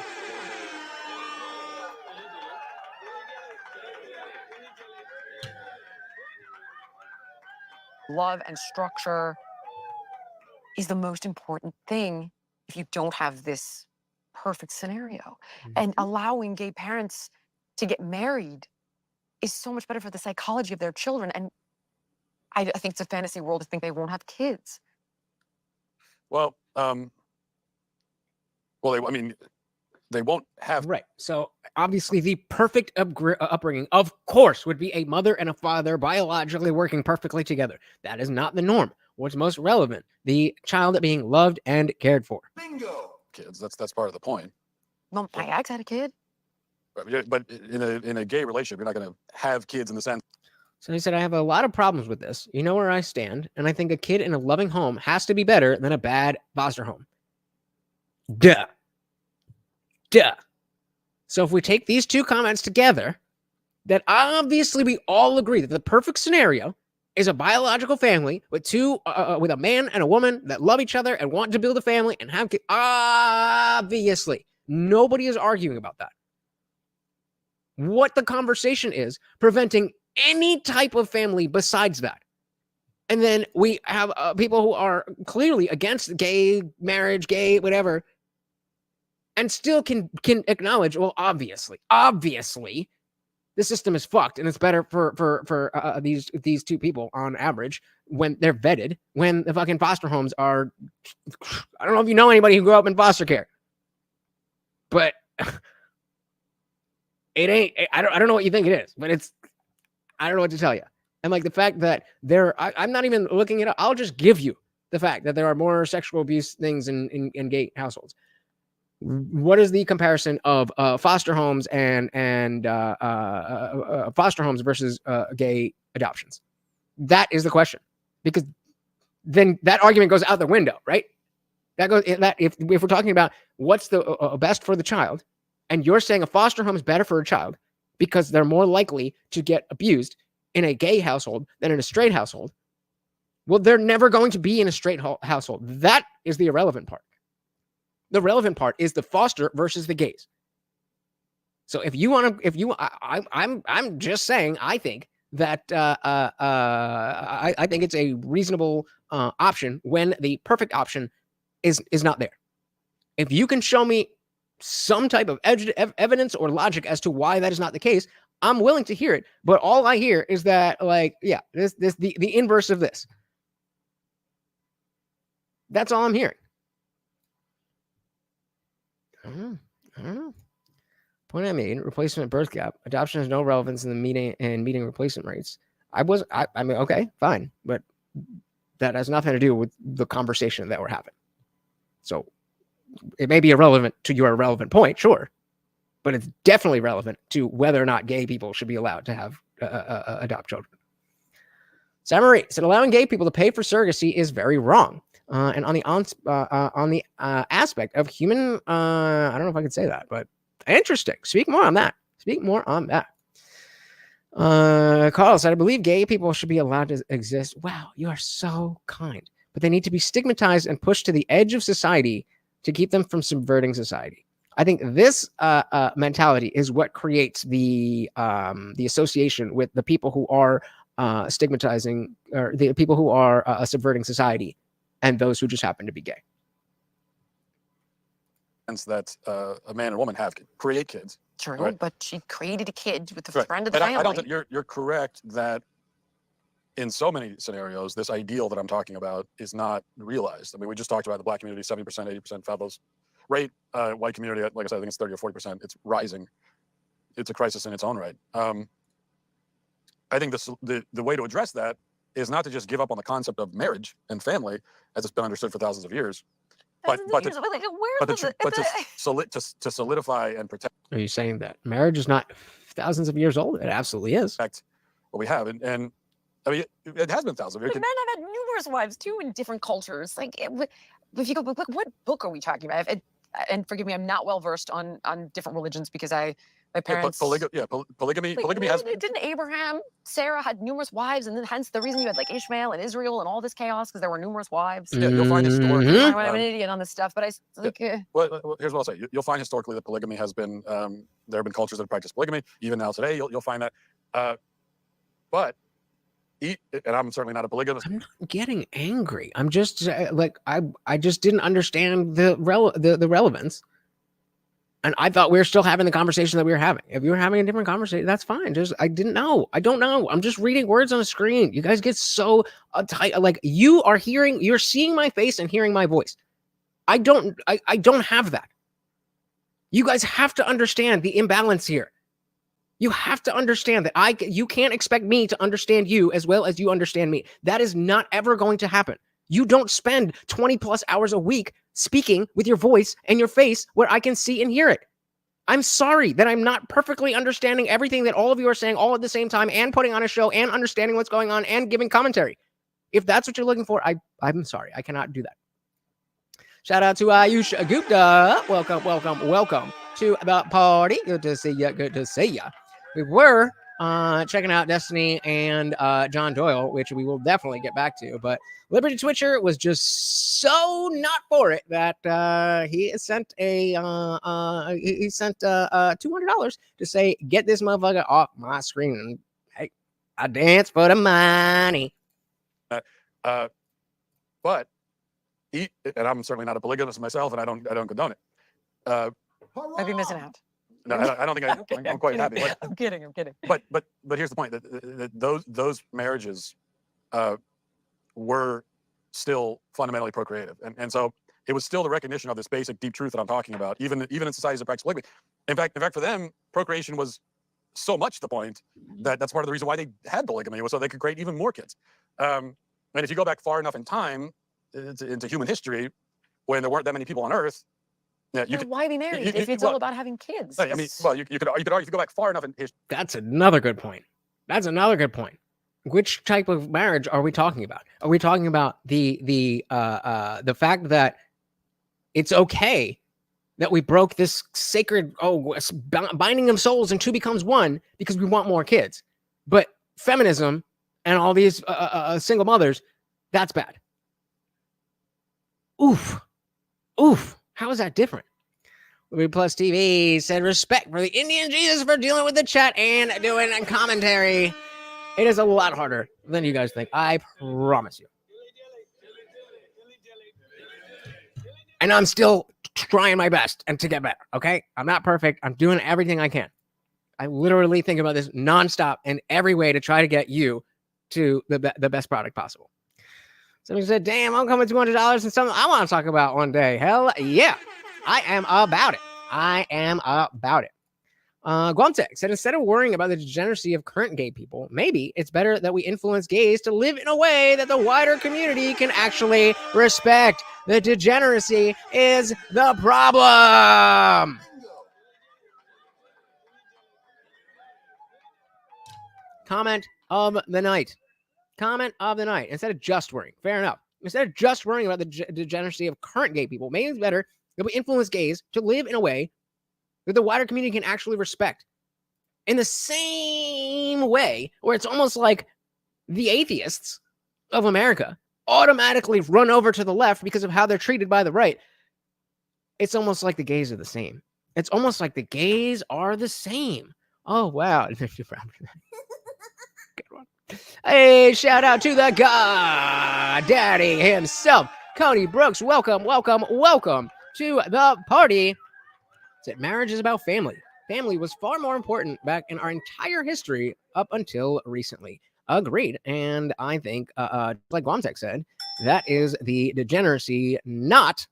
love and structure is the most important thing if you don't have this perfect scenario. And allowing gay parents to get married is so much better for the psychology of their children. And I think it's a fantasy world to think they won't have kids. Well, they won't have. Right. So obviously the perfect upbringing, of course, would be a mother and a father biologically working perfectly together. That is not the norm. What's most relevant? The child being loved and cared for. Bingo. Kids. That's part of the point. Well, my ex had a kid. But in a gay relationship, you're not going to have kids in the sense. So he said, I have a lot of problems with this. You know where I stand, and I think a kid in a loving home has to be better than a bad foster home. Duh. So if we take these two comments together, that obviously we all agree that the perfect scenario is a biological family with with a man and a woman that love each other and want to build a family and have kids. Obviously, nobody is arguing about that. What the conversation is preventing any type of family besides that. And then we have people who are clearly against gay marriage, gay whatever, and still can acknowledge, well, obviously, the system is fucked, and it's better for these two people on average when they're vetted. When the fucking foster homes are, I don't know if you know anybody who grew up in foster care, but it ain't. I don't know what you think it is, but it's. I don't know what to tell you. And like the fact that I'm not even looking it up. I'll just give you the fact that there are more sexual abuse things in gay households. What is the comparison of foster homes and foster homes versus gay adoptions? That is the question, because then that argument goes out the window, right? If we're talking about what's the best for the child, and you're saying a foster home is better for a child because they're more likely to get abused in a gay household than in a straight household, well, they're never going to be in a straight household. That is the irrelevant part. The relevant part is the foster versus the gays. So I'm just saying, I think that I think it's a reasonable option when the perfect option is not there. If you can show me some type of evidence or logic as to why that is not the case, I'm willing to hear it. But all I hear is that, like, yeah, the inverse of this. That's all I'm hearing. I don't know. Point I made: replacement birth gap. Adoption has no relevance in the meeting replacement rates. I mean, okay, fine, but that has nothing to do with the conversation that we're having. So it may be irrelevant to your irrelevant point, sure, but it's definitely relevant to whether or not gay people should be allowed to have adopt children. Summary said allowing gay people to pay for surrogacy is very wrong. And on the aspect of human, I don't know if I could say that, but interesting. Speak more on that. Carl said, I believe gay people should be allowed to exist. Wow, you are so kind. But they need to be stigmatized and pushed to the edge of society to keep them from subverting society. I think this mentality is what creates the association with the people who are stigmatizing, or the people who are subverting society, and those who just happen to be gay. That a man and woman create kids. True, right? But she created a kid with a Right. friend of the And family. I don't think you're correct that in so many scenarios, this ideal that I'm talking about is not realized. I mean, we just talked about the Black community, 70%, 80% fabulous rate. White community, like I said, I think it's 30 or 40%. It's rising. It's a crisis in its own right. I think the way to address that is not to just give up on the concept of marriage and family as it's been understood for thousands of years, but to solidify and protect. Are you saying that marriage is not thousands of years old? It absolutely is. What we have, and I mean, it has been thousands of years. But men have had numerous wives too in different cultures. Like, if you go, what book are we talking about? And forgive me, I'm not well versed on different religions because my parents. Polygamy. Wait, Polygamy has. Didn't Abraham, Sarah had numerous wives, and then hence the reason you had like Ishmael and Israel and all this chaos because there were numerous wives. Yeah, you'll find historically. I'm an idiot on this stuff, but Well, here's what I'll say. You'll find historically that polygamy has been. There have been cultures that practice polygamy. Even now today, you'll find that. But. And I'm certainly not a polygamist. I'm not getting angry. I'm just like I just didn't understand the relevance, and I thought we were still having the conversation that we were having. If you were having a different conversation, that's fine. Just I didn't know. I don't know. I'm just reading words on a screen. You guys get so tight. Like you're seeing my face and hearing my voice. I don't have that. You guys have to understand the imbalance here. You have to understand that you can't expect me to understand you as well as you understand me. That is not ever going to happen. You don't spend 20 plus hours a week speaking with your voice and your face where I can see and hear it. I'm sorry that I'm not perfectly understanding everything that all of you are saying all at the same time and putting on a show and understanding what's going on and giving commentary. If that's what you're looking for, I'm sorry. I cannot do that. Shout out to Ayush Gupta. Welcome to the party. Good to see ya. We were checking out Destiny and John Doyle, which we will definitely get back to. But Liberty Twitcher was just so not for it that he sent $200 to say, "Get this motherfucker off my screen." And, hey, I dance for the money. But and I'm certainly not a polygamist myself, and I don't condone it. I'd be missing out. No, I don't think I'm quite happy. But, I'm kidding. But here's the point: that those marriages were still fundamentally procreative, and so it was still the recognition of this basic deep truth that I'm talking about, even in societies that practice polygamy. In fact, for them, procreation was so much the point that's part of the reason why they had polygamy, was so they could create even more kids. And if you go back far enough in time into human history, when there weren't that many people on Earth. Yeah, why be married if it's all about having kids? I mean, well, you could argue if you go back far enough in history. That's another good point. Which type of marriage are we talking about? Are we talking about the fact that it's okay that we broke this sacred binding of souls and two becomes one because we want more kids, but feminism and all these single mothers, that's bad. Oof. How is that different? Liberty Plus TV said, "Respect for the Indian Jesus for dealing with the chat and doing a commentary. It is a lot harder than you guys think. I promise you. And I'm still trying my best and to get better, okay? I'm not perfect. I'm doing everything I can. I literally think about this nonstop in every way to try to get you to the best product possible." Somebody said, "Damn, I'm coming $200 and something I want to talk about one day." Hell yeah. I am about it. Guamtech said, "Instead of worrying about the degeneracy of current gay people, maybe it's better that we influence gays to live in a way that the wider community can actually respect. The degeneracy is the problem." Comment of the night. Instead of just worrying. Fair enough. Instead of just worrying about the degeneracy of current gay people, maybe it's better that we influence gays to live in a way that the wider community can actually respect. In the same way, where it's almost like the atheists of America automatically run over to the left because of how they're treated by the right. It's almost like the gays are the same. Oh, wow. Good one. Hey, shout out to the God Daddy himself, Cody Brooks. Welcome to the party. Said marriage is about family. Family was far more important back in our entire history up until recently. Agreed. And I think, like Guamtech said, that is the degeneracy, not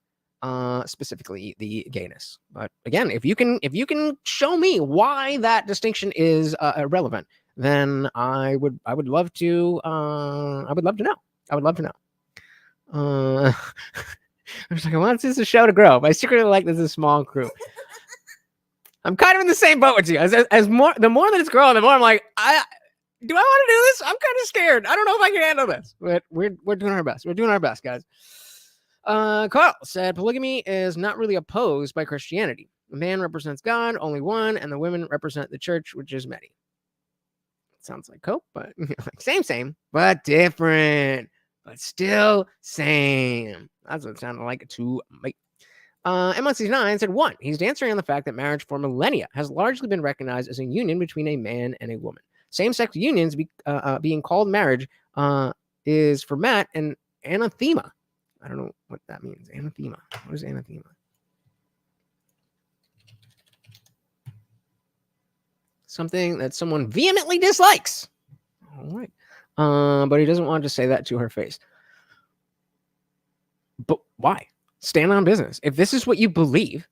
specifically the gayness. But again, if you can show me why that distinction is irrelevant, then I would love to know. I would love to know. I'm just like, I want this show to grow, but I secretly like this is a small crew. I'm kind of in the same boat with you. The more that it's growing, the more I'm like, do I want to do this? I'm kind of scared. I don't know if I can handle this, but we're doing our best. We're doing our best, guys. Carl said polygamy is not really opposed by Christianity. The man represents God, only one, and the women represent the church, which is many. Sounds like Cope, but same, but different, but still same. That's what it sounded like to me. MLC9 said, 1, he's answering on the fact that marriage for millennia has largely been recognized as a union between a man and a woman. Same-sex unions being called marriage is, for Matt, an anathema. I don't know what that means. Anathema. What is anathema? Something that someone vehemently dislikes. All right. But he doesn't want to say that to her face. But why? Stand on business. If this is what you believe,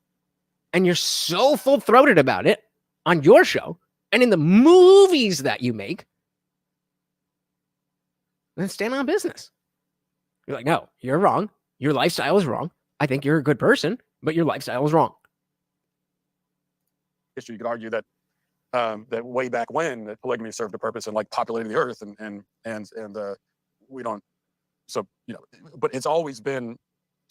and you're so full-throated about it on your show, and in the movies that you make, then stand on business. You're like, no, you're wrong. Your lifestyle is wrong. I think you're a good person, but your lifestyle is wrong. You could argue that that way back when that polygamy served a purpose in like populating the earth and we don't. So, you know, but it's always been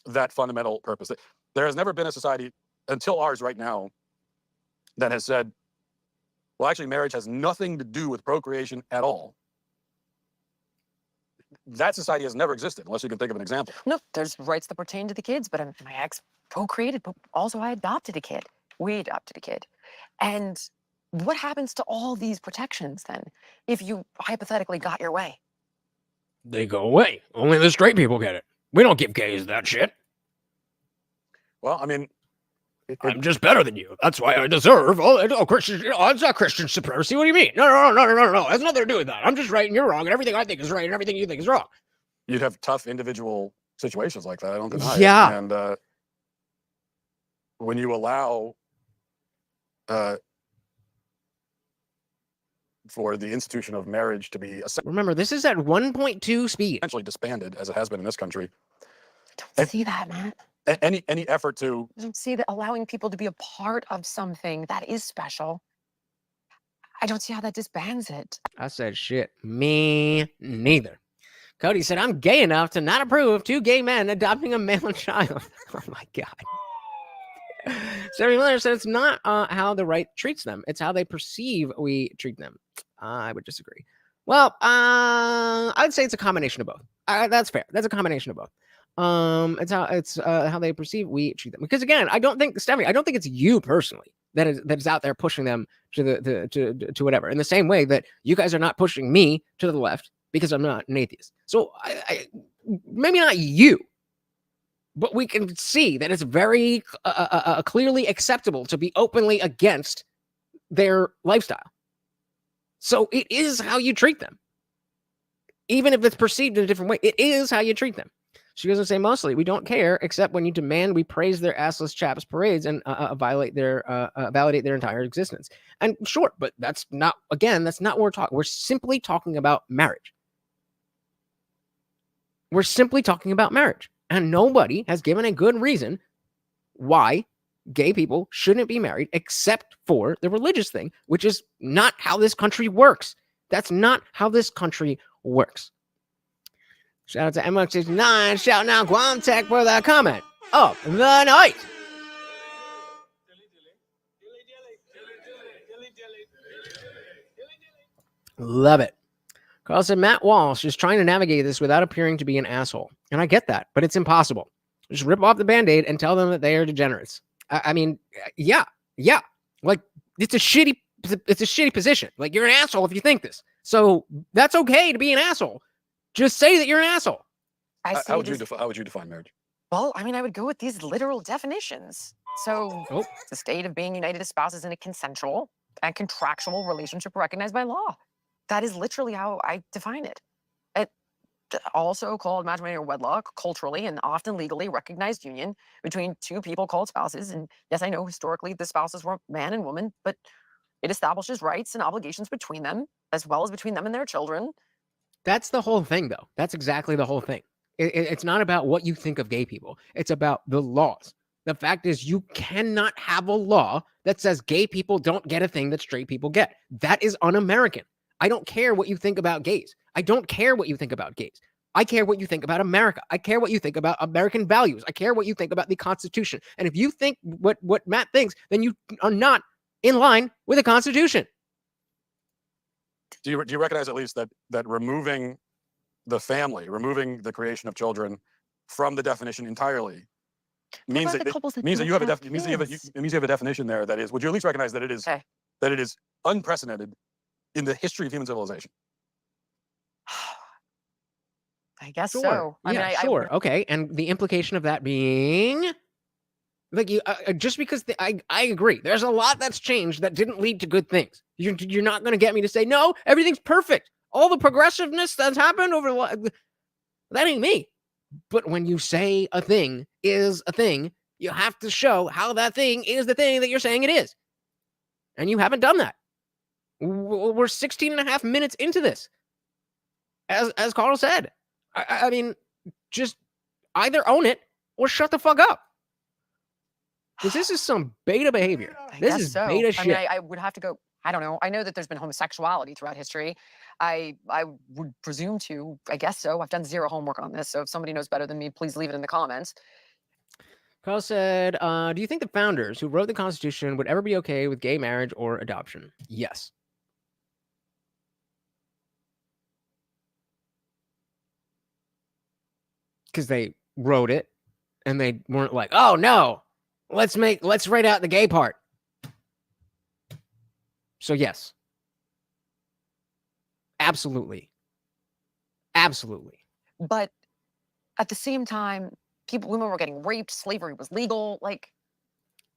that fundamental purpose. There has never been a society until ours right now that has said, well, actually, marriage has nothing to do with procreation at all. That society has never existed, unless you can think of an example. No, there's rights that pertain to the kids, but my ex procreated, but also I adopted a kid. We adopted a kid. And what happens to all these protections then if you hypothetically got your way? They go away. Only the straight people get it. We don't give gays that shit. Well, I mean, I'm just better than you. That's why I deserve. Christian. It's not Christian supremacy. What do you mean? No. It has nothing to do with that. I'm just right and you're wrong, and everything I think is right and everything you think is wrong. You'd have tough individual situations like that. I don't deny Yeah. it. And when you allow for the institution of marriage to be Remember, this is at 1.2 speed. essentially disbanded, as it has been in this country. I don't see that, Matt. Any effort to I don't see that allowing people to be a part of something that is special. I don't see how that disbands it. I said shit. Me neither. Cody said, I'm gay enough to not approve of 2 gay men adopting a male child. Oh my God. Sarah Miller said it's not how the right treats them. It's how they perceive we treat them. I would disagree. Well, I'd say it's a combination of both. That's fair. That's a combination of both. It's how they perceive we treat them. Because again, I don't think, Stephanie, I don't think it's you personally that is out there pushing them to whatever. In the same way that you guys are not pushing me to the left because I'm not an atheist. So I maybe not you, but we can see that it's very clearly acceptable to be openly against their lifestyle. So it is how you treat them. Even if it's perceived in a different way, it is how you treat them. She goes and say, mostly, we don't care, except when you demand we praise their assless chaps parades and validate their entire existence. And sure, but that's not what we're talking. We're simply talking about marriage. We're simply talking about marriage. And nobody has given a good reason why gay people shouldn't be married except for the religious thing, which is not how this country works. That's not how this country works. Shout out to MX69, shouting out Guam Tech for that comment of the night. Love it. Carl said, Matt Walsh is trying to navigate this without appearing to be an asshole. And I get that, but it's impossible. Just rip off the Band-Aid and tell them that they are degenerates. I mean, yeah. Like, it's a shitty position. Like, you're an asshole if you think this. So that's okay to be an asshole. Just say that you're an asshole. how would you define marriage? Well, I mean, I would go with these literal definitions. So the state of being united as spouses in a consensual and contractual relationship recognized by law. That is literally how I define it. Also called matrimony or wedlock, culturally and often legally recognized union between 2 people called spouses. And yes, I know historically the spouses were man and woman, but it establishes rights and obligations between them. as well as between them and their children. That's the whole thing, though. That's exactly the whole thing. It's not about what you think of gay people. It's about the laws. The fact is, you cannot have a law that says gay people don't get a thing that straight people get. That is un-American. I don't care what you think about gays. I don't care what you think about gays. I care what you think about America. I care what you think about American values. I care what you think about the Constitution. And if you think what Matt thinks, then you are not in line with the Constitution. Do you recognize at least that removing the family, removing the creation of children from the definition entirely means that you have a definition there that is, would you at least recognize that it is unprecedented in the history of human civilization? I guess Sure. so. I Yeah, mean, sure. Okay. And the implication of that being, like, you just because I agree, there's a lot that's changed that didn't lead to good things. You're not going to get me to say, no, everything's perfect. All the progressiveness that's happened that ain't me. But when you say a thing is a thing, you have to show how that thing is the thing that you're saying it is. And you haven't done that. We're 16 and a half minutes into this. As Carl said, I mean, just either own it or shut the fuck up. Because this is some beta behavior. This is beta shit. I mean, I would have to go, I don't know. I know that there's been homosexuality throughout history. I would presume to, I guess so. I've done zero homework on this. So if somebody knows better than me, please leave it in the comments. Carl said, do you think the founders who wrote the Constitution would ever be okay with gay marriage or adoption? Yes. Because they wrote it and they weren't like, oh no, let's write out the gay part. So yes. Absolutely. Absolutely. But at the same time, women were getting raped, slavery was legal, like.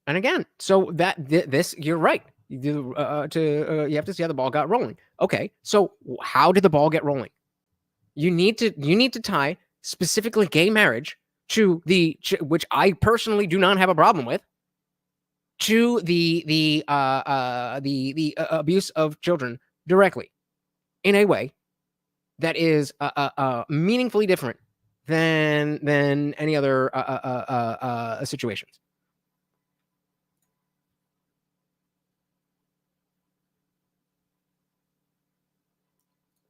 And again, so this you're right. You have to see how the ball got rolling. Okay, so how did the ball get rolling? You need to tie specifically gay marriage to which I personally do not have a problem with, to the abuse of children directly, in a way that is meaningfully different than any other situations.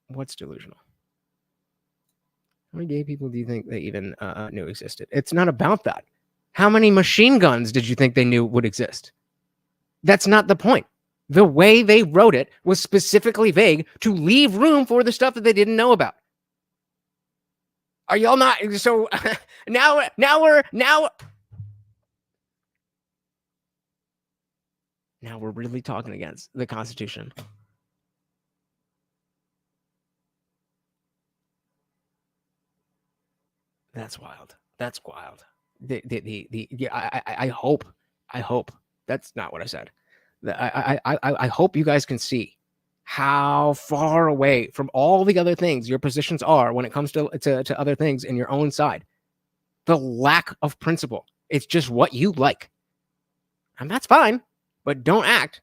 What's delusional? How many gay people do you think they even knew existed? It's not about that. How many machine guns did you think they knew would exist? That's not the point. The way they wrote it was specifically vague to leave room for the stuff that they didn't know about. Are y'all not? So now we're really talking against the Constitution. That's wild. That's wild. I hope that's not what I said. I hope you guys can see how far away from all the other things your positions are when it comes to other things in your own side. The lack of principle. It's just what you like. And that's fine, but don't act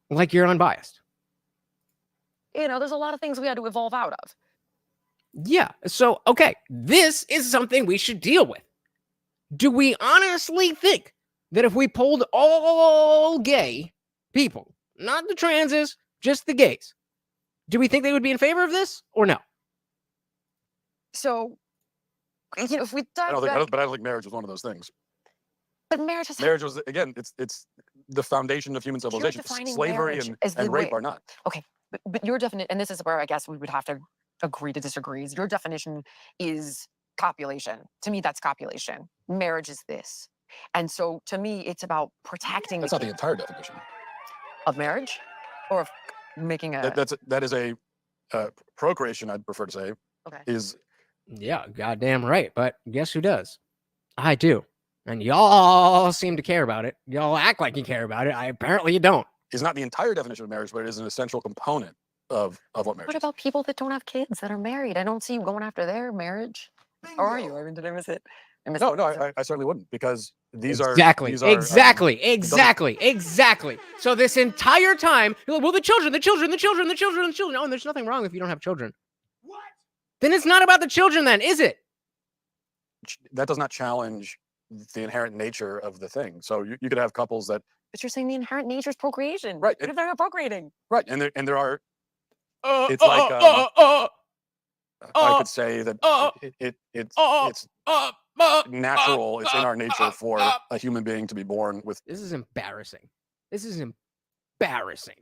like you're unbiased. You know, there's a lot of things we had to evolve out of. Yeah. So, okay, this is something we should deal with. Do we honestly think that if we polled all gay people, not the transes, just the gays, do we think they would be in favor of this or no? So, you know, if we I don't think marriage was one of those things. But marriage was, again, it's the foundation of human civilization. Slavery and rape are not. Okay, but your definition, and this is where I guess we would have to agree to disagree, is your definition is copulation. To me, that's copulation. Marriage is this. And so to me, it's about protecting. That's not the entire definition of marriage, or of making a. That is a procreation. I'd prefer to say. Okay. Is. Yeah, goddamn right. But guess who does? I do, and y'all seem to care about it. Y'all act like you care about it. Apparently you don't. Is not the entire definition of marriage, but it is an essential component of what marriage. What about people that don't have kids that are married? I don't see you going after their marriage. Or are you? I mean, did I miss it? No, I certainly wouldn't, because these are exactly. doesn't- Exactly. So this entire time, you're like, well, the children. Oh, and there's nothing wrong if you don't have children. What? Then it's not about the children, then, is it? that does not challenge the inherent nature of the thing. So you could have couples that But you're saying the inherent nature is procreation. Right. What if they're not procreating? right, and there are. It's like I could say that it's natural. It's in our nature for a human being to be born with. This is embarrassing. This is embarrassing.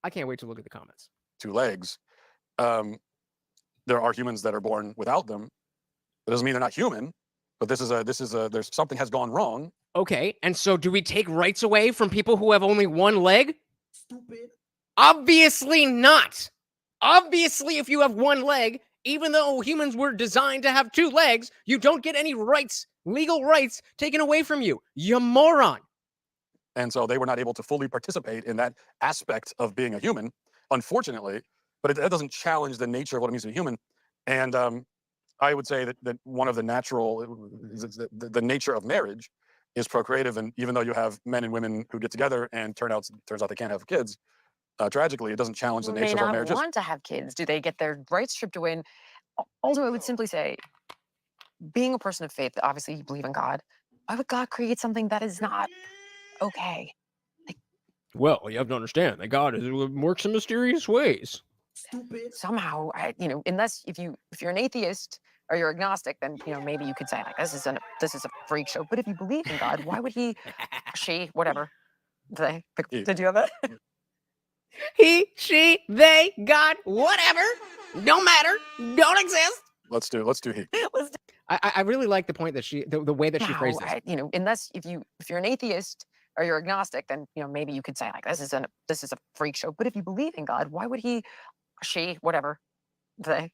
I can't wait to look at the comments. 2 legs. There are humans that are born without them. That doesn't mean they're not human, but this is a there's something has gone wrong. Okay, and so do we take rights away from people who have only one leg? Stupid. Obviously not. Obviously, if you have one leg, even though humans were designed to have 2 legs, you don't get any rights, legal rights, taken away from you. You moron. And so they were not able to fully participate in that aspect of being a human, unfortunately. But that doesn't challenge the nature of what it means to be human. And I would say that one of the natural, the nature of marriage is procreative. And even though you have men and women who get together and turns out they can't have kids, tragically, it doesn't challenge the nature of what marriage is. They not want to have kids. Do they get their rights stripped away? And also, I would simply say, being a person of faith, obviously you believe in God. Why would God create something that is not okay? Well, you have to understand that God works in mysterious ways. Stupid. Somehow, unless if you're an atheist or you're agnostic, then maybe you could say like this is a freak show. But if you believe in God, why would he, she, whatever? Did you have that? He, she, they, God, whatever. Don't matter. Don't exist. Let's do he. I really like the point that the way that she phrased this. Unless if you're an atheist or you're agnostic, then maybe you could say like this is a freak show. But if you believe in God, why would he, she, whatever? Did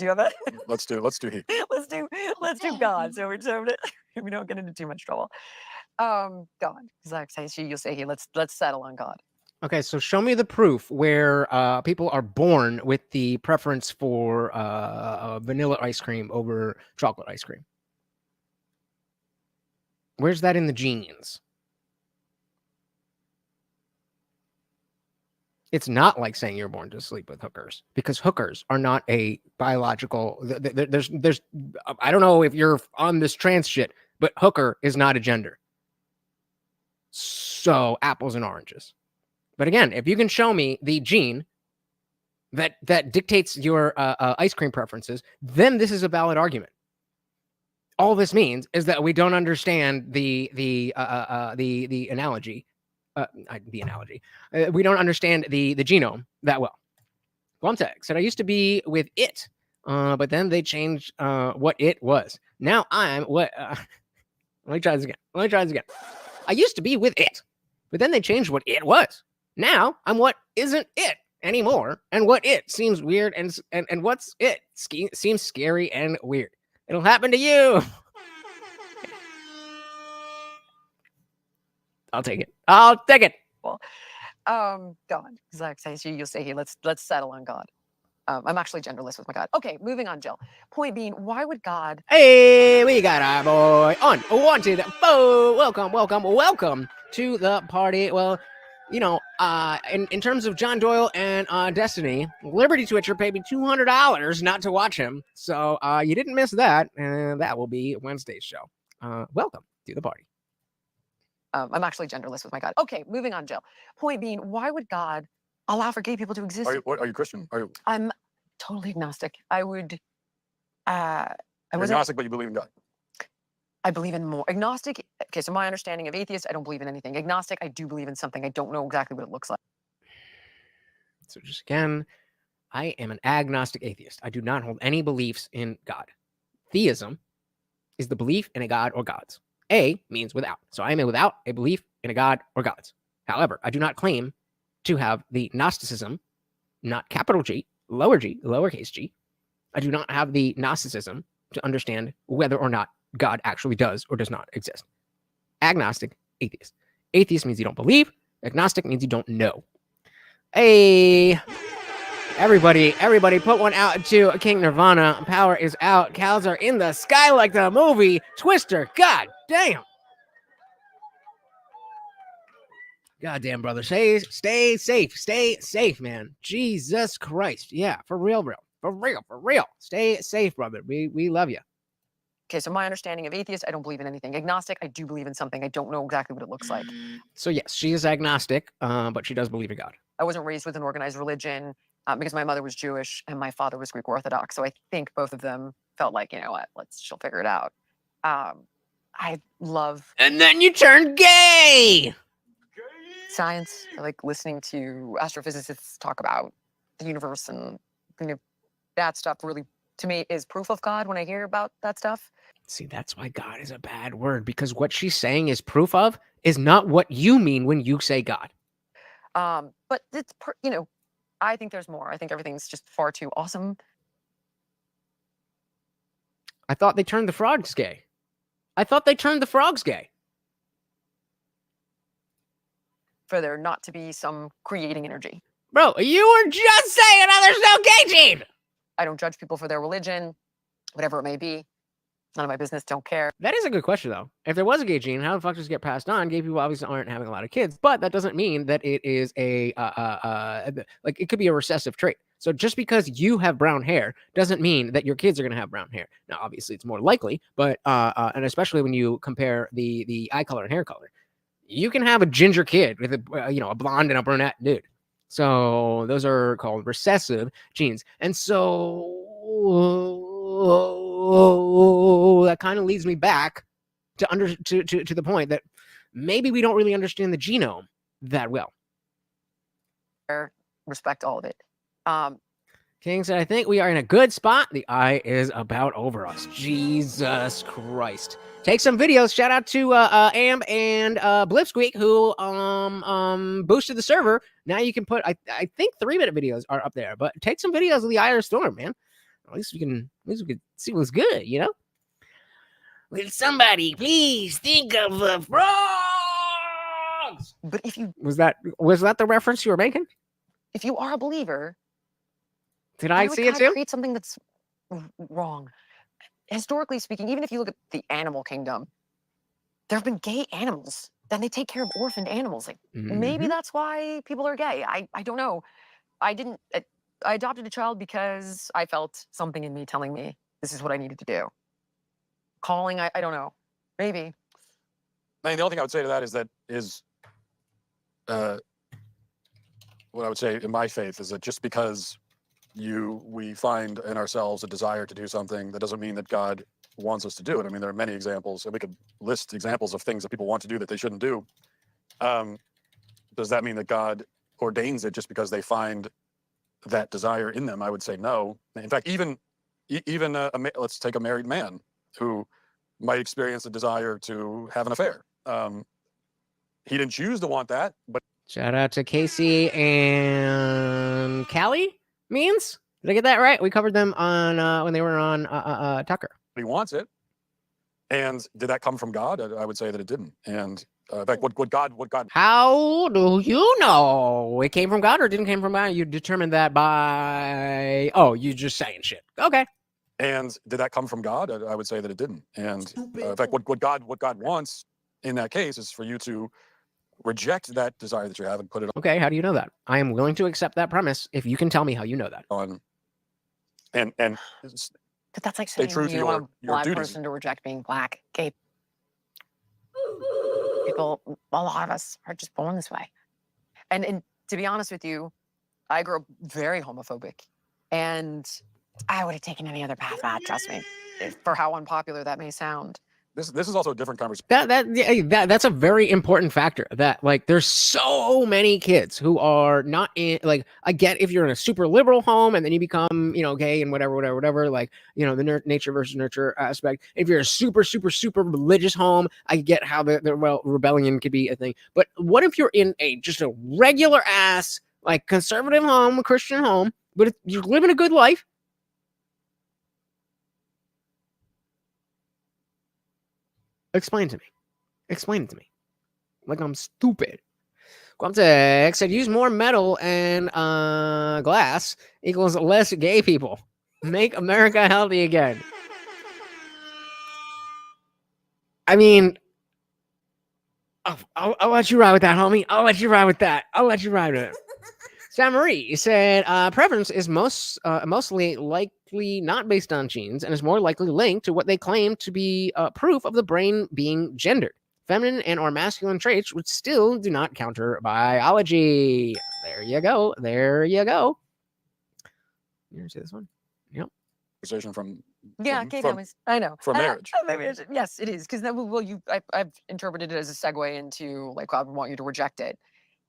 you have that? Let's do he. let's do God. So we don't get into too much trouble. God, because I say she, you'll say he. Let's settle on God. Okay, so show me the proof where people are born with the preference for vanilla ice cream over chocolate ice cream. Where's that in the genes? It's not like saying you're born to sleep with hookers, because hookers are not a biological. There's I don't know if you're on this trans shit, but hooker is not a gender. So apples and oranges. But again, if you can show me the gene that dictates your ice cream preferences, then this is a valid argument. All this means is that we don't understand the analogy. We don't understand the genome that well. Glumtag said, I used to be with it, but then they changed what it was. Now I'm what? Let me try this again. I used to be with it, but then they changed what it was. Now I'm what isn't it anymore, and what it seems weird, and what's it seems scary and weird. It'll happen to you. I'll take it. Well, God, because I say you'll say here. Let's settle on God. I'm actually genderless with my God. Okay, moving on, Jill. Point being, why would God? Hey, we got our boy Unwanted. Welcome to the party. Well, in terms of John Doyle and Destiny, Liberty Twitcher paid me $200 not to watch him. So you didn't miss that, and that will be Wednesday's show. Welcome to the party. I'm actually genderless with my God. Okay, moving on, Jill. Point being, why would God allow for gay people to exist? Are you Christian? I'm totally agnostic. I would. You're agnostic, but you believe in God. I believe in more. Agnostic. Okay, so my understanding of atheist, I don't believe in anything. Agnostic, I do believe in something. I don't know exactly what it looks like. So just again, I am an agnostic atheist. I do not hold any beliefs in God. Theism is the belief in a God or gods. A means without. So I am without a belief in a God or gods. However, I do not claim to have the Gnosticism, not capital G, lowercase g. I do not have the Gnosticism to understand whether or not God actually does or does not exist. Agnostic, atheist. Atheist means you don't believe. Agnostic means you don't know. Everybody, put one out to King Nirvana. Power is out. Cows are in the sky like the movie Twister. God damn. God damn, brother. Stay safe. Stay safe, man. Jesus Christ. Yeah, for real. Stay safe, brother. We love you. Okay, so my understanding of atheist, I don't believe in anything. Agnostic, I do believe in something. I don't know exactly what it looks like. So yes, she is agnostic, but she does believe in God. I wasn't raised with an organized religion because my mother was Jewish and my father was Greek Orthodox. So I think both of them felt like, you know what, she'll figure it out. I love And then you turn gay. science. I like listening to astrophysicists talk about the universe, and you know, that stuff really, to me, is proof of God when I hear about that stuff. See, that's why God is a bad word, because what she's saying is proof of is not what you mean when you say God. But it's, you know, I think there's more. I think everything's just far too awesome. I thought they turned the frogs gay. For there not to be some creating energy. Bro, you were just saying how there's no gay gene. I don't judge people for their religion, whatever it may be. None of my business, don't care. That is a good question, though. If there was a gay gene, how the fuck does it get passed on? Gay people obviously aren't having a lot of kids, but that doesn't mean that it is a, like, it could be a recessive trait. So just because you have brown hair doesn't mean that your kids are going to have brown hair. Now, obviously, it's more likely, but, and especially when you compare the eye color and hair color, you can have a ginger kid with a blonde and a brunette dude. So those are called recessive genes. And so that kind of leads me back to the point that maybe we don't really understand the genome that well. Respect all of it. King said, I think we are in a good spot. The eye is about over us. Jesus Christ. Take some videos. Shout out to Amp and Blipsqueak, who boosted the server. Now you can put, I think 3-minute videos are up there, but take some videos of the Eye of the Storm, man. At least we can see what's good, you know? Will somebody please think of the frogs? But if you was that the reference you were making? If you are a believer, did I see it too? Create something that's wrong. Historically speaking, even if you look at the animal kingdom, there have been gay animals. Then they take care of orphaned animals. Like maybe that's why people are gay. I don't know. I adopted a child because I felt something in me telling me this is what I needed to do. Calling, I don't know. Maybe. I mean, the only thing I would say to that is what I would say in my faith is that just because we find in ourselves a desire to do something, that doesn't mean that God wants us to do it. I mean, there are many examples, and we could list examples of things that people want to do that they shouldn't do. Does that mean that God ordains it just because they find that desire in them? I would say no. In fact, even let's take a married man who might experience a desire to have an affair. He didn't choose to want that, but shout out to Casey and Callie Means. Did I get that right? We covered them on when they were on Tucker. He wants it. And did that come from God? I would say that it didn't. And in fact, what God. How do you know it came from God or didn't come from God? You determined that by you just saying shit. Okay. And did that come from God? I would say that it didn't. And in fact, what God wants in that case is for you to reject that desire that you have and put it on. Okay, how do you know that? I am willing to accept that premise if you can tell me how you know that. And but that's like saying you want a black person to reject being black. Gay people, a lot of us are just born this way. And to be honest with you, I grew up very homophobic, and I would have taken any other path. Trust me, for how unpopular that may sound. This is also a different conversation. That's a very important factor. That like there's so many kids who are not in, like, I get if you're in a super liberal home and then you become gay and whatever, like the nature versus nurture aspect. If you're a super religious home, I get how the rebellion could be a thing. But what if you're in just a regular ass like conservative home, a Christian home, but you're living a good life? Explain it to me. Like I'm stupid. Quamtech said use more metal and glass equals less gay people. Make America healthy again. I mean, I'll let you ride with that, homie. I'll let you ride with that. I'll let you ride with it. Sam Marie said preference is mostly likely not based on genes and is more likely linked to what they claim to be proof of the brain being gendered. Feminine and or masculine traits which still do not counter biology. There you go. There you go. You see this one? Yep. Conversation from Yeah, gay families. I know. from marriage. Maybe yes, it is because then I've interpreted it as a segue into like I would want you to reject it,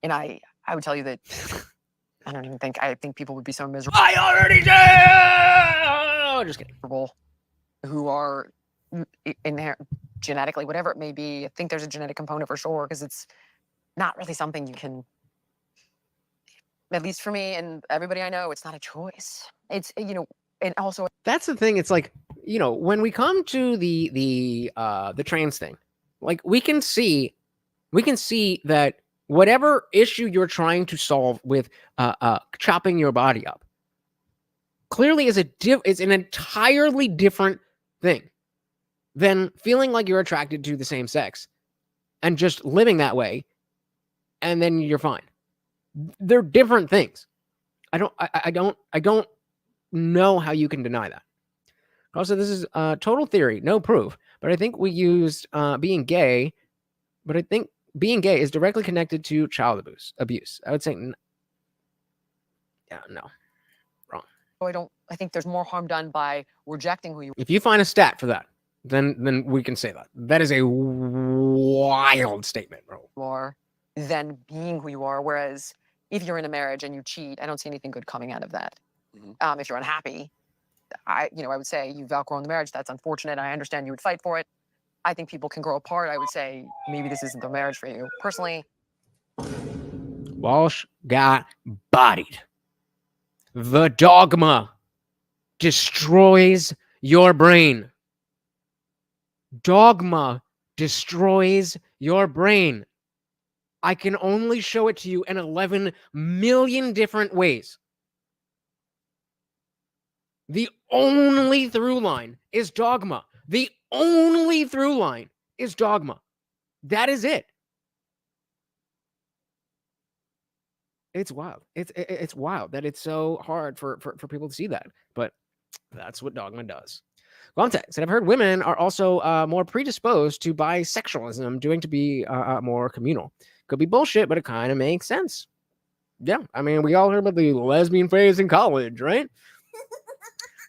and I would tell you that I don't even think I think people would be so miserable. I already did. Just kidding. Who are inherent genetically, whatever it may be. I think there's a genetic component for sure because it's not really something you can. At least for me and everybody I know, it's not a choice. It's and also that's the thing. It's like when we come to the trans thing, like we can see that whatever issue you're trying to solve with chopping your body up clearly is an entirely different thing than feeling like you're attracted to the same sex and just living that way, and then you're fine. They're different things. I don't know how you can deny that. Also, this is total theory, no proof. But I think we used being gay. But I think being gay is directly connected to child abuse. I would say, no, wrong. I think there's more harm done by rejecting who you. If you find a stat for that, then we can say that. That is a wild statement, bro. Are than being who you are. Whereas if you're in a marriage and you cheat, I don't see anything good coming out of that. If you're unhappy, I would say you've outgrown the marriage. That's unfortunate. I understand you would fight for it. I think people can grow apart. I would say maybe this isn't the marriage for you. Personally, Walsh got bodied. The dogma destroys your brain. Dogma destroys your brain. I can only show it to you in 11 million different ways. The only through line is dogma. The only through line is dogma. That is it. It's wild. It's wild that it's so hard for people to see that. But that's what dogma does. Context. And I've heard women are also more predisposed to bisexualism, doing to be more communal. Could be bullshit, but it kind of makes sense. Yeah, I mean, we all heard about the lesbian phase in college, right?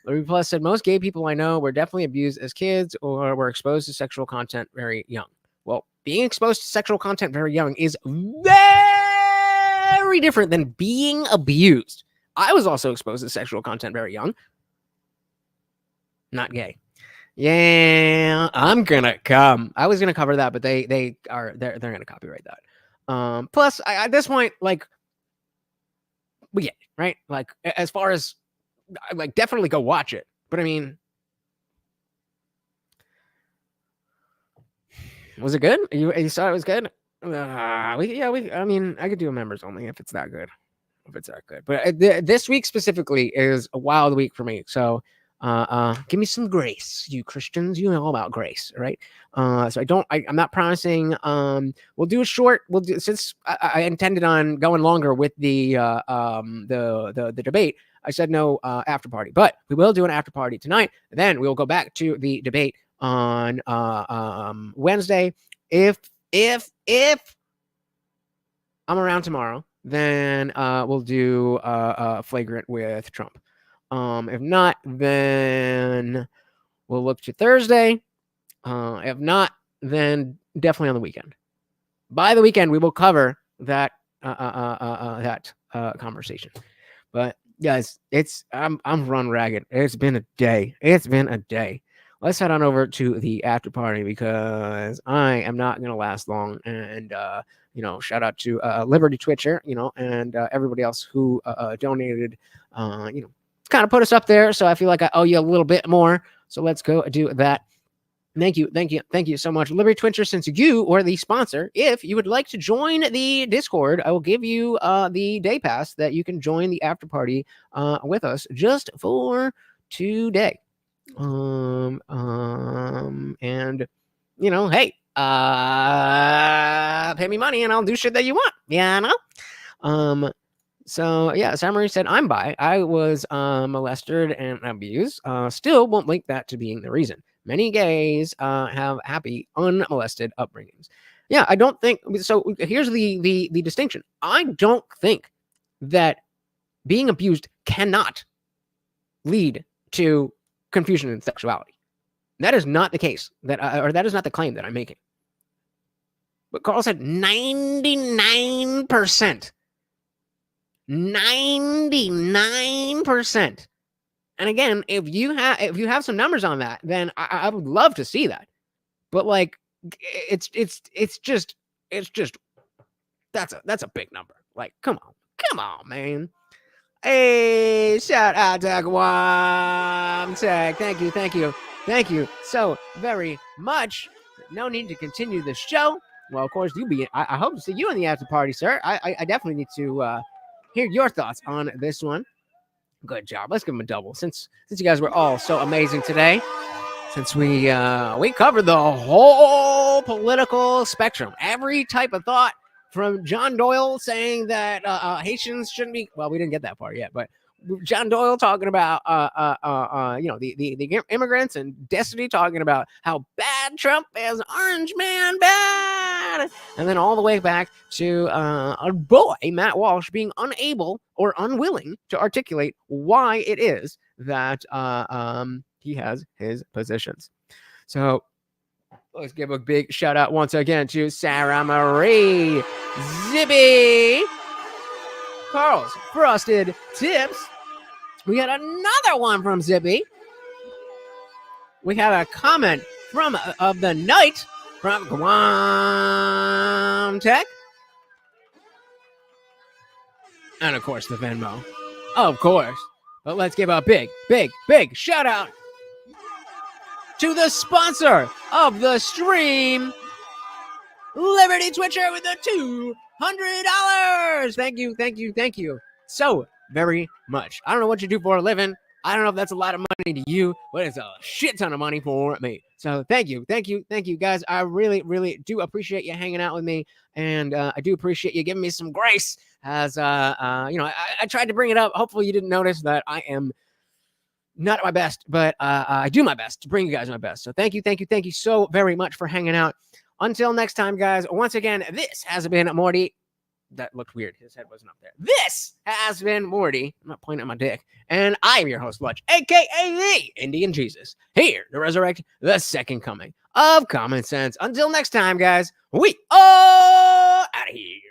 Larry Plus said, most gay people I know were definitely abused as kids or were exposed to sexual content very young. Well, being exposed to sexual content very young is very different than being abused. I was also exposed to sexual content very young. Not gay. Yeah, I'm gonna come. I was gonna cover that, but they're gonna copyright that. Plus, at this point, like, we get it, right? Like, as far as like, definitely go watch it. But I mean, was it good? You saw it was good? I mean, I could do a members only if it's that good. But this week specifically is a wild week for me. So give me some grace, you Christians. You know all about grace, right? So I'm not promising. We'll do a short. Since I intended on going longer with the debate. I said no after party, but we will do an after party tonight. Then we will go back to the debate on Wednesday. If I'm around tomorrow, then we'll do flagrant with Trump. If not, then we'll look to Thursday. If not, then definitely on the weekend. By the weekend, we will cover that conversation. But guys, I'm run ragged. It's been a day. Let's head on over to the after party because I am not gonna last long. And shout out to Liberty Twitcher, and everybody else who donated. Kind of put us up there, so I feel like I owe you a little bit more. So let's go do that. Thank you so much, Liberty Twitcher. Since you are the sponsor, if you would like to join the Discord, I will give you the day pass that you can join the after party with us just for today. And you know, hey, pay me money and I'll do shit that you want. Yeah, So yeah, Samurai said, I'm bi. I was molested and abused. Still won't link that to being the reason. Many gays have happy, unmolested upbringings. Yeah, I don't think so. Here's the distinction. I don't think that being abused cannot lead to confusion in sexuality. That is not the case or that is not the claim that I'm making. But Carl said 99%. 99%. And again, if you have some numbers on that, then I would love to see that. But like, it's just that's a big number. Like, come on, man. Hey, shout out to Guam Tech. Thank you so very much. No need to continue the show. Well, of course, I hope to see you in the after party, sir. I definitely need to hear your thoughts on this one. Good job. Let's give him a double since you guys were all so amazing today. Since we covered the whole political spectrum, every type of thought, from John Doyle saying that Haitians shouldn't be. Well, we didn't get that far yet, but John Doyle talking about the immigrants, and Destiny talking about how bad Trump is, Orange Man bad, and then all the way back to our boy Matt Walsh being unable or unwilling to articulate why it is that he has his positions. So let's give a big shout out once again to Sarah Marie, Zippy, Carl's Frosted Tips. We got another one from Zippy. We have a comment from of the night from Guam Tech. And of course the Venmo. Of course. But let's give a big shout out to the sponsor of the stream, Liberty Twitcher, with the $200. Thank you so very much. I don't know what you do for a living. I don't know if that's a lot of money to you, but it's a shit ton of money for me. So thank you, guys. I really do appreciate you hanging out with me, and I do appreciate you giving me some grace. As I tried to bring it up. Hopefully you didn't notice that I am not at my best, but I do my best to bring you guys my best. So thank you so very much for hanging out. Until next time, guys. Once again, this has been Morty. That looked weird. His head wasn't up there. This has been Morty. I'm not pointing at my dick. And I'm your host, Lutch, a.k.a. the Indian Jesus, here to resurrect the second coming of common sense. Until next time, guys, we are out of here.